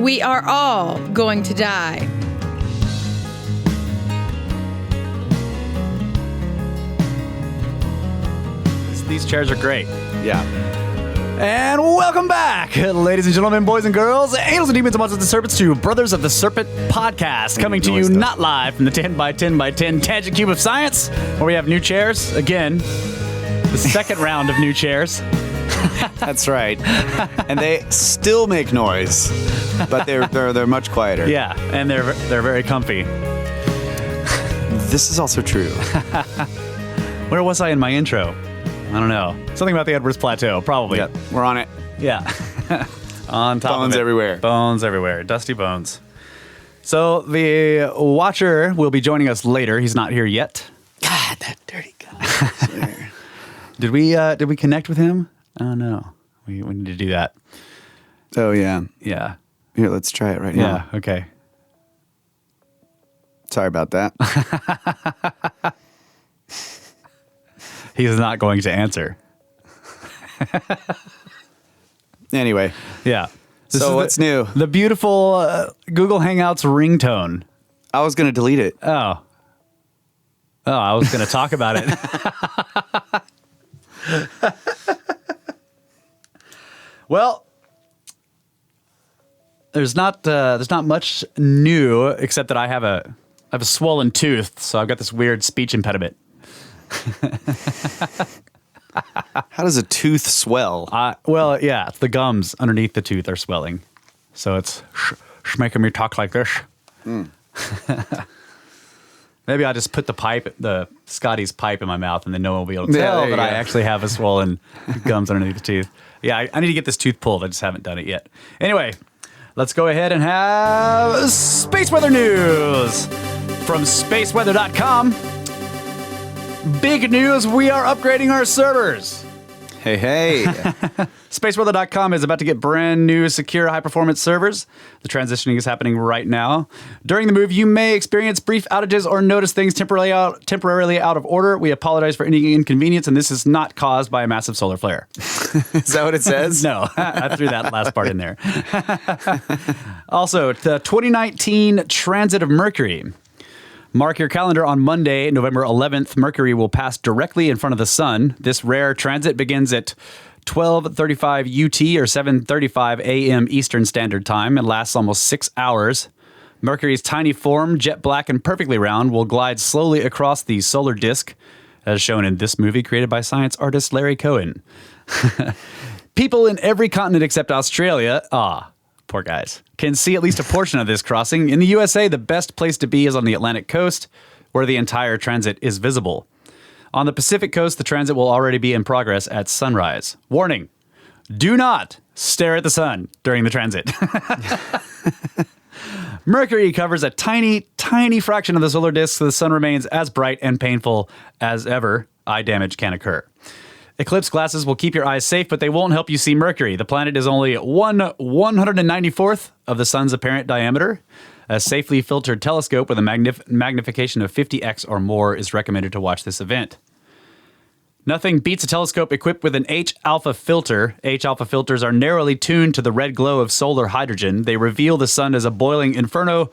We are all going to die. These chairs are great. Yeah. And welcome back, ladies and gentlemen, boys and girls, angels and demons, and monsters and serpents, to Brothers of the Serpent podcast, coming to you not live from the 10 by 10 by 10 tangent cube of science, where we have new chairs again. The second round of new chairs. That's right. And they still make noise, but they're much quieter. Yeah, and they're very comfy. This is also true. Where was I in my intro? I don't know. Something about the Edwards Plateau, probably. Yep, we're on it. Yeah. On top bones of it. everywhere. Bones everywhere. Dusty bones. So the Watcher will be joining us later. He's not here yet. God, that dirty guy. Did we connect with him? Oh no. We need to do that. Oh yeah. Yeah. Here, let's try it right now. Yeah. Okay. Sorry about that. He's not going to answer. Anyway. Yeah. So what's new? The beautiful Google Hangouts ringtone. I was going to delete it. Oh, I was going to talk about it. Well, there's not much new except that I have a swollen tooth, so I've got this weird speech impediment. How does a tooth swell? Well, yeah, it's the gums underneath the tooth are swelling, so it's making me talk like this. Maybe I'll just put the Scotty's pipe in my mouth, and then no one will be able to tell that I actually have a swollen gums underneath the tooth. Yeah, I need to get this tooth pulled. I just haven't done it yet. Anyway, let's go ahead and have space weather news from spaceweather.com. Big news, we are upgrading our servers. Hey. Spaceweather.com is about to get brand new, secure, high-performance servers. The transitioning is happening right now. During the move, you may experience brief outages or notice things temporarily out of order. We apologize for any inconvenience, and this is not caused by a massive solar flare. Is that what it says? No, I threw that last part in there. Also, the 2019 transit of Mercury. Mark your calendar on Monday, November 11th. Mercury will pass directly in front of the sun. This rare transit begins at 12:35 UT or 7:35 a.m. Eastern Standard Time and lasts almost 6 hours. Mercury's tiny form, jet black and perfectly round, will glide slowly across the solar disk, as shown in this movie created by science artist Larry Cohen. People in every continent except Australia, poor guys, can see at least a portion of this crossing. In the USA, the best place to be is on the Atlantic coast, where the entire transit is visible. On the Pacific coast, the transit will already be in progress at sunrise. Warning, do not stare at the sun during the transit. Mercury covers a tiny, tiny fraction of the solar disk, so the sun remains as bright and painful as ever. Eye damage can occur. Eclipse glasses will keep your eyes safe, but they won't help you see Mercury. The planet is only 1/194th of the sun's apparent diameter. A safely filtered telescope with a magnification of 50x or more is recommended to watch this event. Nothing beats a telescope equipped with an H-alpha filter. H-alpha filters are narrowly tuned to the red glow of solar hydrogen. They reveal the sun as a boiling inferno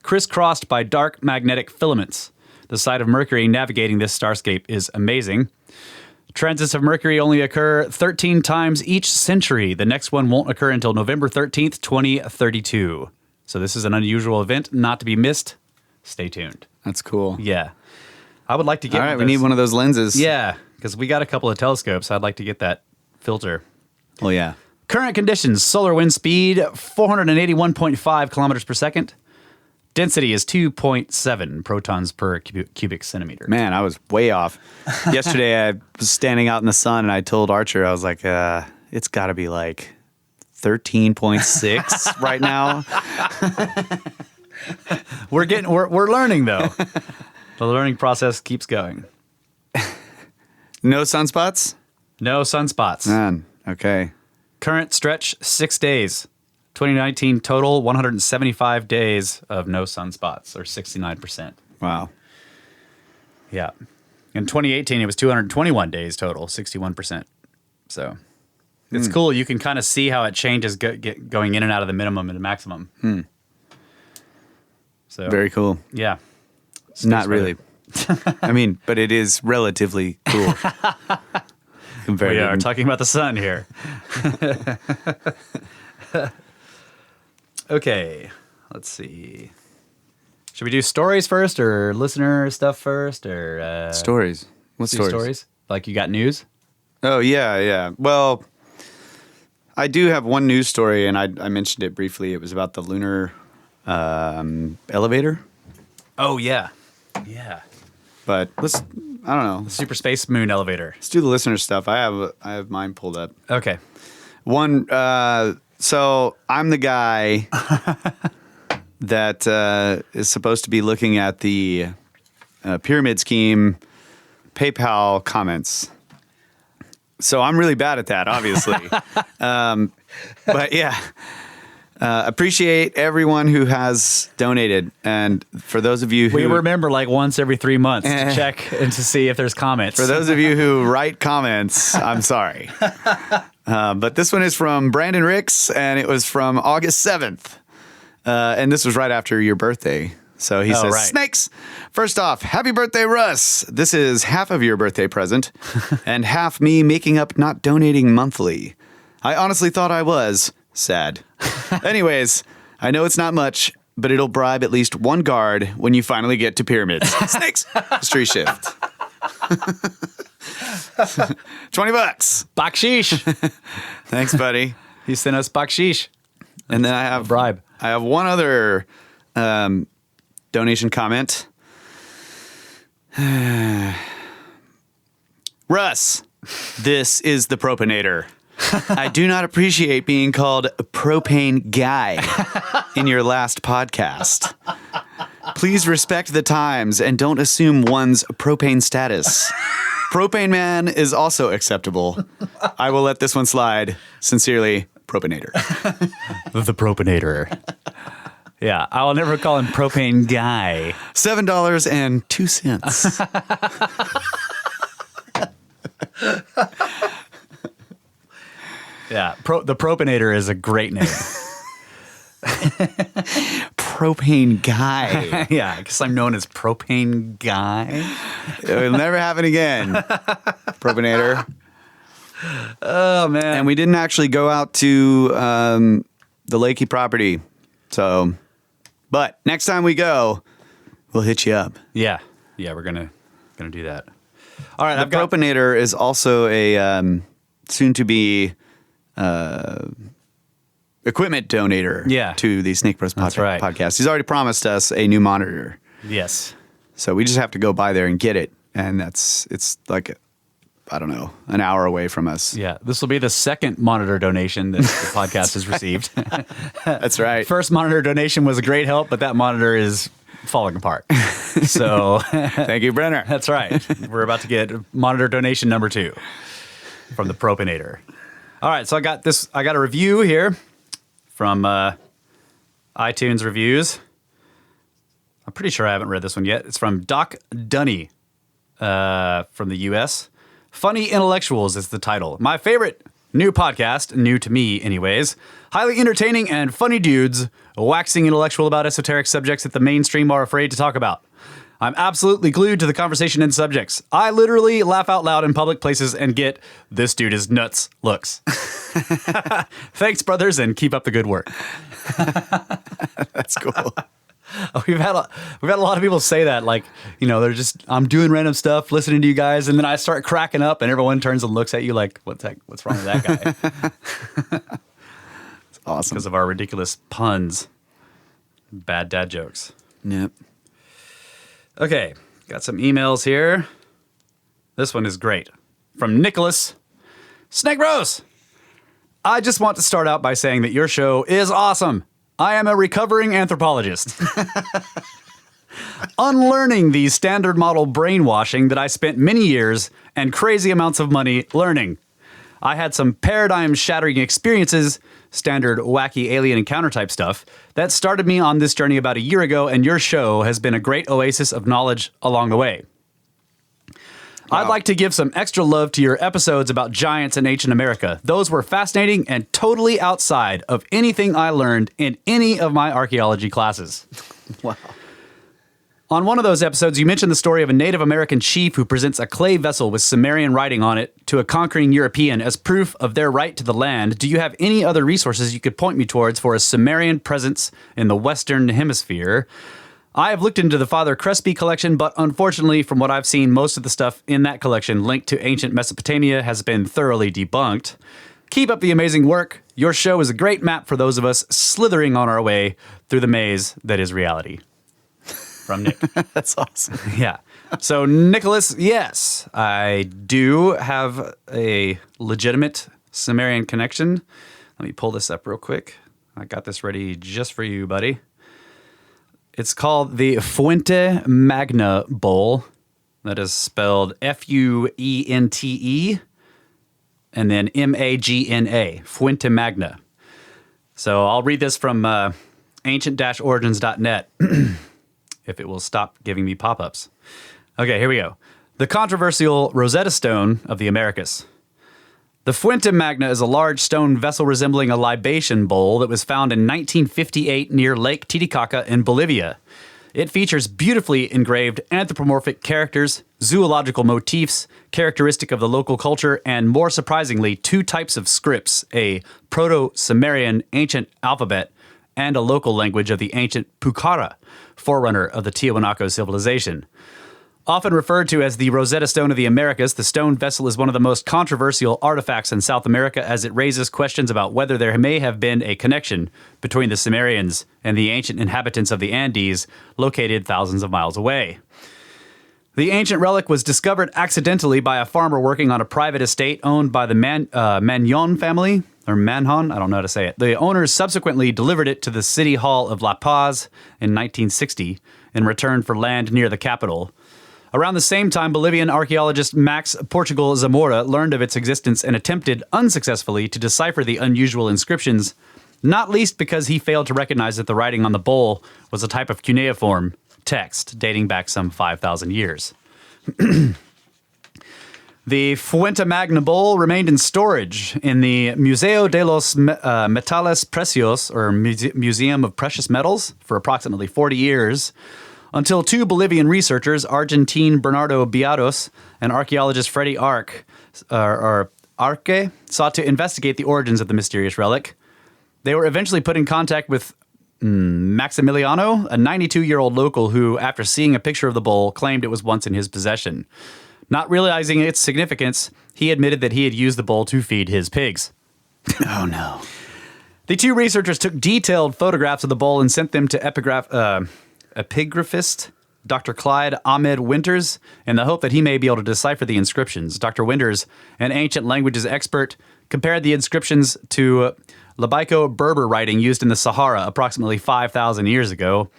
crisscrossed by dark magnetic filaments. The sight of Mercury navigating this starscape is amazing. Transits of Mercury only occur 13 times each century. The next one won't occur until November 13th, 2032. So this is an unusual event, not to be missed. Stay tuned. That's cool. Yeah. I would like to get All right, we need one of those lenses. Yeah, because we got a couple of telescopes. I'd like to get that filter. Well, yeah. Current conditions, solar wind speed, 481.5 kilometers per second. Density is 2.7 protons per cubic centimeter. Man, I was way off. Yesterday, I was standing out in the sun, and I told Archer, I was like, it's got to be like 13.6 right now. We're learning, though. The learning process keeps going. No sunspots? No sunspots. Man, okay. Current stretch, 6 days. 2019 total, 175 days of no sunspots, or 69%. Wow. Yeah. In 2018, it was 221 days total, 61%. So, It's cool. You can kind of see how it changes going in and out of the minimum and the maximum. So Very cool. Yeah. Not really. I mean, but it is relatively cool. We are talking about the sun here. Okay, let's see. Should we do stories first, or listener stuff first, or stories? What stories? Like you got news? Oh yeah. Well, I do have one news story, and I mentioned it briefly. It was about the lunar elevator. Oh yeah. But I don't know. The super space moon elevator. Let's do the listener stuff. I have mine pulled up. Okay. One. So I'm the guy that is supposed to be looking at the pyramid scheme PayPal comments. So I'm really bad at that, obviously. But yeah, appreciate everyone who has donated. And for those of you who... We remember like once every 3 months to check and to see if there's comments. For those of you who write comments, I'm sorry. But this one is from Brandon Ricks, and it was from August 7th. And this was right after your birthday. So he says, right. Snakes! First off, happy birthday, Russ! This is half of your birthday present, and half me making up not donating monthly. I honestly thought I was. Sad. Anyways, I know it's not much, but it'll bribe at least one guard when you finally get to pyramids. Snakes! Mystery shift. $20. Bakshish. Thanks, buddy. He sent us bakshish. And then I have a bribe. I have one other donation comment. Russ, this is the propanator. I do not appreciate being called propane guy in your last podcast. Please respect the times and don't assume one's propane status. Propane man is also acceptable. I will let this one slide. Sincerely, propanator. The propanator. Yeah, I'll never call him propane guy. $7.02. Yeah, the propanator is a great name. Propane guy. Yeah, I guess I'm known as propane guy. It'll never happen again. Propanator. Oh, man. And we didn't actually go out to the Lakey property. So, but next time we go, we'll hit you up. Yeah, we're gonna do that. All right, The propanator is also a soon-to-be equipment donator to the Snake Bros podcast. He's already promised us a new monitor. Yes. So we just have to go by there and get it. And it's like, I don't know, an hour away from us. Yeah. This will be the second monitor donation that the podcast has received. That's right. First monitor donation was a great help, but that monitor is falling apart. So thank you, Brenner. That's right. We're about to get monitor donation number 2 from the propanator. All right, so I got a review here from iTunes reviews. I'm pretty sure I haven't read this one yet. It's from Doc Dunny from the U.S. Funny Intellectuals is the title. My favorite new podcast, new to me anyways. Highly entertaining and funny dudes waxing intellectual about esoteric subjects that the mainstream are afraid to talk about. I'm absolutely glued to the conversation and subjects. I literally laugh out loud in public places and get, this dude is nuts looks. Thanks, brothers, and keep up the good work. That's cool. We've had a lot of people say that, like, you know, they're just, I'm doing random stuff, listening to you guys, and then I start cracking up, and everyone turns and looks at you like, what's wrong with that guy? It's awesome. Because of our ridiculous puns. Bad dad jokes. Yep. Okay, got some emails here. This one is great. From Nicholas. Snake Bros! I just want to start out by saying that your show is awesome. I am a recovering anthropologist. Unlearning the standard model brainwashing that I spent many years and crazy amounts of money learning. I had some paradigm-shattering experiences, standard wacky alien encounter type stuff, that started me on this journey about a year ago, and your show has been a great oasis of knowledge along the way. I'd like to give some extra love to your episodes about giants in ancient America. Those were fascinating and totally outside of anything I learned in any of my archaeology classes. Wow. On one of those episodes, you mentioned the story of a Native American chief who presents a clay vessel with Sumerian writing on it to a conquering European as proof of their right to the land. Do you have any other resources you could point me towards for a Sumerian presence in the Western Hemisphere? I have looked into the Father Crespi collection, but unfortunately, from what I've seen, most of the stuff in that collection linked to ancient Mesopotamia has been thoroughly debunked. Keep up the amazing work. Your show is a great map for those of us slithering on our way through the maze that is reality. From Nick. That's awesome. Yeah. So, Nicholas, yes, I do have a legitimate Sumerian connection. Let me pull this up real quick. I got this ready just for you, buddy. It's called the Fuente Magna Bowl. That is spelled Fuente and then Magna. Fuente Magna. So I'll read this from ancient-origins.net. If it will stop giving me pop-ups. Okay, here we go. The controversial Rosetta Stone of the Americas. The Fuente Magna is a large stone vessel resembling a libation bowl that was found in 1958 near Lake Titicaca in Bolivia. It features beautifully engraved anthropomorphic characters, zoological motifs, characteristic of the local culture, and more surprisingly, two types of scripts, a Proto-Sumerian ancient alphabet and a local language of the ancient Pucara, forerunner of the Tiwanaku civilization. Often referred to as the Rosetta Stone of the Americas, the stone vessel is one of the most controversial artifacts in South America as it raises questions about whether there may have been a connection between the Sumerians and the ancient inhabitants of the Andes located thousands of miles away. The ancient relic was discovered accidentally by a farmer working on a private estate owned by the Magnon family, or Manhon, I don't know how to say it. The owners subsequently delivered it to the City Hall of La Paz in 1960 in return for land near the capital. Around the same time, Bolivian archaeologist Max Portugal Zamora learned of its existence and attempted unsuccessfully to decipher the unusual inscriptions, not least because he failed to recognize that the writing on the bowl was a type of cuneiform text dating back some 5,000 years. The Fuente Magna bowl remained in storage in the Museo de los Metales Precios, or Museum of Precious Metals, for approximately 40 years, until two Bolivian researchers, Argentine Bernardo Biados and archaeologist Freddy Arce, sought to investigate the origins of the mysterious relic. They were eventually put in contact with Maximiliano, a 92-year-old local who, after seeing a picture of the bowl, claimed it was once in his possession. Not realizing its significance, he admitted that he had used the bowl to feed his pigs. Oh, no. The two researchers took detailed photographs of the bowl and sent them to epigraphist Dr. Clyde Ahmed Winters in the hope that he may be able to decipher the inscriptions. Dr. Winters, an ancient languages expert, compared the inscriptions to Labico-Berber writing used in the Sahara approximately 5,000 years ago.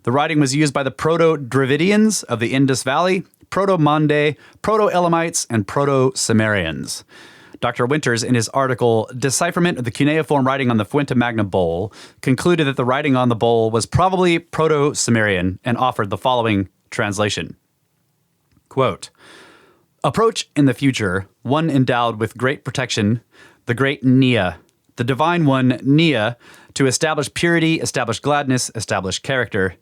The writing was used by the Proto-Dravidians of the Indus Valley, Proto-Mande, Proto-Elamites, and Proto-Sumerians. Dr. Winters, in his article, Decipherment of the Cuneiform Writing on the Fuente Magna Bowl, concluded that the writing on the bowl was probably Proto-Sumerian and offered the following translation. Quote, "Approach in the future, one endowed with great protection, the great Nia, the divine one Nia, to establish purity, establish gladness, establish character.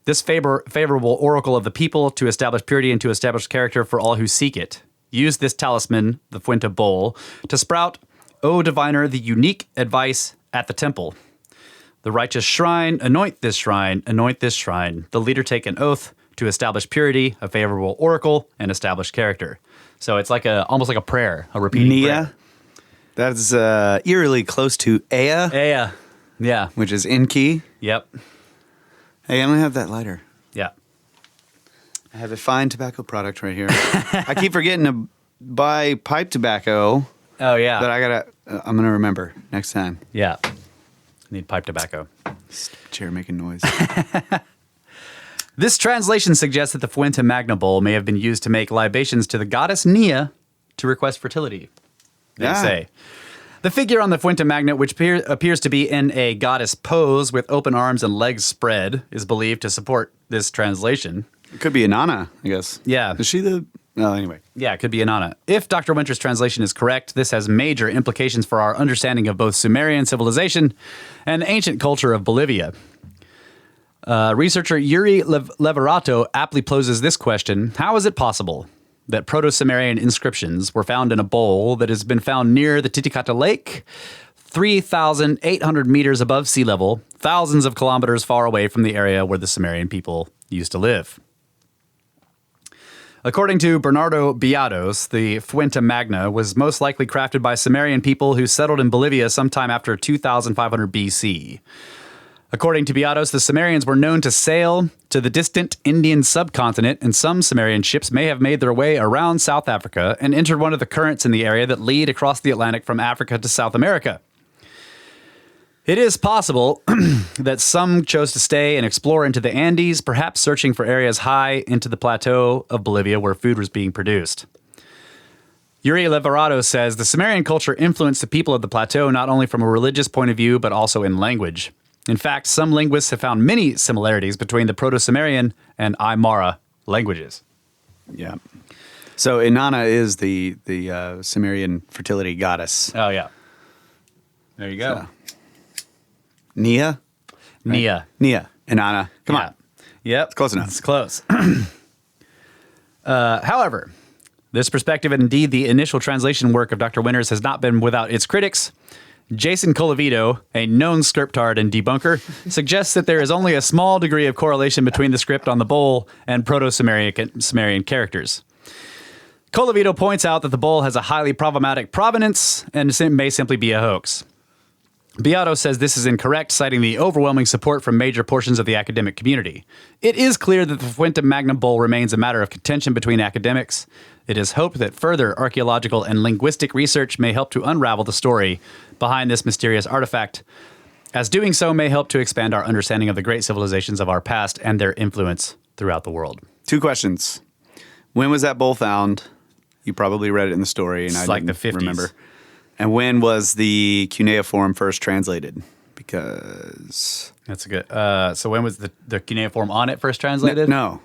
This favorable oracle of the people to establish purity and to establish character for all who seek it. Use this talisman, the Fuente Bowl, to sprout, O diviner, the unique advice at the temple. The righteous shrine, anoint this shrine, anoint this shrine. The leader take an oath to establish purity, a favorable oracle, and establish character." So it's like almost like a prayer, a repeating Nia. prayer. That's eerily close to Ea, Yeah. Yeah. which is in key. Yep. Hey, I'm going to have that lighter. Yeah. I have a fine tobacco product right here. I keep forgetting to buy pipe tobacco Oh, yeah. that I'm going to remember next time. Yeah. Need pipe tobacco. Chair making noise. This translation suggests that the Fuente Magna bowl may have been used to make libations to the goddess Nia to request fertility. They say. The figure on the Fuente Magna, which appears to be in a goddess pose with open arms and legs spread, is believed to support this translation. It could be Inanna, I guess. Yeah. Is she the No, anyway. Yeah, it could be Inanna. If Dr. Winter's translation is correct, this has major implications for our understanding of both Sumerian civilization and the ancient culture of Bolivia. Researcher Yuri Leverato aptly poses this question: how is it possible that Proto-Sumerian inscriptions were found in a bowl that has been found near the Titicaca Lake, 3,800 meters above sea level, thousands of kilometers far away from the area where the Sumerian people used to live? According to Bernardo Biados, the Fuente Magna was most likely crafted by Sumerian people who settled in Bolivia sometime after 2500 BC. According to Biados, the Sumerians were known to sail to the distant Indian subcontinent, and some Sumerian ships may have made their way around South Africa and entered one of the currents in the area that lead across the Atlantic from Africa to South America. It is possible that some chose to stay and explore into the Andes, perhaps searching for areas high into the plateau of Bolivia where food was being produced. Yuri Leverato says the Sumerian culture influenced the people of the plateau not only from a religious point of view, but also in language. In fact, some linguists have found many similarities between the Proto-Sumerian and Aymara languages. Yeah. So Inanna is the Sumerian fertility goddess. Oh, yeah. There you go. So. Nia? Nia. Nia. Inanna. Come on. Yep. It's close enough. It's close. However, this perspective and indeed the initial translation work of Dr. Winters has not been without its critics. Jason Colavito, a known scriptard and debunker, suggests that there is only a small degree of correlation between the script on the bowl and Proto-Sumerian characters. Colavito points out that the bowl has a highly problematic provenance and may simply be a hoax. Beato says this is incorrect, citing the overwhelming support from major portions of the academic community. It is clear that the Fuente Magna bowl remains a matter of contention between academics. It is hoped that further archaeological and linguistic research may help to unravel the story behind this mysterious artifact, as doing so may help to expand our understanding of the great civilizations of our past and their influence throughout the world. 2 questions. When was that bowl found? You probably read it in the story, and It's I like didn't the 50s. remember. And when was the cuneiform first translated? Because... That's a good. So when was the cuneiform on it first translated? No.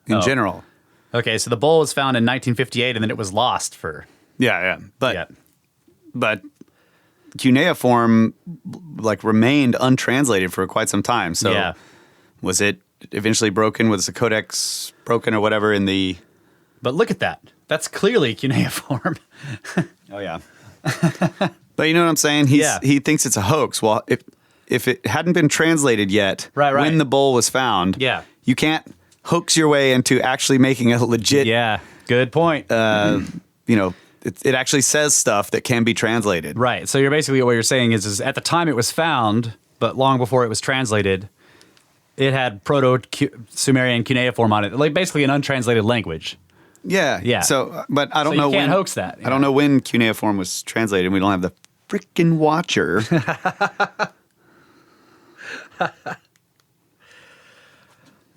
In general. Okay, so the bowl was found in 1958, and then it was lost for... Yeah. But Yeah. but cuneiform remained untranslated for quite some time. So Yeah. was it eventually broken? Was the codex broken or whatever in the... But look at that. That's clearly cuneiform. Oh, yeah. But you know what I'm saying? He thinks it's a hoax. Well, if it hadn't been translated yet, Right. when the bowl was found, Yeah. you can't hoax your way into actually making a legit, Yeah, good point. it actually says stuff that can be translated. Right. So you're basically what you're saying is at the time it was found, but long before it was translated, it had Proto-Sumerian cuneiform on it, like basically an untranslated language. Yeah. Yeah. So, but I don't know you can't when... hoax that. I don't know when cuneiform was translated. We don't have the frickin' watcher.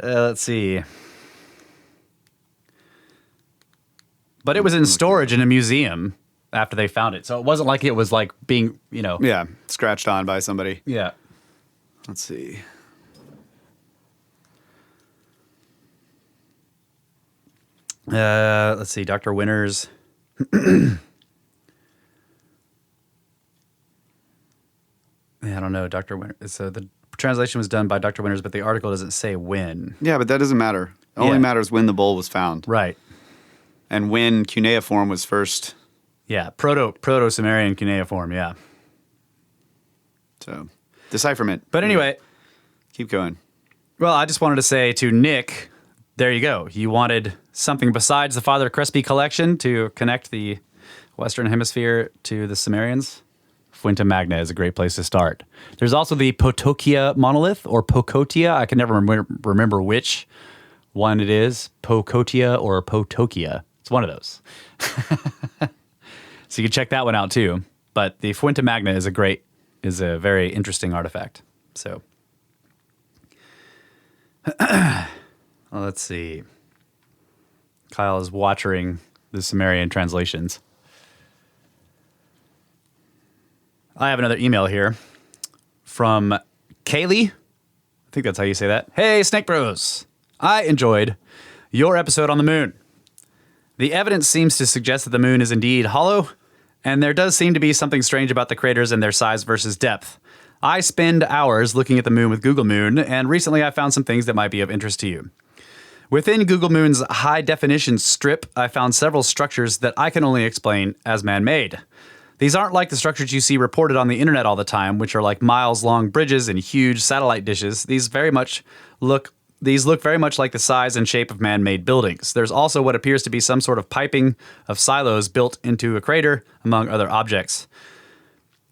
Let's see. But it was in storage in a museum after they found it. So it wasn't like it was like being, Yeah. Scratched on by somebody. Yeah. Let's see. Let's see. Dr. Winters. I don't know. Dr. Winters. So the translation was done by Dr. Winters, but the article doesn't say when. Yeah, but that doesn't matter. It only matters when the bowl was found. Right. And when cuneiform was first. Yeah. Proto-Sumerian cuneiform. Yeah. So, decipherment. But anyway. Keep going. Well, I just wanted to say to Nick, there you go. You wanted something besides the Father Crespi collection to connect the Western Hemisphere to the Sumerians. Fuente Magna is a great place to start. There's also the Potokia monolith, or Pocotia. I can never remember which one it is, Pocotia or Potokia. It's one of those. So you can check that one out too. But the Fuente Magna is a very interesting artifact. So let's see. Kyle is watching the Sumerian translations. I have another email here from Kaylee. I think that's how you say that. Hey, Snake Bros. I enjoyed your episode on the moon. The evidence seems to suggest that the moon is indeed hollow, and there does seem to be something strange about the craters and their size versus depth. I spend hours looking at the moon with Google Moon, and recently I found some things that might be of interest to you. Within Google Moon's high-definition strip, I found several structures that I can only explain as man-made. These aren't like the structures you see reported on the internet all the time, which are like miles-long bridges and huge satellite dishes. These look very much like the size and shape of man-made buildings. There's also what appears to be some sort of piping of silos built into a crater, among other objects.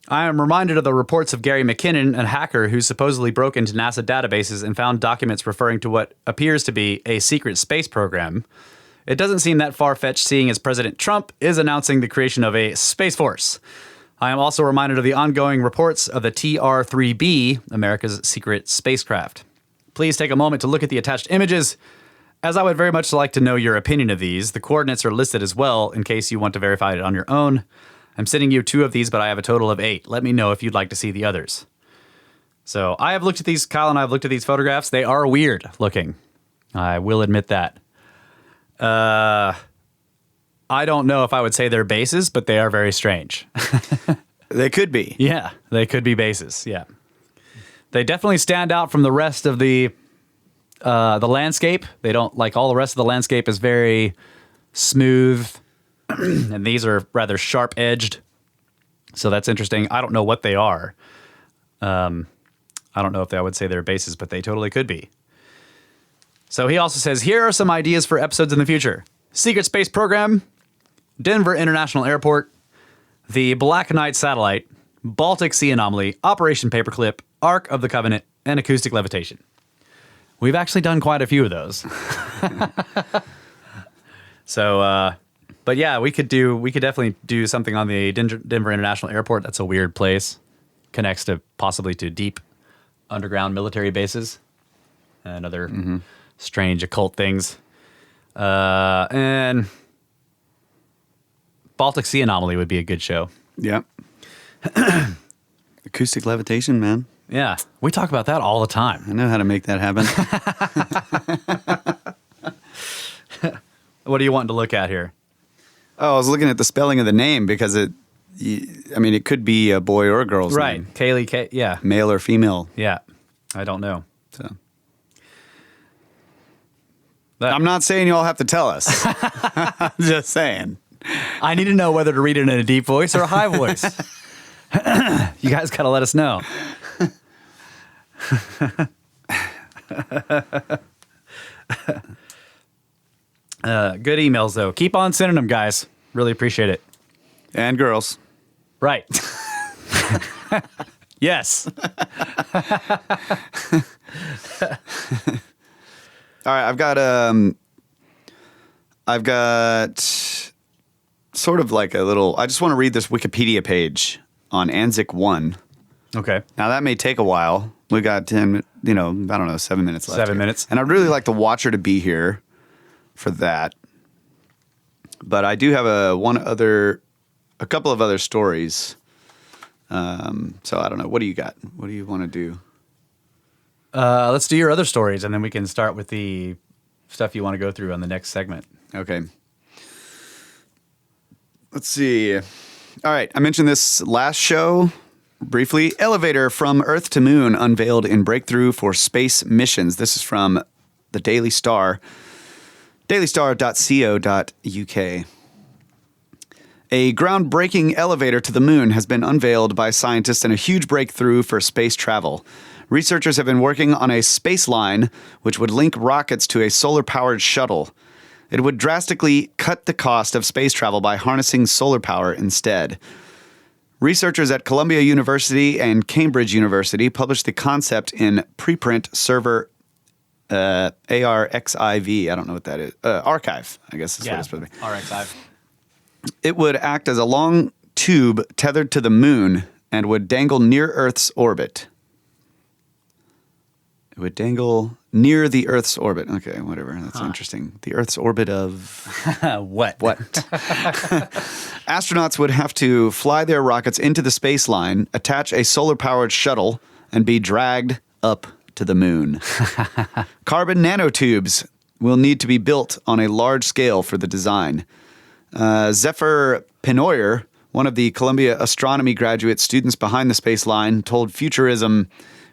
I am reminded of the reports of Gary McKinnon, a hacker who supposedly broke into NASA databases and found documents referring to what appears to be a secret space program. It doesn't seem that far-fetched, seeing as President Trump is announcing the creation of a Space Force. I am also reminded of the ongoing reports of the TR-3B, America's secret spacecraft. Please take a moment to look at the attached images, as I would very much like to know your opinion of these. The coordinates are listed as well, in case you want to verify it on your own. I'm sending you 2 of these, but I have a total of 8. Let me know if you'd like to see the others. So I have looked at these, Kyle and I have looked at these photographs. They are weird looking. I will admit that. I don't know if I would say they're bases, but they are very strange. They could be. Yeah, they could be bases. Yeah. They definitely stand out from the rest of the landscape. They don't, like, all the rest of the landscape is very smooth, and these are rather sharp-edged. So that's interesting. I don't know what they are. I don't know if I would say they're bases, but they totally could be. So he also says, here are some ideas for episodes in the future. Secret Space Program, Denver International Airport, the Black Knight Satellite, Baltic Sea Anomaly, Operation Paperclip, Ark of the Covenant, and Acoustic Levitation. We've actually done quite a few of those. So, but yeah, we could definitely do something on the Denver International Airport. That's a weird place. Connects to possibly to deep underground military bases and other strange occult things. And Baltic Sea Anomaly would be a good show. Yeah. Acoustic levitation, man. Yeah. We talk about that all the time. I know how to make that happen. What are you wanting to look at here? Oh, I was looking at the spelling of the name because it could be a boy or a girl's right. name. Kaylee, yeah. Male or female. Yeah. I don't know. So. I'm not saying you all have to tell us. I'm just saying. I need to know whether to read it in a deep voice or a high voice. You guys got to let us know. Good emails, though. Keep on sending them, guys. Really appreciate it. And girls. Right. Yes. All right, I've got sort of like a little, I just want to read this Wikipedia page on Anzick-1. Okay. Now that may take a while. We got 10, 7 minutes left. 7 minutes. And I'd really like the watcher to be here for that. But I do have a couple of other stories. So I don't know. What do you got? What do you want to do? Let's do your other stories, and then we can start with the stuff you want to go through on the next segment. Okay. Let's see. All right. I mentioned this last show briefly. Elevator from Earth to Moon unveiled in breakthrough for space missions. This is from the Daily Star, dailystar.co.uk. A groundbreaking elevator to the moon has been unveiled by scientists in a huge breakthrough for space travel. Researchers have been working on a space line which would link rockets to a solar-powered shuttle. It would drastically cut the cost of space travel by harnessing solar power instead. Researchers at Columbia University and Cambridge University published the concept in preprint server ARXIV. I don't know what that is. Archive, I guess is what it's supposed to be. RXIV. It would act as a long tube tethered to the moon and would dangle near Earth's orbit. It would dangle near the Earth's orbit. Okay, whatever. That's interesting. The Earth's orbit of... What? Astronauts would have to fly their rockets into the space line, attach a solar-powered shuttle, and be dragged up to the moon. Carbon nanotubes will need to be built on a large scale for the design. Zephyr Penoyer, one of the Columbia astronomy graduate students behind the space line, told Futurism,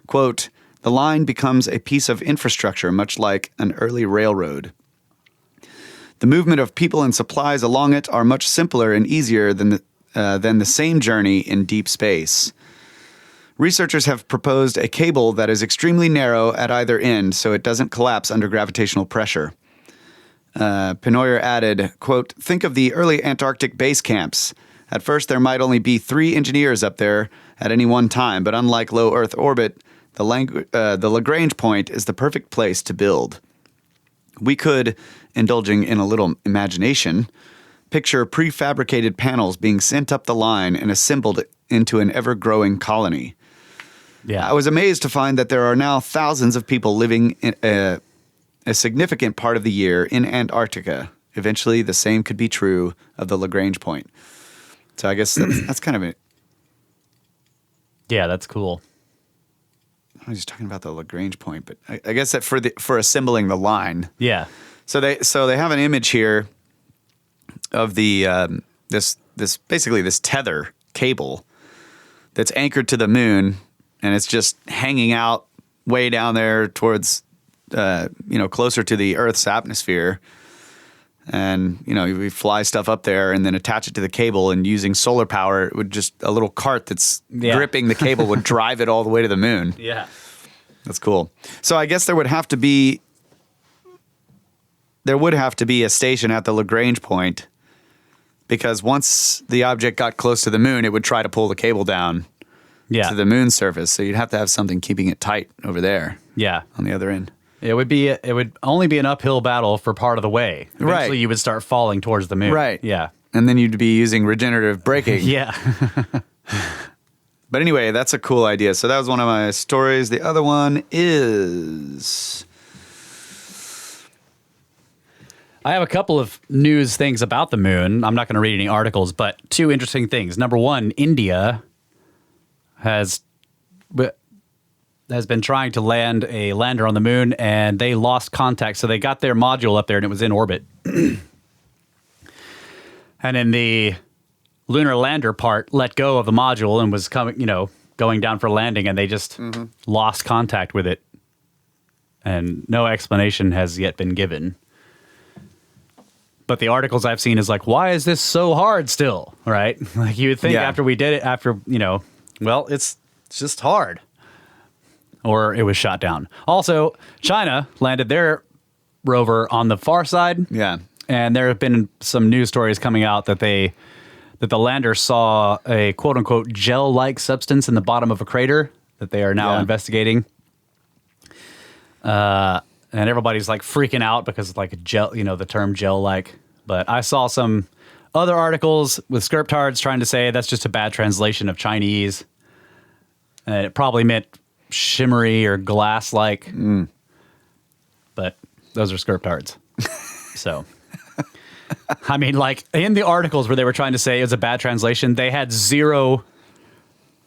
quote, "The line becomes a piece of infrastructure, much like an early railroad. The movement of people and supplies along it are much simpler and easier than the same journey in deep space. Researchers have proposed a cable that is extremely narrow at either end so it doesn't collapse under gravitational pressure." Penoyer added, quote, "Think of the early Antarctic base camps. At first, there might only be 3 engineers up there at any one time, but unlike low Earth orbit, the Lagrange point is the perfect place to build. We could, indulging in a little imagination, picture prefabricated panels being sent up the line and assembled into an ever-growing colony. Yeah. I was amazed to find that there are now thousands of people living in a significant part of the year in Antarctica. Eventually, the same could be true of the Lagrange point." So I guess that's kind of it. Yeah, that's cool. I was just talking about the Lagrange point, but I guess that for assembling the line. Yeah. So they have an image here of the this basically this tether cable that's anchored to the moon, and it's just hanging out way down there towards closer to the Earth's atmosphere. And, we fly stuff up there and then attach it to the cable, and using solar power, it would just a little cart that's gripping the cable would drive it all the way to the moon. Yeah. That's cool. So I guess there would have to be a station at the Lagrange point, because once the object got close to the moon, it would try to pull the cable down to the moon's surface. So you'd have to have something keeping it tight over there. Yeah. On the other end. It would only be an uphill battle for part of the way. Eventually, Right. you would start falling towards the moon. Right. Yeah. And then you'd be using regenerative braking. Yeah. But anyway, that's a cool idea. So that was one of my stories. The other one is... I have a couple of news things about the moon. I'm not going to read any articles, but 2 interesting things. Number 1, India has been trying to land a lander on the moon, and they lost contact. So they got their module up there, and it was in orbit. And in the lunar lander part, let go of the module and was going down for landing, and they just lost contact with it. And no explanation has yet been given. But the articles I've seen is like, why is this so hard still? Right? Like you would think after we did it, well, it's just hard. Or it was shot down. Also, China landed their rover on the far side. Yeah. And there have been some news stories coming out that the lander saw a quote unquote gel-like substance in the bottom of a crater that they are now investigating. And everybody's like freaking out because it's like a gel, the term gel-like. But I saw some other articles with scriptards trying to say that's just a bad translation of Chinese. And it probably meant shimmery or glass-like. But those are scriptards. So, I mean, like in the articles where they were trying to say it was a bad translation, they had 0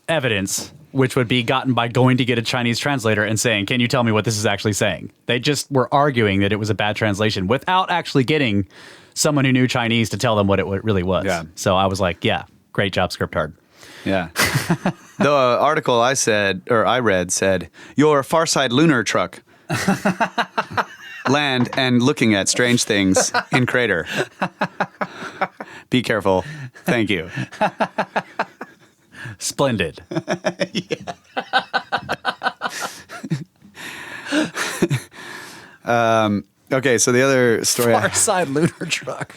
evidence, which would be gotten by going to get a Chinese translator and saying, can you tell me what this is actually saying? They just were arguing that it was a bad translation without actually getting someone who knew Chinese to tell them what it really was. Yeah. So I was like, yeah, great job, scriptard. Yeah. The article I read said, your Farside lunar truck land and looking at strange things in crater. Be careful. Thank you. Splendid. Okay, so the other story. Farside lunar truck.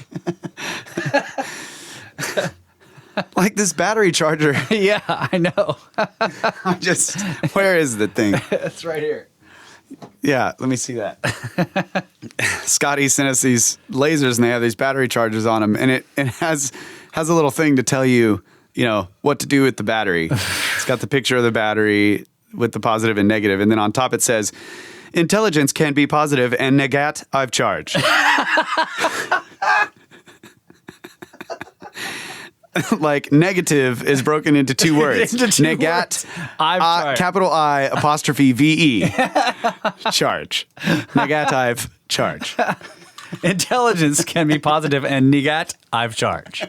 Like this battery charger. Yeah, I know. Where is the thing? It's right here. Yeah, let me see that. Scotty sent us these lasers, and they have these battery chargers on them, and it has a little thing to tell you, what to do with the battery. It's got the picture of the battery with the positive and negative, and then on top it says, intelligence can be positive and negate I've charged. Like negative is broken into 2 words. Negate, capital I apostrophe VE. Charge. Negative charge. Intelligence can be positive and negative charge.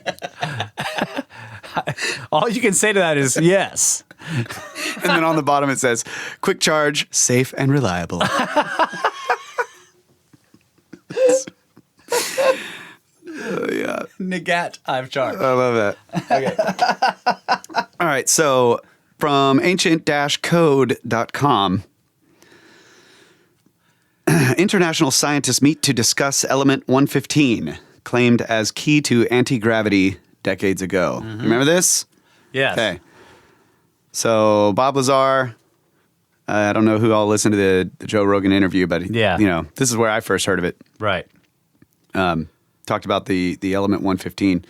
All you can say to that is yes. And then on the bottom it says, quick charge, safe and reliable. Yeah. Negative charge. I love that. Okay. All right. So from ancient-code.com, international scientists meet to discuss element 115, claimed as key to anti-gravity decades ago. Remember this? Yes. Okay. So Bob Lazar, I don't know who all listened to the Joe Rogan interview, but this is where I first heard of it. Right. Talked about the element 115.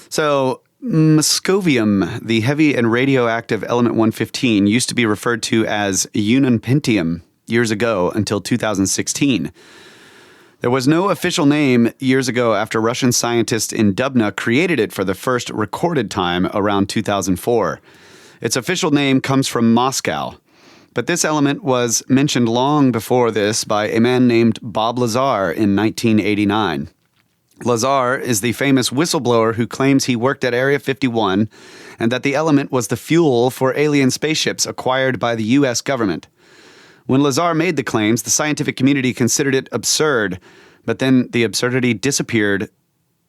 So moscovium, the heavy and radioactive element 115, used to be referred to as ununpentium years ago until 2016. There was no official name years ago after Russian scientists in Dubna created it for the first recorded time around 2004. Its official name comes from Moscow. But this element was mentioned long before this by a man named Bob Lazar in 1989. Lazar is the famous whistleblower who claims he worked at Area 51 and that the element was the fuel for alien spaceships acquired by the U.S. government. When Lazar made the claims, the scientific community considered it absurd, but then the absurdity disappeared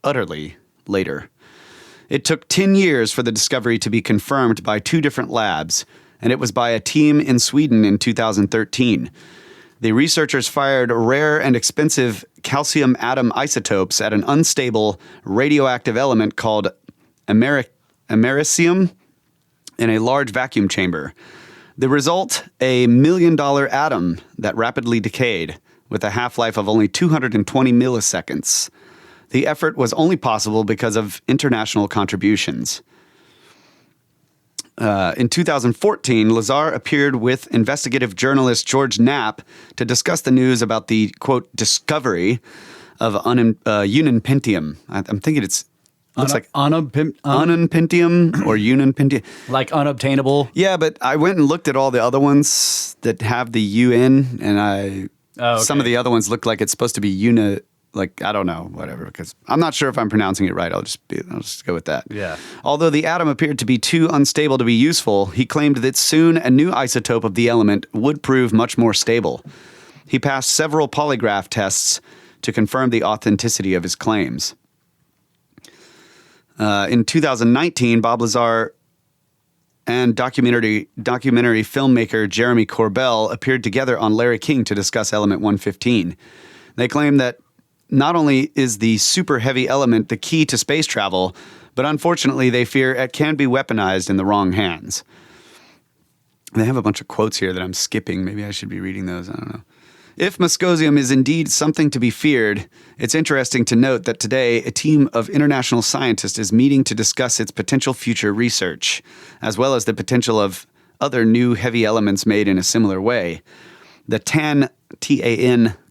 utterly later. It took 10 years for the discovery to be confirmed by 2 different labs, and it was by a team in Sweden in 2013. The researchers fired rare and expensive calcium atom isotopes at an unstable radioactive element called americium in a large vacuum chamber. The result, a $1 million atom that rapidly decayed with a half-life of only 220 milliseconds. The effort was only possible because of international contributions. In 2014, Lazar appeared with investigative journalist George Knapp to discuss the news about the, quote, discovery of ununpentium. I'm thinking looks like ununpentium or ununpentium. Like unobtainable? Yeah, but I went and looked at all the other ones that have the UN, and some of the other ones look like it's supposed to be I don't know, whatever, because I'm not sure if I'm pronouncing it right. I'll just go with that. Yeah. Although the atom appeared to be too unstable to be useful, he claimed that soon a new isotope of the element would prove much more stable. He passed several polygraph tests to confirm the authenticity of his claims. In 2019, Bob Lazar and documentary filmmaker Jeremy Corbell appeared together on Larry King to discuss element 115. They claim that not only is the super heavy element the key to space travel, but unfortunately they fear it can be weaponized in the wrong hands. They have a bunch of quotes here that I'm skipping. Maybe I should be reading those. I don't know. If moscovium is indeed something to be feared, it's interesting to note that today a team of international scientists is meeting to discuss its potential future research, as well as the potential of other new heavy elements made in a similar way. The TAN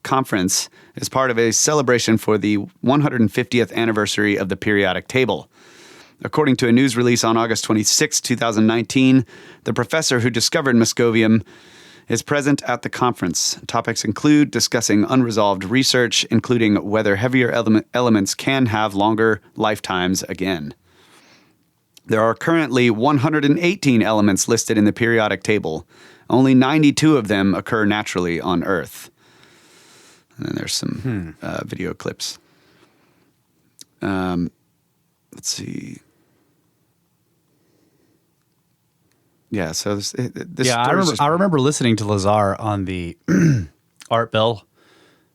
conference is part of a celebration for the 150th anniversary of the periodic table. According to a news release on August 26, 2019, the professor who discovered moscovium is present at the conference. Topics include discussing unresolved research, including whether heavier elements can have longer lifetimes again. There are currently 118 elements listed in the periodic table. Only 92 of them occur naturally on Earth. And then there's some video clips. Let's see. Yeah, so this I remember listening to Lazar on the Art Bell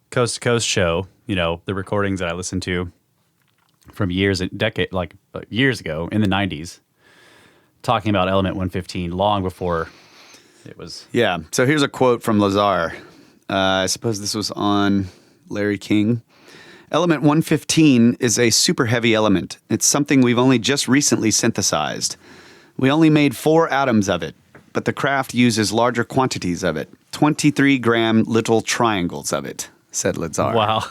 Coast to Coast show, the recordings that I listened to from years ago in the 90s, talking about element 115 long before it was. Yeah, so here's a quote from Lazar. I suppose this was on Larry King. Element 115 is a super heavy element. It's something we've only just recently synthesized. We only made 4 atoms of it, but the craft uses larger quantities of it, 23-gram little triangles of it, said Lazar. Wow.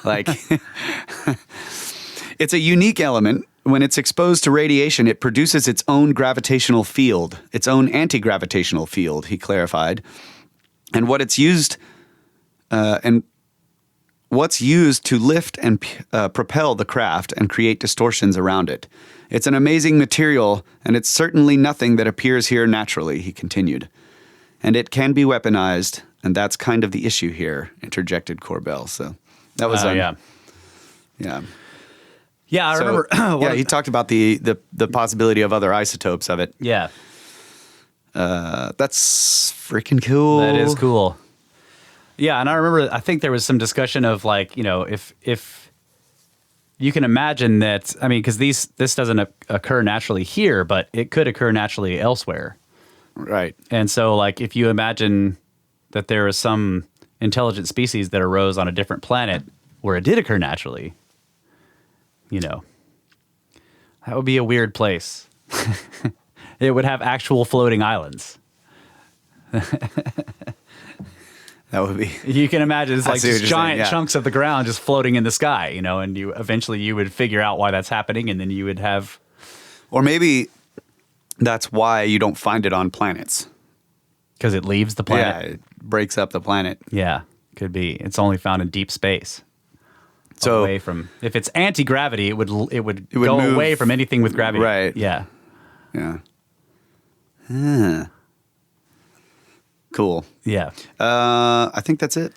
It's a unique element. When it's exposed to radiation, it produces its own gravitational field, its own anti-gravitational field, he clarified. And what it's used what's used to lift and propel the craft and create distortions around it. It's an amazing material, and it's certainly nothing that appears here naturally, he continued. And it can be weaponized, and that's kind of the issue here, interjected Corbell. So that was yeah. Yeah. Yeah, I remember. He talked about the possibility of other isotopes of it. Yeah. That's freaking cool. That is cool. Yeah, and I remember, I think there was some discussion of like, if you can imagine that, I mean, because this doesn't occur naturally here, but it could occur naturally elsewhere. Right. And so like, if you imagine that there is some intelligent species that arose on a different planet where it did occur naturally, that would be a weird place. It would have actual floating islands. That would be. You can imagine it's like just giant saying, chunks of the ground just floating in the sky, and you eventually would figure out why that's happening, and then you would have. Or maybe that's why you don't find it on planets. Because it leaves the planet. Yeah, it breaks up the planet. Yeah, could be. It's only found in deep space. So away from, if it's anti-gravity, it would go move, away from anything with gravity. Right. Yeah. Yeah. Cool. Yeah. I think that's it.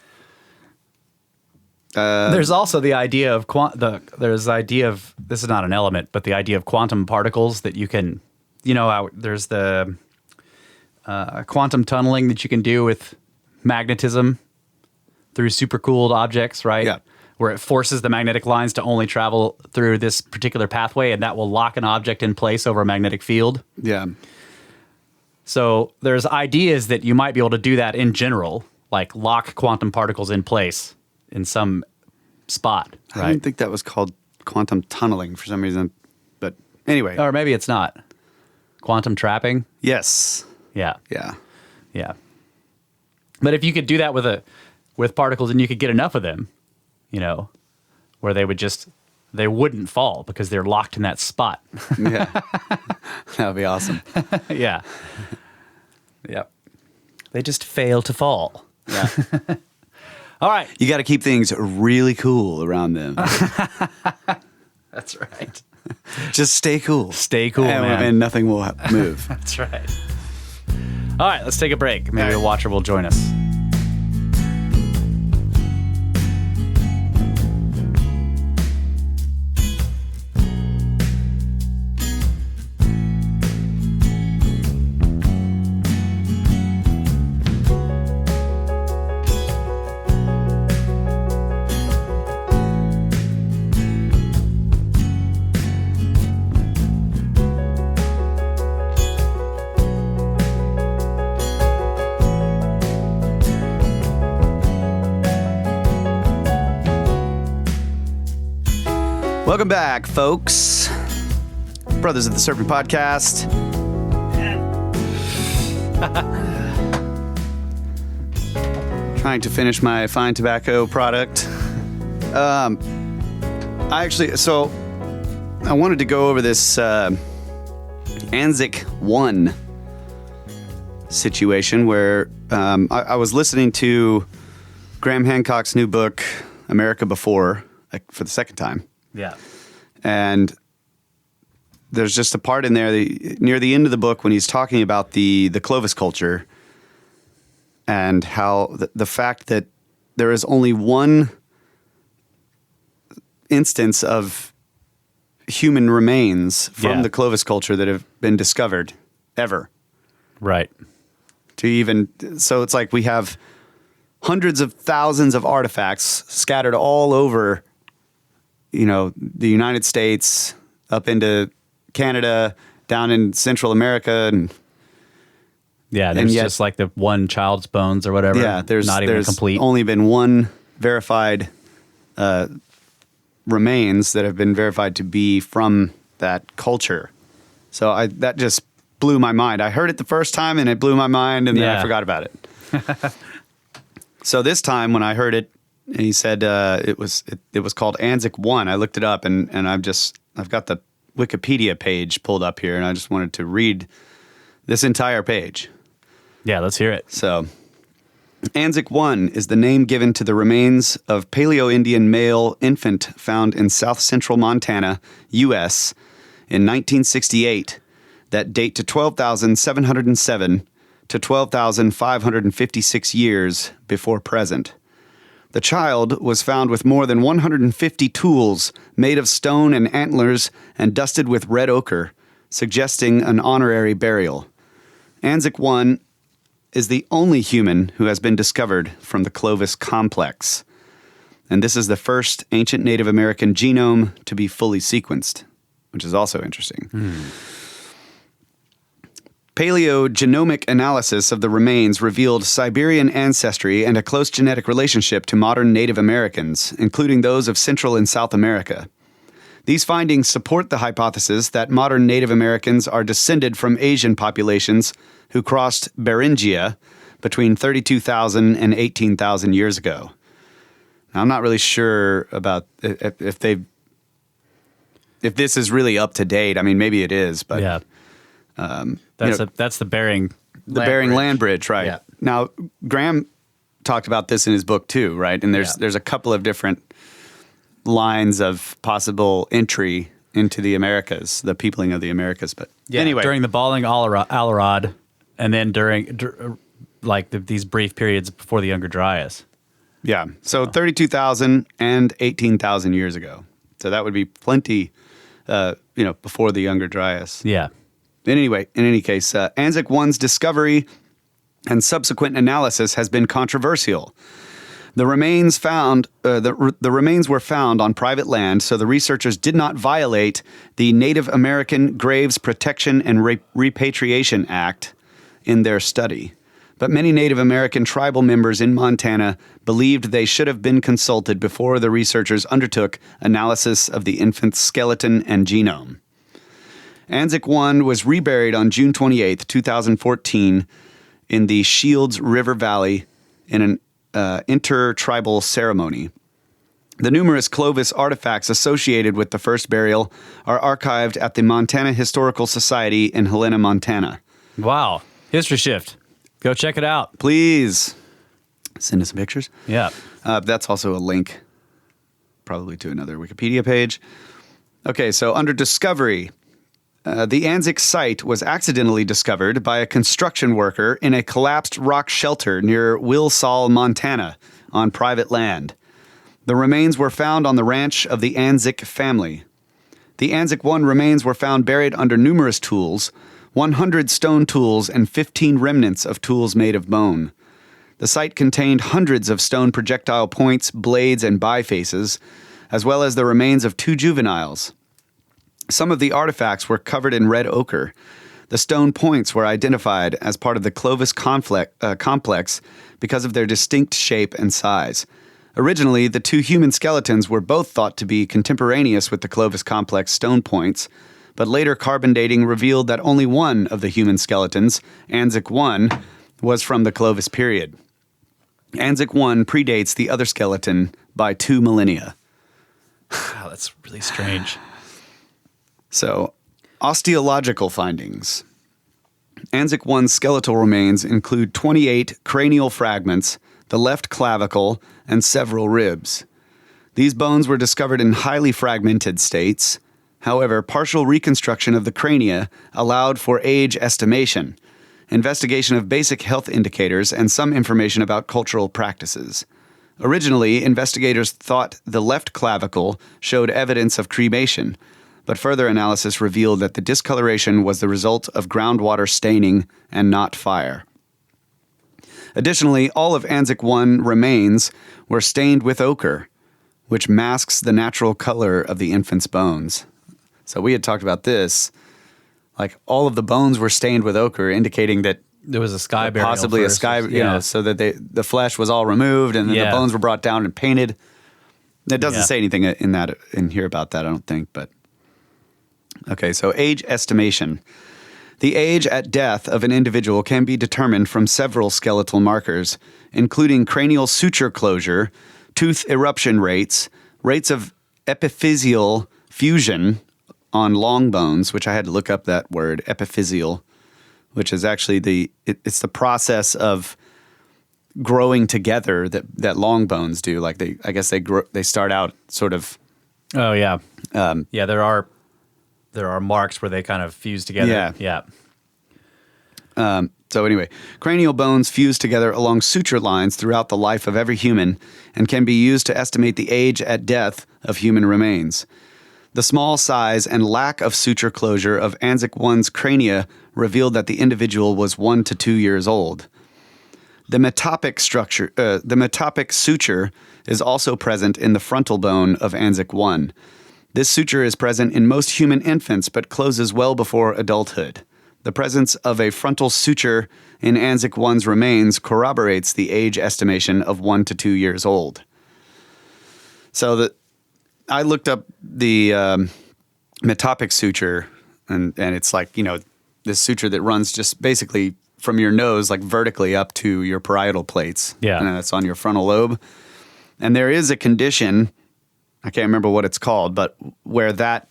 There's also the idea of this is not an element, but the idea of quantum particles that you can, there's the quantum tunneling that you can do with magnetism through supercooled objects, right? Yeah. Where it forces the magnetic lines to only travel through this particular pathway, and that will lock an object in place over a magnetic field. Yeah. So there's ideas that you might be able to do that in general, like lock quantum particles in place in some spot, right? I didn't think that was called quantum tunneling for some reason, but anyway. Or maybe it's not. Quantum trapping? Yes. Yeah. Yeah. Yeah. But if you could do that with particles and you could get enough of them, where they wouldn't fall because they're locked in that spot. Yeah. That would be awesome. Yeah. Yep. They just fail to fall. Yeah. All right. You got to keep things really cool around them. That's right. Just stay cool. Stay cool, man. And nothing will move. That's right. All right, let's take a break. Maybe a watcher will join us. Welcome back, folks. Brothers of the Serpent podcast. Trying to finish my fine tobacco product. I wanted to go over this Anzick-1 situation where I was listening to Graham Hancock's new book, America Before, for the second time. Yeah. And there's just a part in there near the end of the book when he's talking about the Clovis culture and how the fact that there is only one instance of human remains from the Clovis culture that have been discovered ever. Right. So it's like we have hundreds of thousands of artifacts scattered all over the United States, up into Canada, down in Central America, and there's just like the one child's bones or whatever. Yeah, there's complete. Only been one verified remains that have been verified to be from that culture. So that just blew my mind. I heard it the first time and it blew my mind, and then I forgot about it. So this time when I heard it, and he said it was called Anzick-1. I looked it up, and I've got the Wikipedia page pulled up here, and I just wanted to read this entire page. Yeah, let's hear it. So Anzick-1 is the name given to the remains of Paleo-Indian male infant found in south-central Montana, U.S., in 1968 that date to 12,707 to 12,556 years before present. The child was found with more than 150 tools made of stone and antlers and dusted with red ochre, suggesting an honorary burial. Anzick-1 is the only human who has been discovered from the Clovis Complex. And this is the first ancient Native American genome to be fully sequenced, which is also interesting. Paleogenomic analysis of the remains revealed Siberian ancestry and a close genetic relationship to modern Native Americans, including those of Central and South America. These findings support the hypothesis that modern Native Americans are descended from Asian populations who crossed Beringia between 32,000 and 18,000 years ago. Now, I'm not really sure about if this is really up to date. I mean, maybe it is, but Yeah. That's the Bering Bering Land Bridge, right? Yeah. Now, Graham talked about this in his book too, right? And there's a couple of different lines of possible entry into the Americas, the peopling of the Americas. But anyway, during the Balling Alarad, and then during these brief periods before the Younger Dryas. yeah. So 32,000 and 18,000 years ago. So that would be plenty, before the Younger Dryas. Yeah. In any case, Anzick-1's discovery and subsequent analysis has been controversial. The remains the remains were found on private land, so the researchers did not violate the Native American Graves Protection and Repatriation Act in their study. But many Native American tribal members in Montana believed they should have been consulted before the researchers undertook analysis of the infant's skeleton and genome. Anzick-1 was reburied on June 28, 2014, in the Shields River Valley in an intertribal ceremony. The numerous Clovis artifacts associated with the first burial are archived at the Montana Historical Society in Helena, Montana. Wow. History shift. Go check it out. Please send us some pictures. Yeah. That's also a link, probably to another Wikipedia page. Okay, so under discovery, the Anzick site was accidentally discovered by a construction worker in a collapsed rock shelter near Wilsall, Montana, on private land. The remains were found on the ranch of the Anzick family. The Anzick-1 remains were found buried under numerous tools, 100 stone tools and 15 remnants of tools made of bone. The site contained hundreds of stone projectile points, blades, and bifaces, as well as the remains of 2 juveniles. Some of the artifacts were covered in red ochre. The stone points were identified as part of the Clovis complex because of their distinct shape and size. Originally, the 2 human skeletons were both thought to be contemporaneous with the Clovis complex stone points, but later carbon dating revealed that only one of the human skeletons, Anzick-1, was from the Clovis period. Anzick-1 predates the other skeleton by 2 millennia. Wow, that's really strange. So, osteological findings. Anzick-1's skeletal remains include 28 cranial fragments, the left clavicle, and several ribs. These bones were discovered in highly fragmented states. However, partial reconstruction of the crania allowed for age estimation, investigation of basic health indicators, and some information about cultural practices. Originally, investigators thought the left clavicle showed evidence of cremation, but further analysis revealed that the discoloration was the result of groundwater staining and not fire. Additionally, all of Anzick-1 remains were stained with ochre, which masks the natural color of the infant's bones. So we had talked about this, like all of the bones were stained with ochre, indicating that There was a sky burial. possibly first. a sky, so that the flesh was all removed and then the bones were brought down and painted. It doesn't say anything in here about that, I don't think, but okay, so age estimation. The age at death of an individual can be determined from several skeletal markers, including cranial suture closure, tooth eruption rates, rates of epiphyseal fusion on long bones, which I had to look up that word, epiphyseal, which is actually it's the process of growing together that long bones do. Like I guess they start out sort of. Oh yeah, yeah. There are marks where they kind of fuse together. Yeah. So anyway, cranial bones fuse together along suture lines throughout the life of every human and can be used to estimate the age at death of human remains. The small size and lack of suture closure of Anzick-1's crania revealed that the individual was 1 to 2 years old. The metopic suture is also present in the frontal bone of Anzick-1. This suture is present in most human infants but closes well before adulthood. The presence of a frontal suture in Anzick-1's remains corroborates the age estimation of 1 to 2 years old. So I looked up the metopic suture, and it's like, this suture that runs just basically from your nose, like vertically up to your parietal plates. Yeah. And that's on your frontal lobe. And there is a condition, I can't remember what it's called, but where that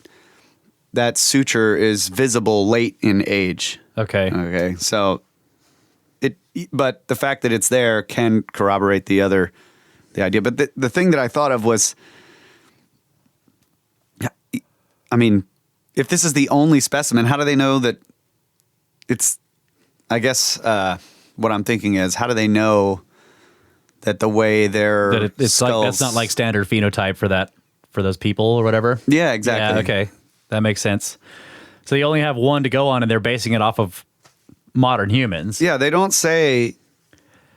suture is visible late in age. Okay. Okay. So but the fact that it's there can corroborate the idea. But the thing that I thought of was, I mean, if this is the only specimen, how do they know that it's, I guess what I'm thinking is, how do they know that the way their it's skulls... like, that's not like standard phenotype for those people or whatever? Yeah, exactly. Yeah, okay. That makes sense. So you only have one to go on, and they're basing it off of modern humans. Yeah, they don't say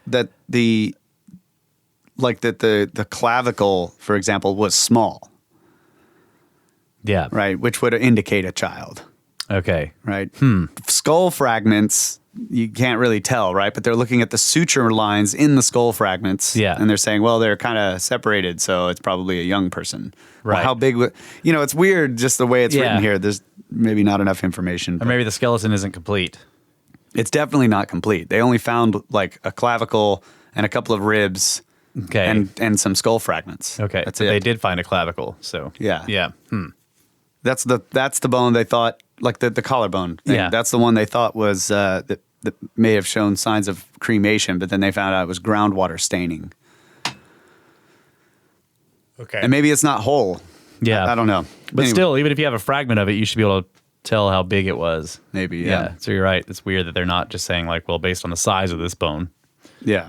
that the clavicle, for example, was small. Yeah. Right, which would indicate a child. Okay. Right? Skull fragments, you can't really tell, right? But they're looking at the suture lines in the skull fragments. Yeah. And they're saying, well, they're kind of separated, so it's probably a young person. Right. Well, how big it's weird just the way it's written here. There's maybe not enough information. Or maybe the skeleton isn't complete. It's definitely not complete. They only found like a clavicle and a couple of ribs. Okay. And some skull fragments. Okay. That's but it. They did find a clavicle, so. Yeah. Yeah. That's the bone they thought, like the collarbone thing. Yeah. That's the one they thought was that may have shown signs of cremation, but then they found out it was groundwater staining. Okay. And maybe it's not whole. Yeah. I don't know. But Anyway, still, even if you have a fragment of it, you should be able to tell how big it was. maybe, yeah. So you're right. It's weird that they're not just saying like, well, based on the size of this bone. Yeah.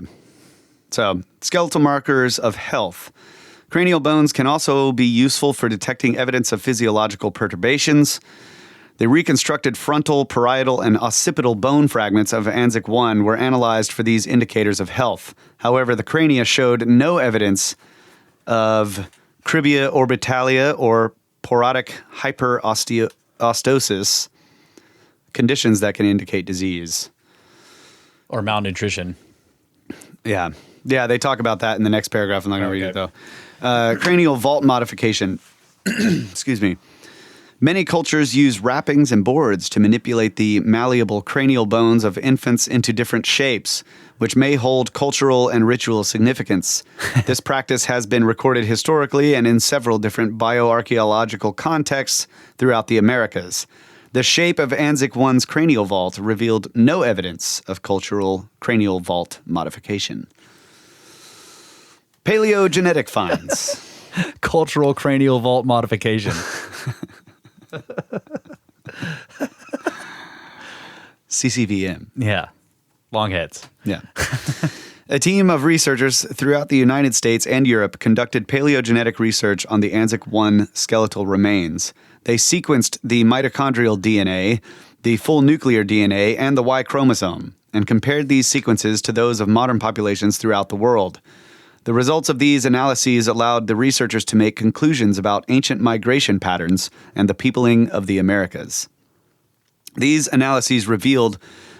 So, skeletal markers of health. Cranial bones can also be useful for detecting evidence of physiological perturbations. The reconstructed frontal, parietal, and occipital bone fragments of Anzick-1 were analyzed for these indicators of health. However, the crania showed no evidence of cribia orbitalia or porotic hyperostosis, conditions that can indicate disease. Or malnutrition. Yeah. Yeah, they talk about that in the next paragraph. I'm not going to read it, though. Cranial vault modification. Excuse me. Many cultures use wrappings and boards to manipulate the malleable cranial bones of infants into different shapes, which may hold cultural and ritual significance. This practice has been recorded historically and in several different bioarchaeological contexts throughout the Americas. The shape of Anzick-1's cranial vault revealed no evidence of cultural cranial vault modification. Paleogenetic finds. Cultural cranial vault modification. CCVM. Yeah. Long heads. Yeah. A team of researchers throughout the United States and Europe conducted paleogenetic research on the Anzick-1 skeletal remains. They sequenced the mitochondrial DNA, the full nuclear DNA, and the Y chromosome, and compared these sequences to those of modern populations throughout the world. The results of these analyses allowed the researchers to make conclusions about ancient migration patterns and the peopling of the Americas. These analyses revealed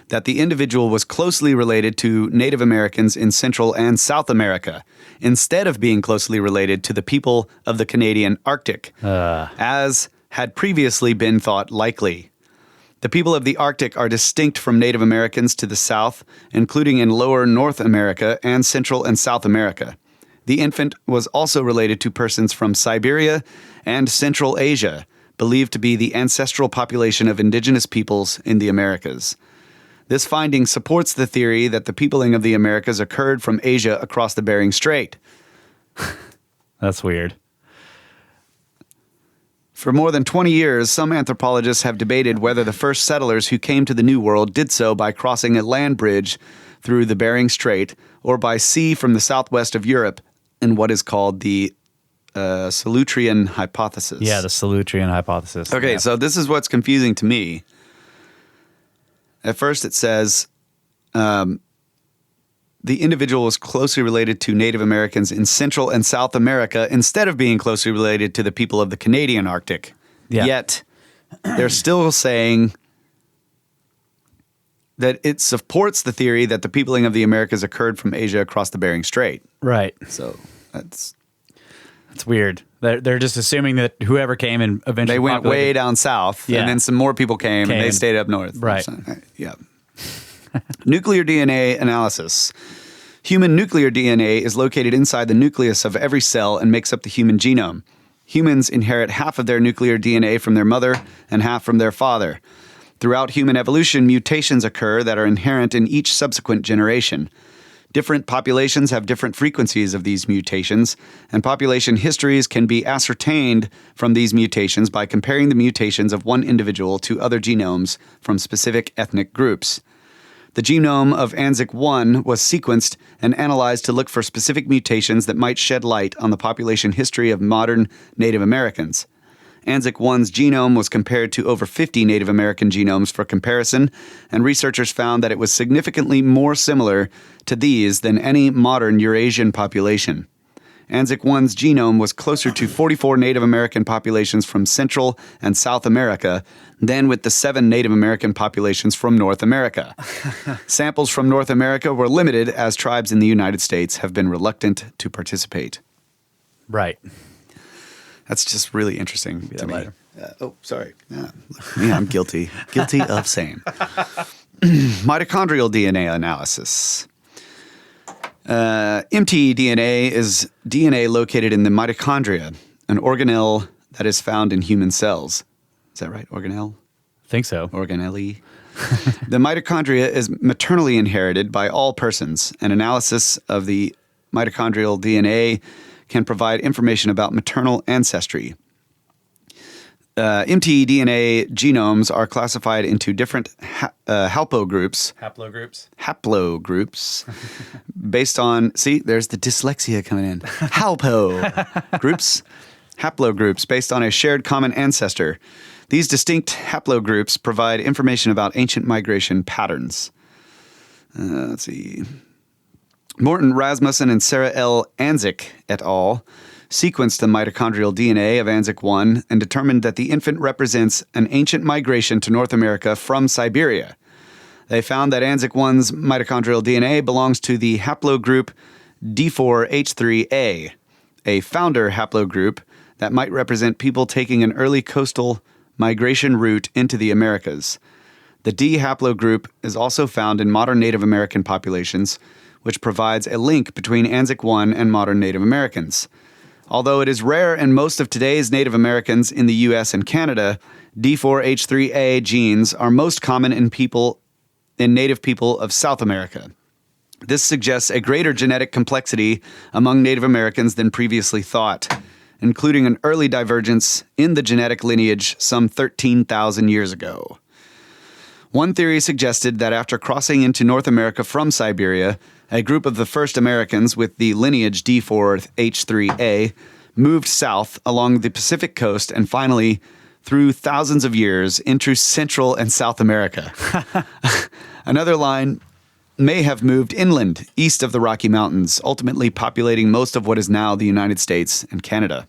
that the individual was closely related to Native Americans in Central and South America, instead of being closely related to the people of the Canadian Arctic, as had previously been thought likely. The people of the Arctic are distinct from Native Americans to the south, including in lower North America and Central and South America. The infant was also related to persons from Siberia and Central Asia, believed to be the ancestral population of indigenous peoples in the Americas. This finding supports the theory that the peopling of the Americas occurred from Asia across the Bering Strait. That's weird. For more than 20 years, some anthropologists have debated whether the first settlers who came to the New World did so by crossing a land bridge through the Bering Strait or by sea from the southwest of Europe in what is called the Solutrean hypothesis. Yeah, the Solutrean hypothesis. Okay, Yeah. so this is what's confusing to me. At first it says the individual was closely related to Native Americans in Central and South America instead of being closely related to the people of the Canadian Arctic. Yeah. Yet they're still saying that it supports the theory that the peopling of the Americas occurred from Asia across the Bering Strait. Right. So that's... It's weird. They're just assuming that whoever came and eventually They went way populated- down south, Yeah. and then some more people came and they stayed up north. Right. So, yeah. Nuclear DNA analysis. Human nuclear DNA is located inside the nucleus of every cell and makes up the human genome. Humans inherit half of their nuclear DNA from their mother and half from their father. Throughout human evolution, mutations occur that are inherent in each subsequent generation. Different populations have different frequencies of these mutations, and population histories can be ascertained from these mutations by comparing the mutations of one individual to other genomes from specific ethnic groups. The genome of Anzick-1 was sequenced and analyzed to look for specific mutations that might shed light on the population history of modern Native Americans. Anzick-1's genome was compared to over 50 Native American genomes for comparison, and researchers found that it was significantly more similar to these than any modern Eurasian population. Anzick-1's genome was closer to 44 Native American populations from Central and South America than with the 7 Native American populations from North America. Samples from North America were limited as tribes in the United States have been reluctant to participate. Right. That's just really interesting to me. later. Sorry. Yeah, I'm guilty. Guilty of same. Mitochondrial DNA analysis. mtDNA is DNA located in the mitochondria, an organelle that is found in human cells. Is that right? Organelle? Think so. Organelle. The mitochondria is maternally inherited by all persons. An analysis of the mitochondrial DNA can provide information about maternal ancestry. mtDNA genomes are classified into different haplogroups. Haplogroups. Based on, see, there's the dyslexia coming in. Haplogroups based on a shared common ancestor. These distinct haplogroups provide information about ancient migration patterns. Let's see. Morton Rasmussen and Sarah L. Anzick et al. Sequenced the mitochondrial DNA of Anzick-1 and determined that the infant represents an ancient migration to North America from Siberia. They found that Anzick-1's mitochondrial DNA belongs to the haplogroup D4H3A, a founder haplogroup that might represent people taking an early coastal migration route into the Americas. The D haplogroup is also found in modern Native American populations, which provides a link between Anzick-1 and modern Native Americans. Although it is rare in most of today's Native Americans in the U.S. and Canada, D4H3A genes are most common in native people of South America. This suggests a greater genetic complexity among Native Americans than previously thought, including an early divergence in the genetic lineage some 13,000 years ago. One theory suggested that after crossing into North America from Siberia, a group of the first Americans with the lineage D4H3A moved south along the Pacific coast and finally, through thousands of years, into Central and South America. Another line may have moved inland, east of the Rocky Mountains, ultimately populating most of what is now the United States and Canada.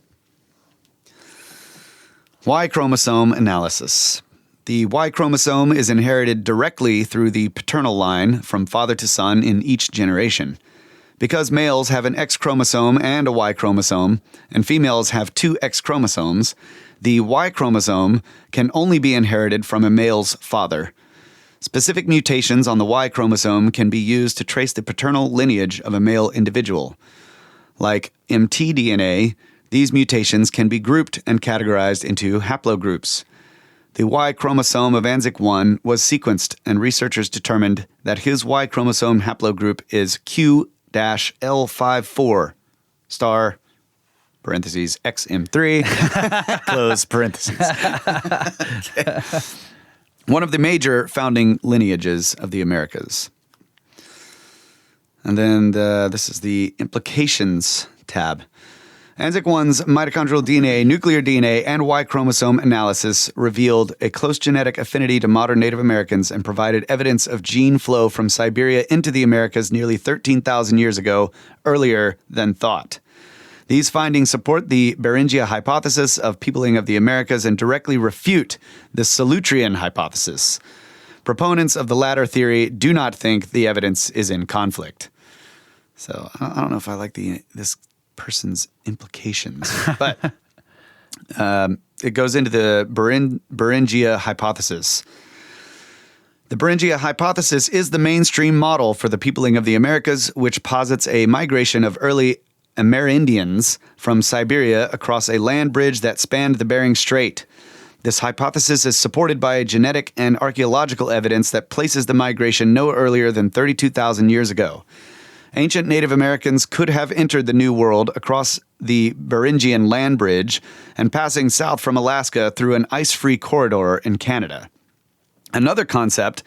Y chromosome analysis. The Y chromosome is inherited directly through the paternal line from father to son in each generation. Because males have an X chromosome and a Y chromosome, and females have 2 X chromosomes, the Y chromosome can only be inherited from a male's father. Specific mutations on the Y chromosome can be used to trace the paternal lineage of a male individual. Like mtDNA, these mutations can be grouped and categorized into haplogroups. The Y chromosome of Anzick-1 was sequenced, and researchers determined that his Y chromosome haplogroup is Q-L54 star parentheses XM3 close parentheses. Okay. One of the major founding lineages of the Americas. And then this is the implications tab. Anzick-1's mitochondrial DNA, nuclear DNA, and Y chromosome analysis revealed a close genetic affinity to modern Native Americans and provided evidence of gene flow from Siberia into the Americas nearly 13,000 years ago, earlier than thought. These findings support the Beringia hypothesis of peopling of the Americas and directly refute the Solutrean hypothesis. Proponents of the latter theory do not think the evidence is in conflict. So I don't know if I like this person's implications, but it goes into the Beringia hypothesis. The Beringia hypothesis is the mainstream model for the peopling of the Americas, which posits a migration of early Amerindians from Siberia across a land bridge that spanned the Bering Strait. This hypothesis is supported by genetic and archaeological evidence that places the migration no earlier than 32,000 years ago. Ancient Native Americans could have entered the New World across the Beringian land bridge and passing south from Alaska through an ice-free corridor in Canada. Another concept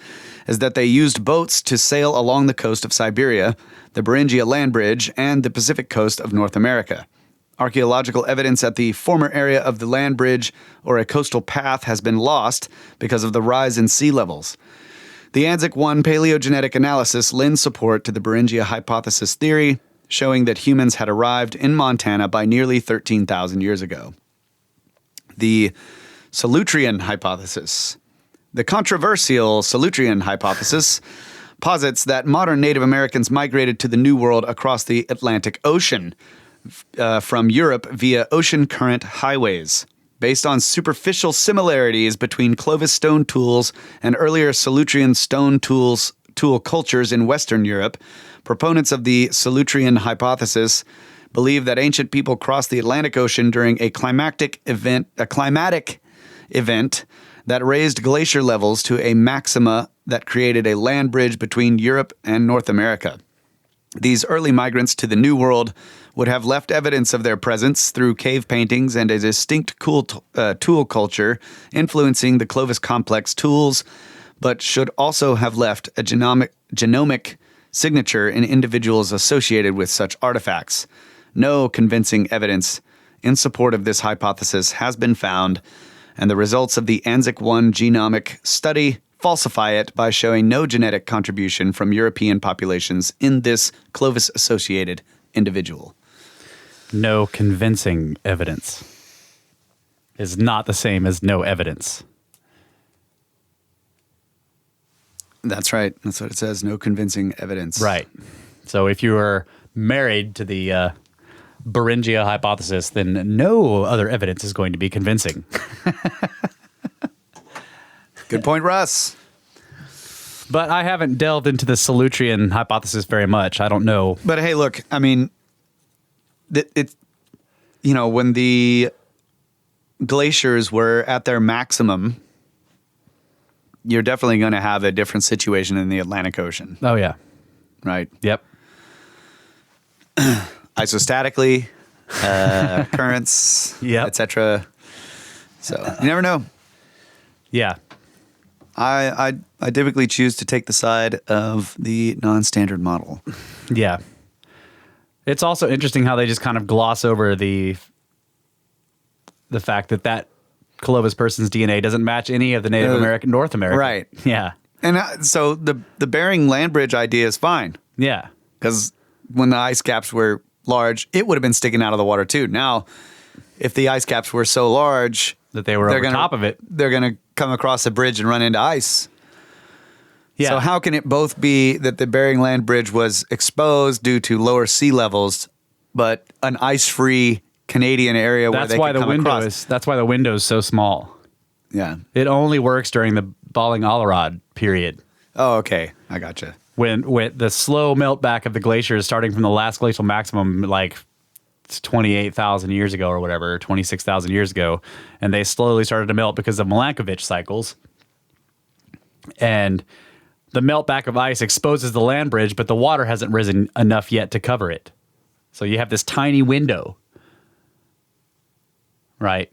is that they used boats to sail along the coast of Siberia, the Beringia land bridge, and the Pacific coast of North America. Archaeological evidence at the former area of the land bridge or a coastal path has been lost because of the rise in sea levels. The Anzick-1 paleogenetic analysis lends support to the Beringia hypothesis theory, showing that humans had arrived in Montana by nearly 13,000 years ago. The Solutrean hypothesis. The controversial Solutrean hypothesis posits that modern Native Americans migrated to the New World across the Atlantic Ocean from Europe via ocean current highways. Based on superficial similarities between Clovis stone tools and earlier Solutrean stone tool cultures in Western Europe, proponents of the Solutrean hypothesis believe that ancient people crossed the Atlantic Ocean during a climatic event that raised glacier levels to a maxima that created a land bridge between Europe and North America. These early migrants to the New World would have left evidence of their presence through cave paintings and a distinct tool culture influencing the Clovis Complex tools, but should also have left a genomic signature in individuals associated with such artifacts. No convincing evidence in support of this hypothesis has been found, and the results of the Anzick-1 genomic study falsify it by showing no genetic contribution from European populations in this Clovis-associated individual. No convincing evidence is not the same as no evidence. That's right. That's what it says. No convincing evidence. Right. So if you were married to the Beringia hypothesis, then no other evidence is going to be convincing. Good point, Russ. But I haven't delved into the Solutrean hypothesis very much. I don't know. But hey, look, I mean, it's, when the glaciers were at their maximum, you're definitely going to have a different situation in the Atlantic Ocean. Oh, yeah. Right? Yep. Isostatically, currents, yep, etc. So you never know. Yeah. I typically choose to take the side of the non-standard model. Yeah. It's also interesting how they just kind of gloss over the fact that Clovis person's DNA doesn't match any of the Native American, North American. Right. Yeah. And so the Bering land bridge idea is fine. Yeah. Because when the ice caps were large, it would have been sticking out of the water too. Now, if the ice caps were so large that they were over top of it, they're going to come across the bridge and run into ice. Yeah. So how can it both be that the Bering Land Bridge was exposed due to lower sea levels, but an ice-free Canadian area where they could come across? That's why the window is so small. Yeah. It only works during the Balling-Alarod period. Oh, okay. I gotcha. When the slow melt back of the glaciers starting from the last glacial maximum, like collapsed 28,000 years ago or whatever, 26,000 years ago, and they slowly started to melt because of Milankovitch cycles. And the melt back of ice exposes the land bridge, but the water hasn't risen enough yet to cover it. So you have this tiny window, right?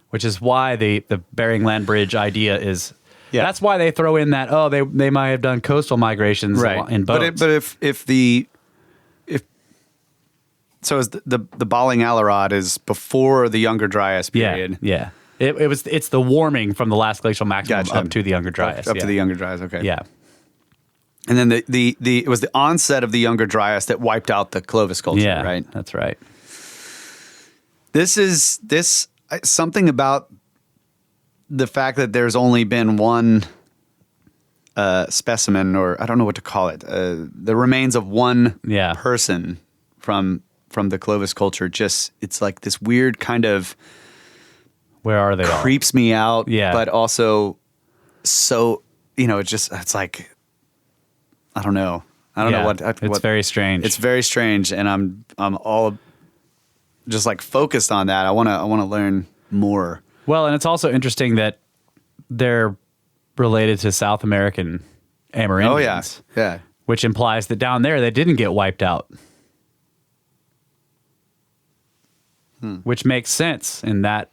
Which is why the Bering Land Bridge idea is. Yeah. That's why they throw in that, they might have done coastal migrations in boats. But if the Balling Alarod is before the Younger Dryas period. Yeah. It's the warming from the last glacial maximum up to the Younger Dryas. Up to the Younger Dryas, okay. Yeah. And then it was the onset of the Younger Dryas that wiped out the Clovis culture, right? That's right. This something about the fact that there's only been one specimen, or I don't know what to call it, the remains of one person from the Clovis culture. Just it's like this weird kind of where are they? Creeps me out, but also it's like I don't know. I don't know what. It's very strange. It's very strange, and I'm all just like focused on that. I want to learn more. Well, and it's also interesting that they're related to South American Amerindians. Oh, yeah. Which implies that down there they didn't get wiped out. Which makes sense in that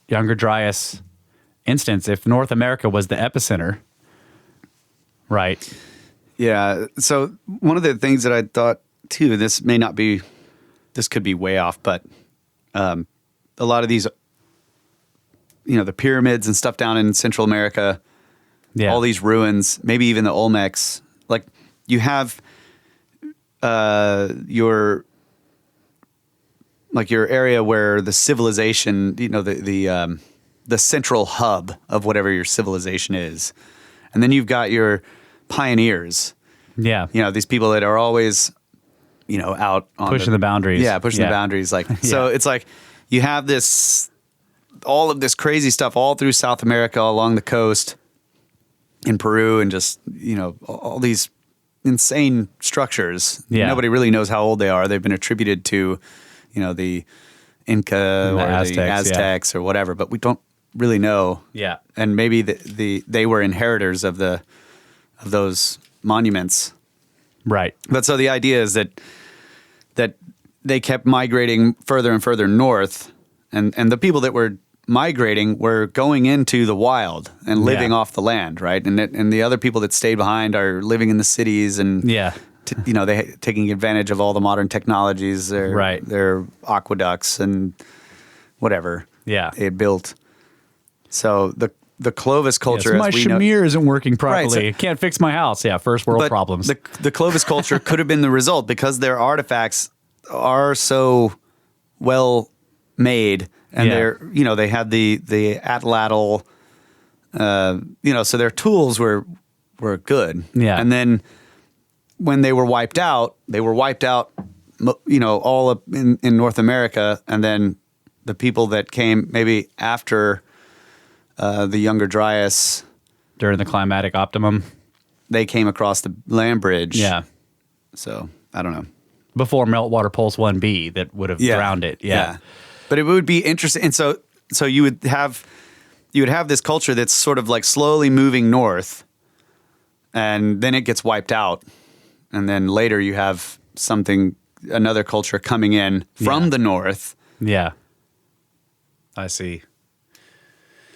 Younger Dryas instance. If North America was the epicenter, right? Yeah. So one of the things that I thought, too, this could be way off, but a lot of these, the pyramids and stuff down in Central America, all these ruins, maybe even the Olmecs, like you have your area where the civilization, the central hub of whatever your civilization is. And then you've got your pioneers. Yeah. These people that are always, out on pushing the boundaries. Yeah, pushing the boundaries. So it's like you have all of this crazy stuff all through South America, along the coast, in Peru, and just, all these insane structures. Yeah. Nobody really knows how old they are. They've been attributed to, the Inca or the Aztecs or whatever, but we don't really know. Yeah. And maybe they were inheritors of those monuments. Right. But so the idea is that they kept migrating further and further north, and the people that were migrating were going into the wild and living off the land, right? And the other people that stayed behind are living in the cities and they taking advantage of all the modern technologies, their aqueducts and whatever they had built. So the Clovis culture, my shamir isn't working properly. Right, can't fix my house. Yeah, first world problems. The Clovis culture could have been the result because their artifacts are so well made, and they had the atlatl, so their tools were good. Yeah, and then when they were wiped out, all up in North America, and then the people that came maybe after the Younger Dryas during the climatic optimum, they came across the land bridge. Yeah. So I don't know. Before Meltwater Pulse 1b that would have drowned it. Yeah. But it would be interesting. And so you would have this culture that's sort of like slowly moving north, and then it gets wiped out. And then later you have another culture coming in from the north. Yeah. I see.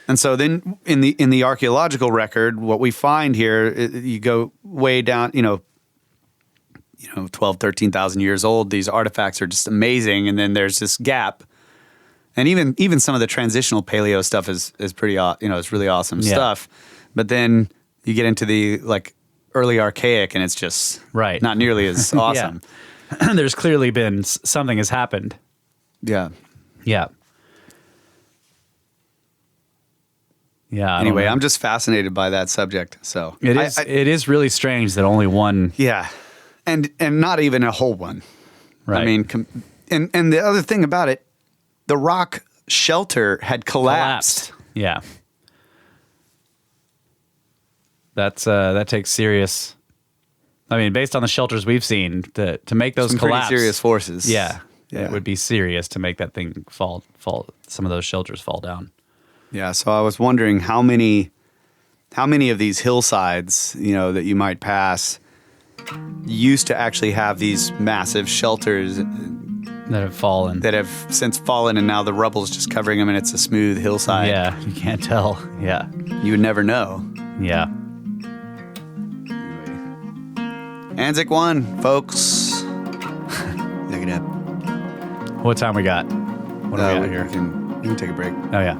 And so then in the archaeological record, what we find here, you go way down, 12, 13,000 years old. These artifacts are just amazing. And then there's this gap. And even some of the transitional paleo stuff is pretty, it's really awesome stuff. But then you get into the early archaic, and it's just not nearly as awesome. There's clearly been something has happened. Yeah. Yeah. Yeah. Anyway, I'm just fascinated by that subject. So it is really strange that only one. Yeah. And not even a whole one. Right. I mean, and the other thing about it, the rock shelter had collapsed. Yeah. That takes serious. I mean, based on the shelters we've seen, to make those some collapse, pretty serious forces. Yeah, Yeah. It would be serious to make that thing fall. Some of those shelters fall down. Yeah, so I was wondering how many of these hillsides, that you might pass used to actually have these massive shelters That have fallen. that have since fallen, and now the rubble's just covering them and it's a smooth hillside. Yeah, you can't tell. Yeah. You would never know. Yeah. Anzick-1, folks. Look it up. What time we got? What do we got here? We can take a break. Oh, yeah.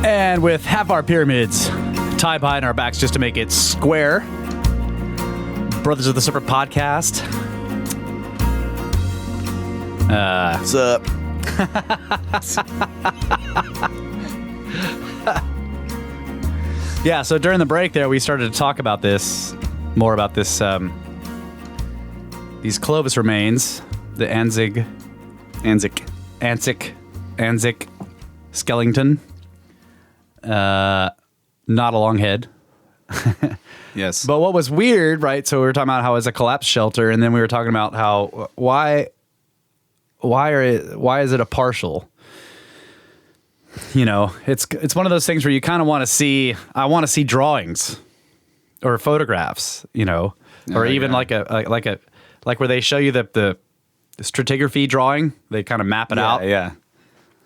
And with half our pyramids tied behind our backs just to make it square, Brothers of the Serpent podcast. What's up? Yeah, so during the break there, we started to talk about more about these Clovis remains, the Anzick skeleton. Not a long head. Yes. But what was weird, right? So we were talking about how it's a collapsed shelter, and then we were talking about how why is it a partial? It's one of those things where you kind of want to see. I want to see drawings or photographs, or even like where they show you the stratigraphy drawing. They kind of map it out. Yeah.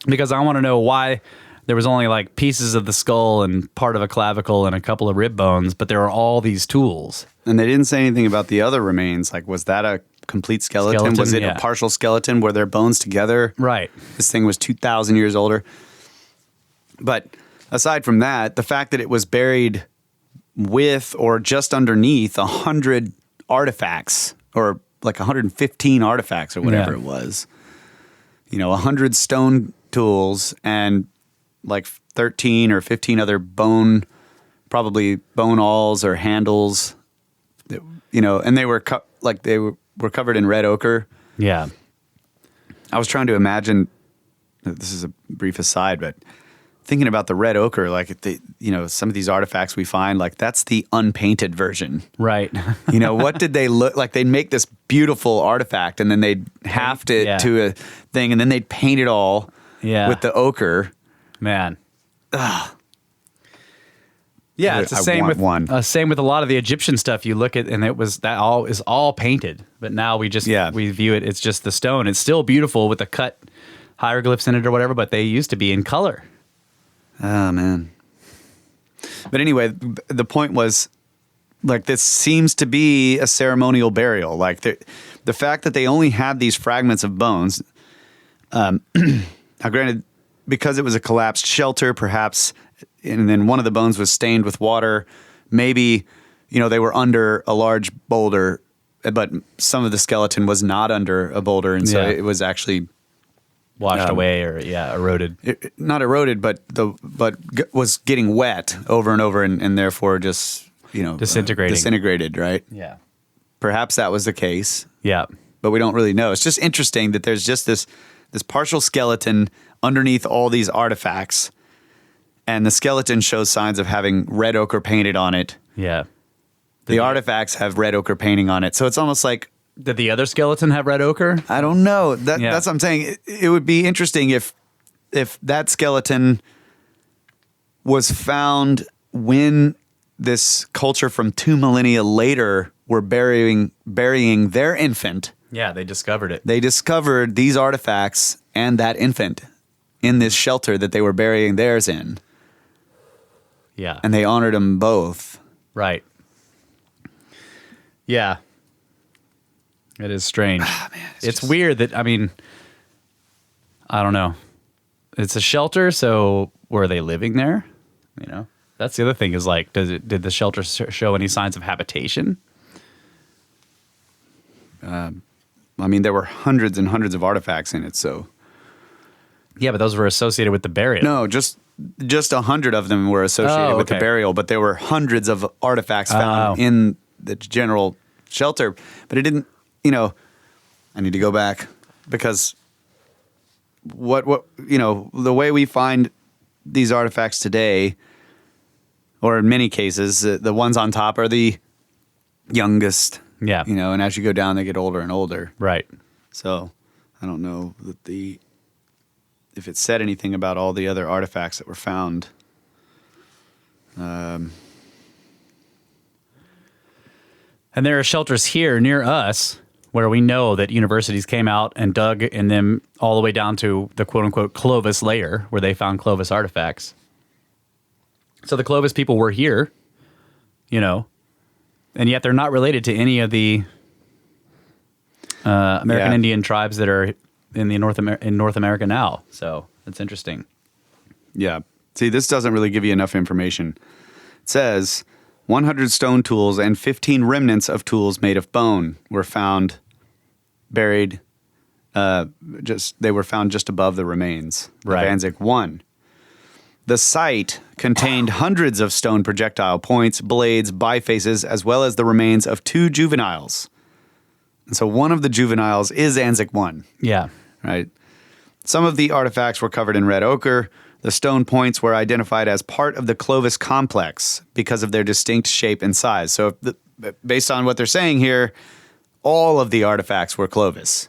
Because I want to know why there was only like pieces of the skull and part of a clavicle and a couple of rib bones, but there are all these tools. And they didn't say anything about the other remains. Like, was that a complete skeleton? Was it yeah. a partial skeleton? Were their bones together? Right. This thing was 2,000 years older. But aside from that, the fact that it was buried with or just underneath 100 artifacts, or like 115 artifacts or whatever it was, 100 stone tools and like 13 or 15 other probably bone awls or handles, and they were were covered in red ochre. Yeah. I was trying to imagine, this is a brief aside, but thinking about the red ochre, like some of these artifacts we find, like that's the unpainted version. Right. What did they look like? They'd make this beautiful artifact and then they'd haft it to a thing and then they'd paint it all with the ochre. Man. Ugh. Yeah, it's the same with a lot of the Egyptian stuff you look at, and that all is all painted. But now we view it. It's just the stone. It's still beautiful with the cut hieroglyphs in it or whatever, but they used to be in color. Oh man. But anyway, the point was, like, this seems to be a ceremonial burial. Like the fact that they only had these fragments of bones. Now, granted, because it was a collapsed shelter, perhaps, and then one of the bones was stained with water, maybe, they were under a large boulder, but some of the skeleton was not under a boulder, and so it was actually washed away or eroded. Not eroded, but was getting wet over and over, and therefore just disintegrated, right? Yeah. Perhaps that was the case. Yeah. But we don't really know. It's just interesting that there's just this partial skeleton underneath all these artifacts, and the skeleton shows signs of having red ochre painted on it. Yeah. The artifacts have red ochre painting on it. So it's almost like... Did the other skeleton have red ochre? I don't know. That's what I'm saying. It would be interesting if that skeleton was found when this culture from 2 millennia later were burying their infant. Yeah, they discovered it. They discovered these artifacts and that infant in this shelter that they were burying theirs in. Yeah. And they honored them both. Right. Yeah. It is strange. Man, it's weird that, I don't know. It's a shelter, so were they living there? That's the other thing is, like, did the shelter show any signs of habitation? I mean, there were hundreds and hundreds of artifacts in it. So Yeah, but those were associated with the burial. no, just 100 of them were associated with the okay. burial, but there were hundreds of artifacts found in the general shelter. But it didn't, I need to go back because what the way we find these artifacts today, or in many cases, the ones on top are the youngest. Yeah. And as you go down, they get older and older. Right. So I don't know that if it said anything about all the other artifacts that were found. And there are shelters here near us where we know that universities came out and dug in them all the way down to the quote-unquote Clovis layer where they found Clovis artifacts. So the Clovis people were here, and yet they're not related to any of the American Indian tribes that are in North America now. So that's interesting. Yeah. See, this doesn't really give you enough information. It says 100 stone tools and 15 remnants of tools made of bone were found buried. They were found just above the remains of Anzick-1. The site contained hundreds of stone projectile points, blades, bifaces, as well as the remains of 2 juveniles. And so one of the juveniles is Anzick-1. Yeah. Right. Some of the artifacts were covered in red ochre. The stone points were identified as part of the Clovis Complex because of their distinct shape and size. So based on what they're saying here, all of the artifacts were Clovis.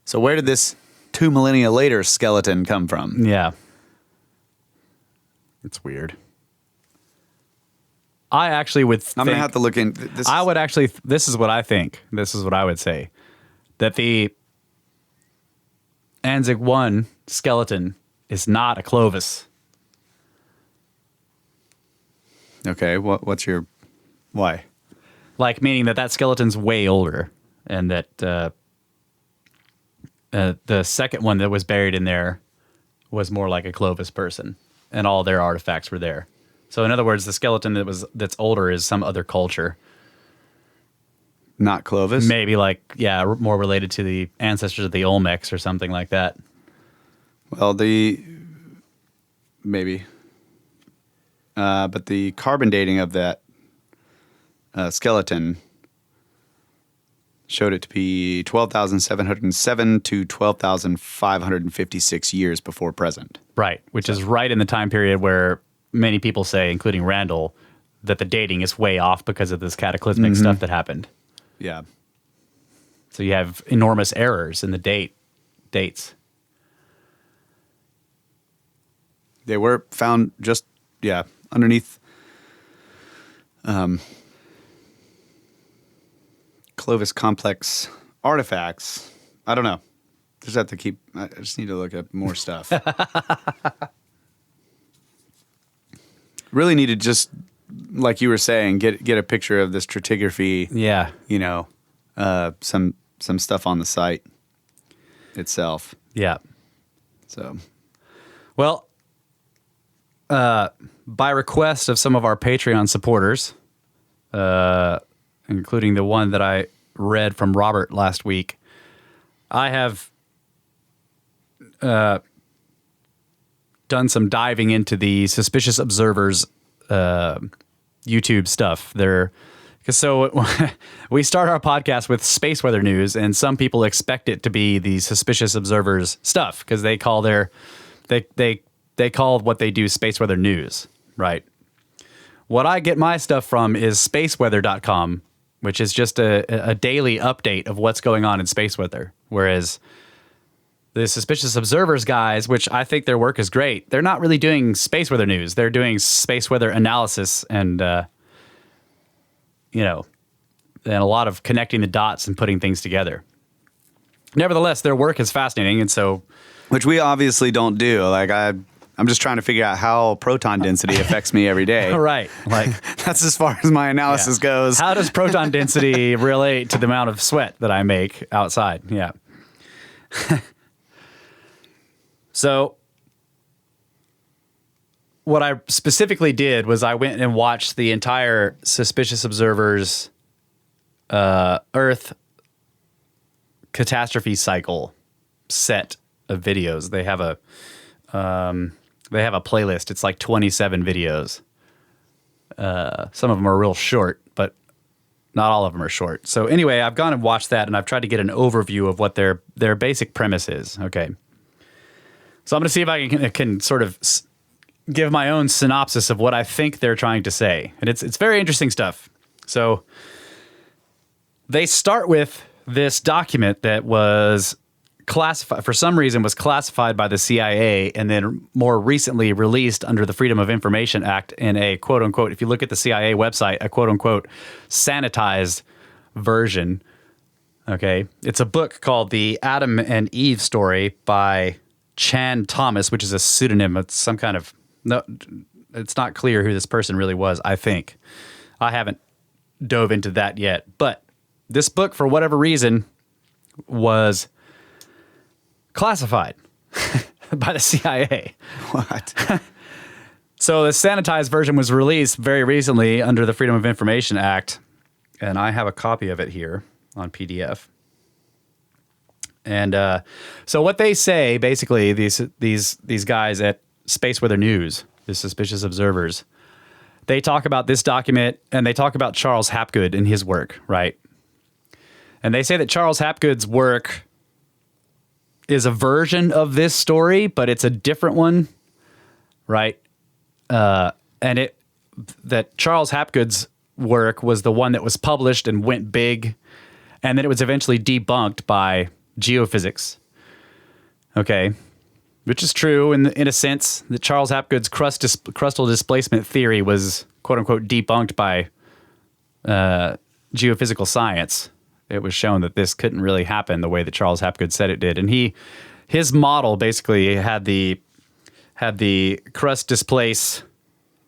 So where did this 2 millennia later skeleton come from? Yeah. It's weird. I actually would think... I'm going to have to look in... I would actually... This is what I think. This is what I would say. That the Anzick-1 skeleton is not a Clovis. Okay, what's your... Why? Like, meaning that skeleton's way older, and that the second one that was buried in there was more like a Clovis person, and all their artifacts were there. So, in other words, the skeleton that's older is some other culture. Not Clovis? Maybe more related to the ancestors of the Olmecs or something like that. Well, maybe. But the carbon dating of that skeleton showed it to be 12,707 to 12,556 years before present. Right, which is right in the time period where many people say, including Randall, that the dating is way off because of this cataclysmic stuff that happened. Yeah. So you have enormous errors in the dates. They were found just, underneath Clovis Complex artifacts. I don't know. I just need to look up more stuff. Really need to just, like you were saying, get a picture of this stratigraphy. Yeah. Some stuff on the site itself. Yeah. So, well, by request of some of our Patreon supporters, including the one that I read from Robert last week, I have done some diving into the Suspicious Observers YouTube stuff. So we start our podcast with space weather news, and some people expect it to be the Suspicious Observers stuff because they call they call what they do space weather news, right? What I get my stuff from is spaceweather.com, which is just a daily update of what's going on in space weather. Whereas the Suspicious Observers guys, which I think their work is great, they're not really doing space weather news. They're doing space weather analysis and, and a lot of connecting the dots and putting things together. Nevertheless, their work is fascinating, and so... Which we obviously don't do. I'm just trying to figure out how proton density affects me every day. Right. That's as far as my analysis goes. How does proton density relate to the amount of sweat that I make outside? Yeah. So what I specifically did was I went and watched the entire Suspicious Observers Earth Catastrophe cycle set of videos. They have a playlist. It's like 27 videos. Some of them are real short, but not all of them are short. So anyway, I've gone and watched that, and I've tried to get an overview of what their basic premise is. Okay. So I'm going to see if I can sort of give my own synopsis of what I think they're trying to say. And it's very interesting stuff. So they start with this document that was classified, for some reason, was classified by the CIA and then more recently released under the Freedom of Information Act in a quote unquote, if you look at the CIA website, a quote unquote sanitized version. Okay. It's a book called The Adam and Eve Story by Chan Thomas, which is a pseudonym. It's some kind of, no, it's not clear who this person really was, I think. I haven't dove into that yet. But this book, for whatever reason, was classified by the CIA. What? So the sanitized version was released very recently under the Freedom of Information Act, and I have a copy of it here on PDF. And so what they say, basically, these guys at Space Weather News, the Suspicious Observers, they talk about this document, and they talk about Charles Hapgood and his work, right? And they say that Charles Hapgood's work is a version of this story, but it's a different one, right? And that Charles Hapgood's work was the one that was published and went big, and then it was eventually debunked by geophysics. Okay, which is true in a sense that Charles Hapgood's crustal displacement theory was quote unquote debunked by geophysical science. It was shown that this couldn't really happen the way that Charles Hapgood said it did. And his model basically had the crust displace,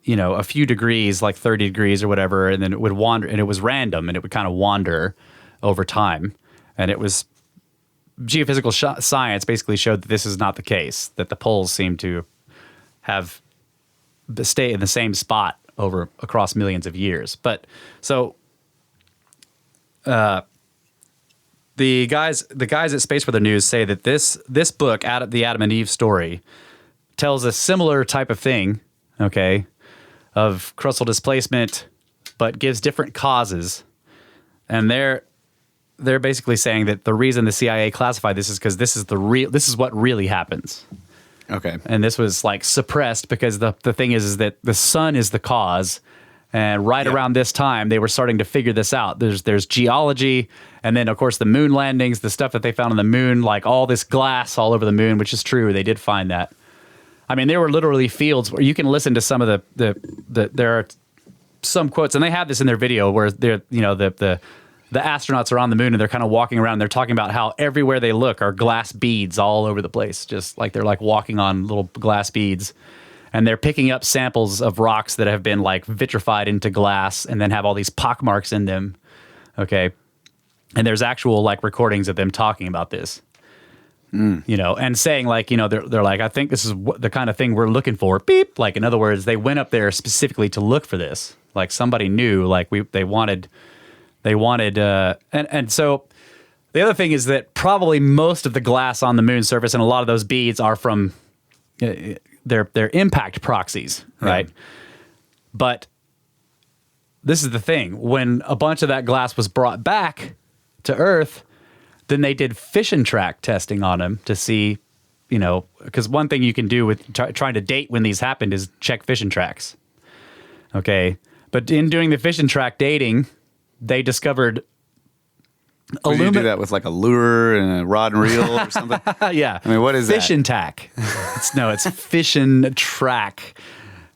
a few degrees, like 30 degrees or whatever, and then it would wander, and it was random, and it would kind of wander over time. And it was geophysical science basically showed that this is not the case, that the poles seem to have stay in the same spot across millions of years. But so the guys at Space Weather News say that this book, the Adam and Eve Story, tells a similar type of thing, okay, of crustal displacement, but gives different causes. And they're basically saying that the reason the CIA classified this is because this is what really happens. Okay. And this was like suppressed because the thing is that the sun is the cause. And around this time, they were starting to figure this out. There's geology, and then, of course, the moon landings, the stuff that they found on the moon, like all this glass all over the moon, which is true. They did find that. I mean, there were literally fields where you can listen to some of there are some quotes, and they have this in their video where the astronauts are on the moon and they're kind of walking around. And they're talking about how everywhere they look are glass beads all over the place, just like they're like walking on little glass beads. And they're picking up samples of rocks that have been like vitrified into glass and then have all these pock marks in them. Okay. And there's actual like recordings of them talking about this, and saying like, they're like, I think this is the kind of thing we're looking for. Beep. Like, in other words, they went up there specifically to look for this. Like somebody knew, like they wanted, and so the other thing is that probably most of the glass on the moon's surface and a lot of those beads are from, they're impact proxies, right? Yeah. But this is the thing. When a bunch of that glass was brought back to Earth, then they did fission track testing on them to see, because one thing you can do with trying to date when these happened is check fission tracks. Okay. But in doing the fission track dating, they discovered Do you do that with like a lure and a rod and reel or something? Yeah. I mean, what is fish that? and tack. It's fish and track.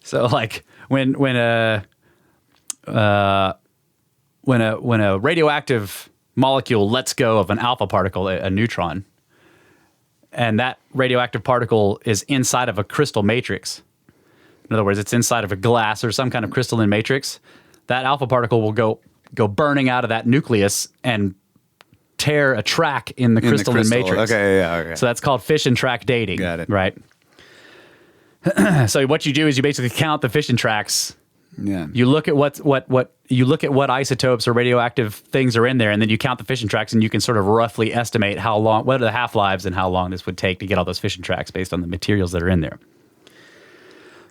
So like when a radioactive molecule lets go of an alpha particle, a neutron, and that radioactive particle is inside of a crystal matrix. In other words, it's inside of a glass or some kind of crystalline matrix. That alpha particle will go burning out of that nucleus and tear a track in the crystalline matrix. Okay, yeah, okay. So that's called fission track dating. Got it. Right? So what you do is you basically count the fission tracks. Yeah. You look at what you look at what isotopes or radioactive things are in there, and then you count the fission tracks, and you can sort of roughly estimate what are the half-lives and how long this would take to get all those fission tracks based on the materials that are in there.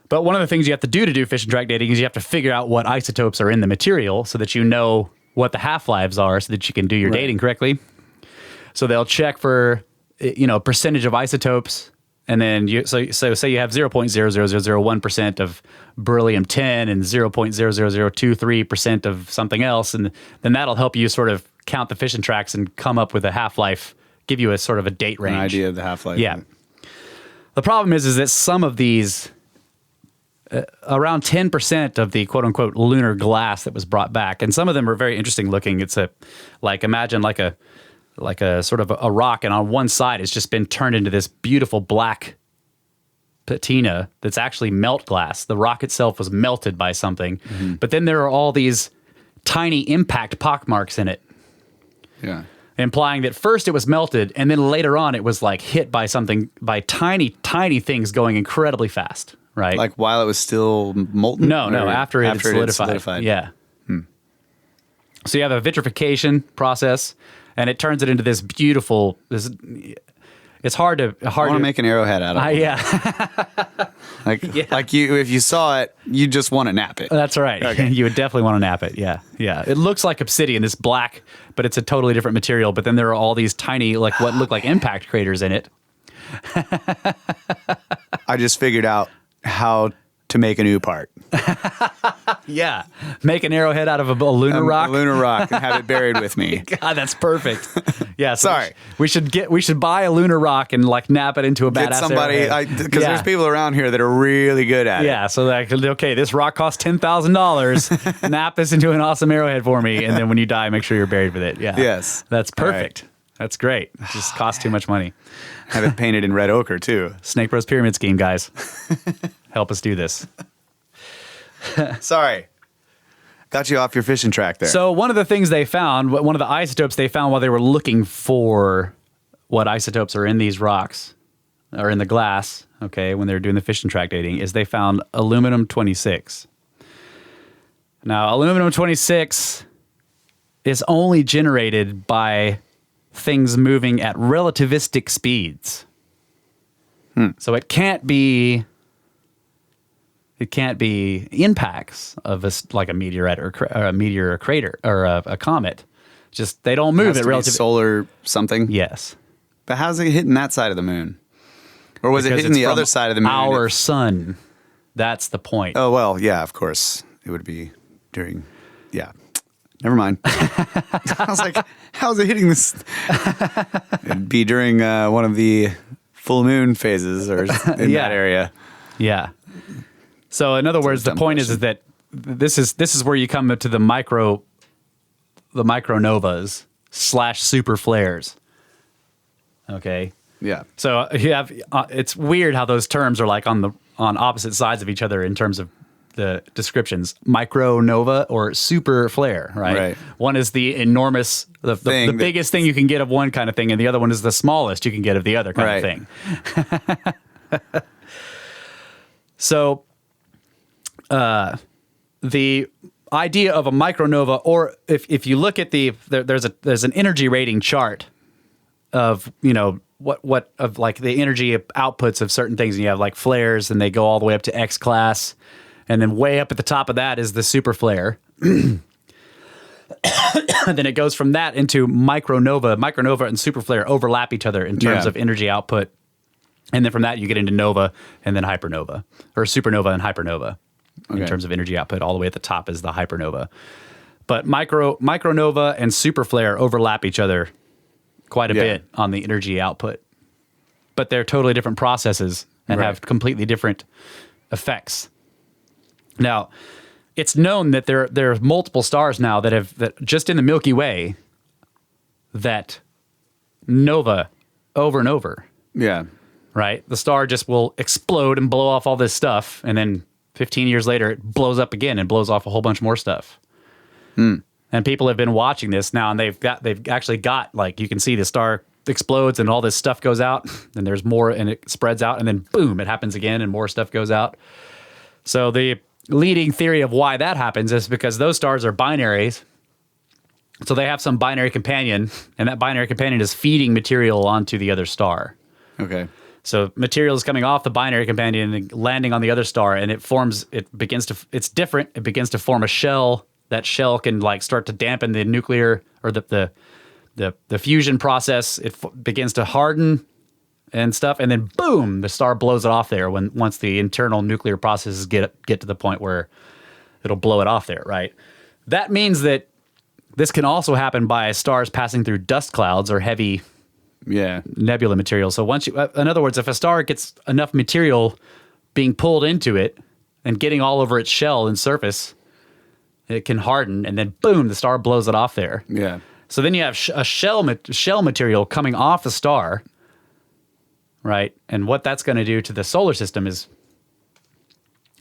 But one of the things you have to do fission track dating is you have to figure out what isotopes are in the material so that you know what the half-lives are so that you can do your dating correctly. So they'll check for, percentage of isotopes. And then so say you have 0.00001% of beryllium-10 and 0.00023% of something else, and then that'll help you sort of count the fission tracks and come up with a half-life, give you a sort of a date range. An idea of the half-life. Yeah. The problem is that some of these, around 10% of the quote-unquote lunar glass that was brought back, and some of them are very interesting looking. It's imagine like a sort of a rock, and on one side it's just been turned into this beautiful black patina that's actually melt glass. The rock itself was melted by something, but then there are all these tiny impact pockmarks in it. Yeah. Implying that first it was melted, and then later on it was like hit by something, by tiny, tiny things going incredibly fast, right? Like while it was still molten? No, after it had solidified. Yeah. So you have a vitrification process, and it turns it into this beautiful. It's hard to. I want to make an arrowhead out of it. Yeah. like you, if you saw it, you just want to nap it. That's right. Okay. You would definitely want to nap it. Yeah. It looks like obsidian, this black, but it's a totally different material. But then there are all these tiny, like what look like impact craters in it. I just figured out how to make a new part. Yeah. Make an arrowhead out of a lunar rock. A lunar rock and have it buried with me. God, that's perfect. Yeah. So Sorry. We should buy a lunar rock and like nap it into a badass arrowhead. Because there's people around here that are really good at it. Yeah. So like, okay, this rock costs $10,000. Nap this into an awesome arrowhead for me. And then when you die, make sure you're buried with it. Yeah. Yes. That's perfect. Right. That's great. It just costs too much money. Have it painted in red ochre too. Snake Bros Pyramid Scheme, guys. Help us do this. Sorry. Got you off your fishing track there. So one of the things they found, one of the isotopes they found while they were looking for what isotopes are in these rocks or in the glass, okay, when they were doing the fishing track dating, is they found aluminum-26. Now, aluminum-26 is only generated by things moving at relativistic speeds. So it can't be impacts of like a meteorite or a meteor or a crater or a comet. Just they don't move at relative solar something. Yes. But how's it hitting that side of the moon? Or was it hitting the other side of the moon? Our sun. That's the point. Oh, well, yeah, of course. It would be during, yeah. Never mind. I was like, how's it hitting this? It'd be during one of the full moon phases or in that area. Yeah. So in other words, the point is that this is where you come to the micronovas / super flares. Okay. Yeah. So you have it's weird how those terms are like on opposite sides of each other in terms of the descriptions. Micronova or super flare, right? Right. One is the enormous, the biggest thing you can get of one kind of thing, and the other one is the smallest you can get of the other kind of thing. So the idea of a micronova, or if you look at there's an energy rating chart of, what of like the energy outputs of certain things, and you have like flares, and they go all the way up to X class, and then way up at the top of that is the super flare. Then it goes from that into micronova. Micronova and super flare overlap each other in terms of energy output, and then from that you get into nova and then hypernova, or supernova and hypernova. In terms of energy output, all the way at the top is the hypernova. But micronova and super flare overlap each other quite a bit on the energy output. But they're totally different processes and have completely different effects. Now, it's known that there are multiple stars now that just in the Milky Way that nova over and over. Yeah. Right? The star just will explode and blow off all this stuff, and then 15 years later, it blows up again and blows off a whole bunch more stuff. And people have been watching this now, and they've actually got, like, you can see the star explodes and all this stuff goes out, and there's more, and it spreads out, and then boom, it happens again, and more stuff goes out. So leading theory of why that happens is because those stars are binaries. So they have some binary companion, and that binary companion is feeding material onto the other star. Okay. So material is coming off the binary companion and landing on the other star, and it's different. It begins to form a shell. That shell can like start to dampen the nuclear or the fusion process. It begins to harden and stuff, and then boom, the star blows it off there once the internal nuclear processes get to the point where it'll blow it off there, right? That means that this can also happen by stars passing through dust clouds or heavy nebula material. So in other words, if a star gets enough material being pulled into it and getting all over its shell and surface, it can harden, and then boom, the star blows it off there. Yeah. So then you have a shell material coming off the star, right? And what that's going to do to the solar system is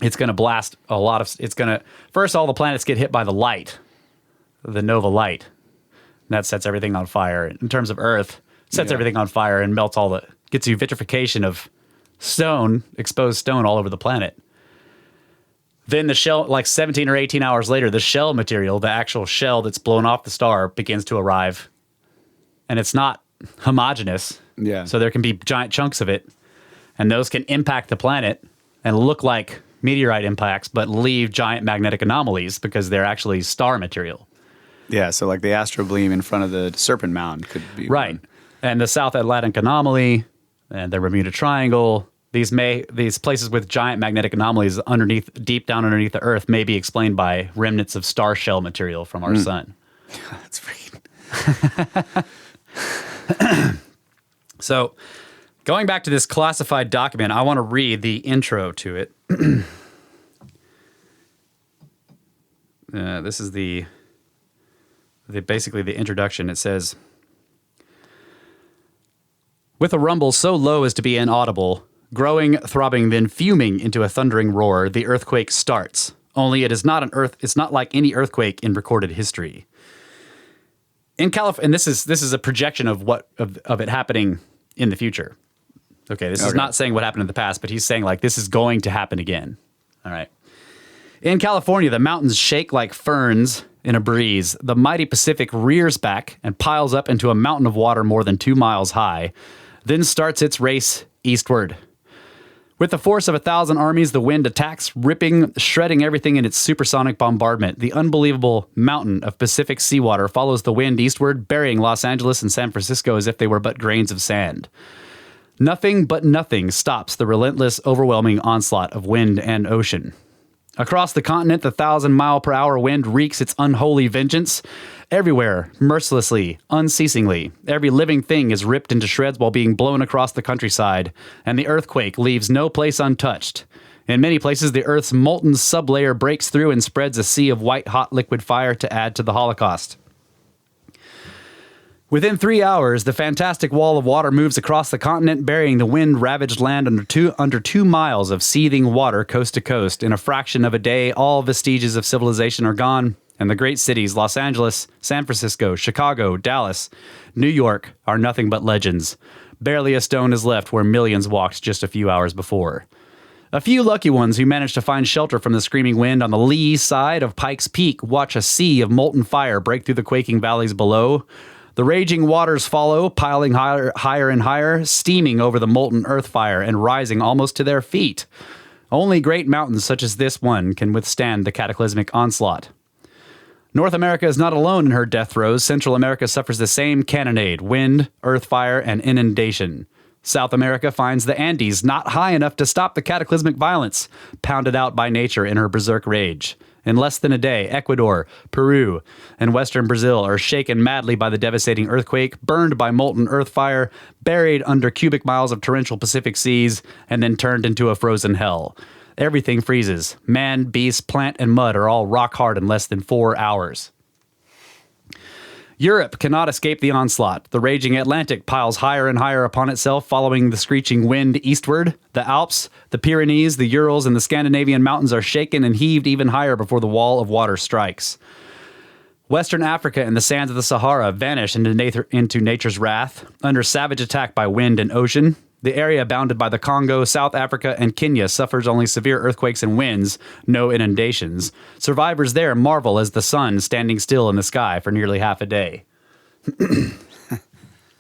it's going to blast first all the planets get hit by the light, the nova light. And that sets everything on fire. In terms of Earth, sets everything on fire and gets you vitrification of exposed stone all over the planet. Then the shell, like 17 or 18 hours later, the shell material, the actual shell that's blown off the star, begins to arrive. And it's not homogeneous. Yeah. So there can be giant chunks of it. And those can impact the planet and look like meteorite impacts, but leave giant magnetic anomalies because they're actually star material. Yeah, so like the astrobleam in front of the Serpent Mound could be right. one. And the South Atlantic anomaly and the Bermuda Triangle, these places with giant magnetic anomalies deep down underneath the Earth may be explained by remnants of star shell material from our sun. That's freaking. So, going back to this classified document, I want to read the intro to it. This is basically the introduction. It says, with a rumble so low as to be inaudible, growing, throbbing, then fuming into a thundering roar, the earthquake starts. Only it's not like any earthquake in recorded history. In California, and this is a projection of it happening in the future. Okay, this is not saying what happened in the past, but he's saying like this is going to happen again. All right. In California, the mountains shake like ferns in a breeze. The mighty Pacific rears back and piles up into a mountain of water more than 2 miles high, then starts its race eastward. With the force of 1,000 armies, the wind attacks, ripping, shredding everything in its supersonic bombardment. The unbelievable mountain of Pacific seawater follows the wind eastward, burying Los Angeles and San Francisco as if they were but grains of sand. Nothing but nothing stops the relentless, overwhelming onslaught of wind and ocean. Across the continent, the 1,000-mile-per-hour wind wreaks its unholy vengeance. Everywhere, mercilessly, unceasingly, every living thing is ripped into shreds while being blown across the countryside, and the earthquake leaves no place untouched. In many places, the Earth's molten sublayer breaks through and spreads a sea of white-hot liquid fire to add to the Holocaust. Within 3 hours, the fantastic wall of water moves across the continent, burying the wind-ravaged land under 2 miles of seething water coast to coast. In a fraction of a day, all vestiges of civilization are gone, and the great cities, Los Angeles, San Francisco, Chicago, Dallas, New York, are nothing but legends. Barely a stone is left where millions walked just a few hours before. A few lucky ones who managed to find shelter from the screaming wind on the lee side of Pikes Peak watch a sea of molten fire break through the quaking valleys below. The raging waters follow, piling higher and higher, steaming over the molten earth fire and rising almost to their feet. Only great mountains such as this one can withstand the cataclysmic onslaught. North America is not alone in her death throes. Central America suffers the same cannonade, wind, earth fire, and inundation. South America finds the Andes not high enough to stop the cataclysmic violence, pounded out by nature in her berserk rage. In less than a day, Ecuador, Peru, and western Brazil are shaken madly by the devastating earthquake, burned by molten earth fire, buried under cubic miles of torrential Pacific seas, and then turned into a frozen hell. Everything freezes. Man, beast, plant, and mud are all rock hard in less than 4 hours. Europe cannot escape the onslaught. The raging Atlantic piles higher and higher upon itself, following the screeching wind eastward. The Alps, the Pyrenees, the Urals, and the Scandinavian mountains are shaken and heaved even higher before the wall of water strikes. Western Africa and the sands of the Sahara vanish into nature's wrath, under savage attack by wind and ocean. The area bounded by the Congo, South Africa, and Kenya suffers only severe earthquakes and winds, no inundations. Survivors there marvel as the sun standing still in the sky for nearly half a day.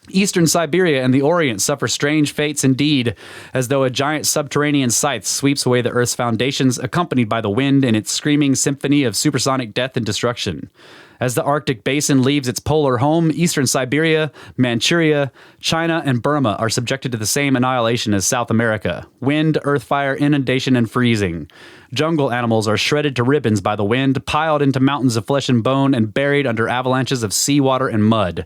Eastern Siberia and the Orient suffer strange fates indeed, as though a giant subterranean scythe sweeps away the Earth's foundations, accompanied by the wind in its screaming symphony of supersonic death and destruction. As the Arctic basin leaves its polar home, Eastern Siberia, Manchuria, China, and Burma are subjected to the same annihilation as South America. Wind, earth fire, inundation, and freezing. Jungle animals are shredded to ribbons by the wind, piled into mountains of flesh and bone, and buried under avalanches of seawater and mud.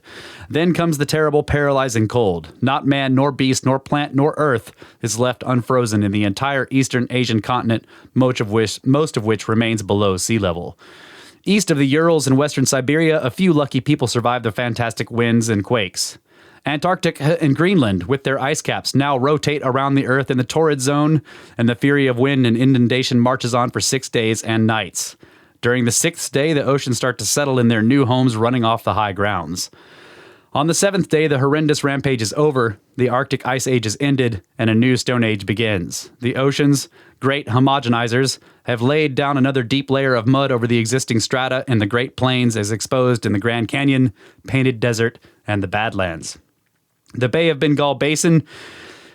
Then comes the terrible, paralyzing cold. Not man, nor beast, nor plant, nor earth is left unfrozen in the entire Eastern Asian continent, most of which remains below sea level. East of the Urals and western Siberia, a few lucky people survive the fantastic winds and quakes. Antarctica and Greenland, with their ice caps, now rotate around the Earth in the torrid zone, and the fury of wind and inundation marches on for 6 days and nights. During the 6th day, the oceans start to settle in their new homes running off the high grounds. On the 7th day, the horrendous rampage is over, the Arctic Ice Age is ended, and a new Stone Age begins. The oceans, great homogenizers, have laid down another deep layer of mud over the existing strata, and the Great Plains is exposed in the Grand Canyon, Painted Desert, and the Badlands. The Bay of Bengal Basin,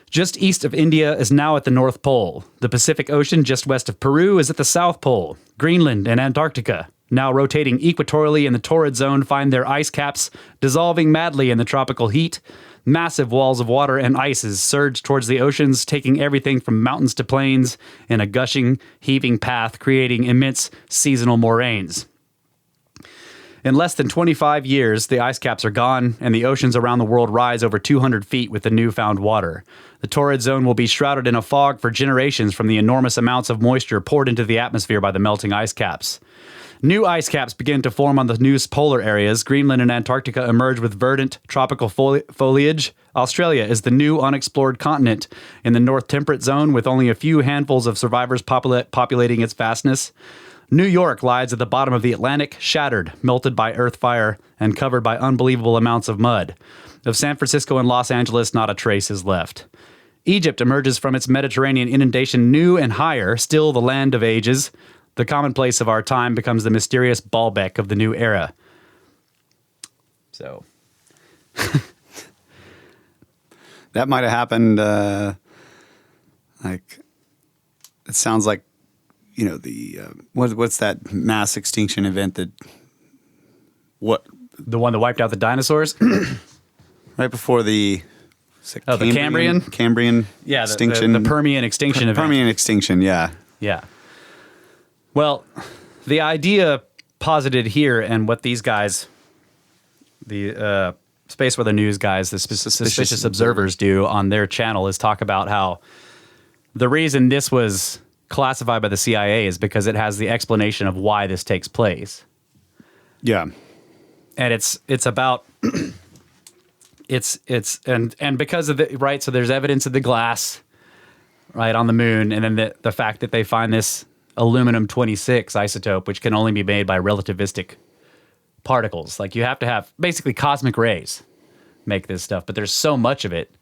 just east of India, is now at the North Pole. The Pacific Ocean, just west of Peru, is at the South Pole. Greenland and Antarctica, now rotating equatorially in the torrid zone, find their ice caps dissolving madly in the tropical heat. Massive walls of water and ices surge towards the oceans, taking everything from mountains to plains in a gushing, heaving path, creating immense seasonal moraines. In less than 25 years, the ice caps are gone, and the oceans around the world rise over 200 feet with the newfound water. The torrid zone will be shrouded in a fog for generations from the enormous amounts of moisture poured into the atmosphere by the melting ice caps. New ice caps begin to form on the new polar areas. Greenland and Antarctica emerge with verdant tropical foliage. Australia is the new unexplored continent in the North Temperate Zone, with only a few handfuls of survivors populating its vastness. New York lies at the bottom of the Atlantic, shattered, melted by earth fire, and covered by unbelievable amounts of mud. Of San Francisco and Los Angeles, not a trace is left. Egypt emerges from its Mediterranean inundation new and higher, still the land of ages. The commonplace of our time becomes the mysterious Baalbek of the new era. So. That might have happened, it sounds like, you know, the, what's that mass extinction event that, The one that wiped out the dinosaurs? right before the Cambrian? Cambrian extinction. The Permian extinction event. Permian extinction, yeah. Yeah. Well, the idea posited here, and what these guys, the Space Weather News guys, the Suspicious Observers do on their channel, is talk about how the reason this was classified by the CIA is because it has the explanation of why this takes place. Yeah. And it's about and because of the right, so there's evidence of the glass right on the moon, and then the fact that they find this aluminum-26 isotope, which can only be made by relativistic particles. Like, you have to have basically cosmic rays make this stuff, but there's so much of it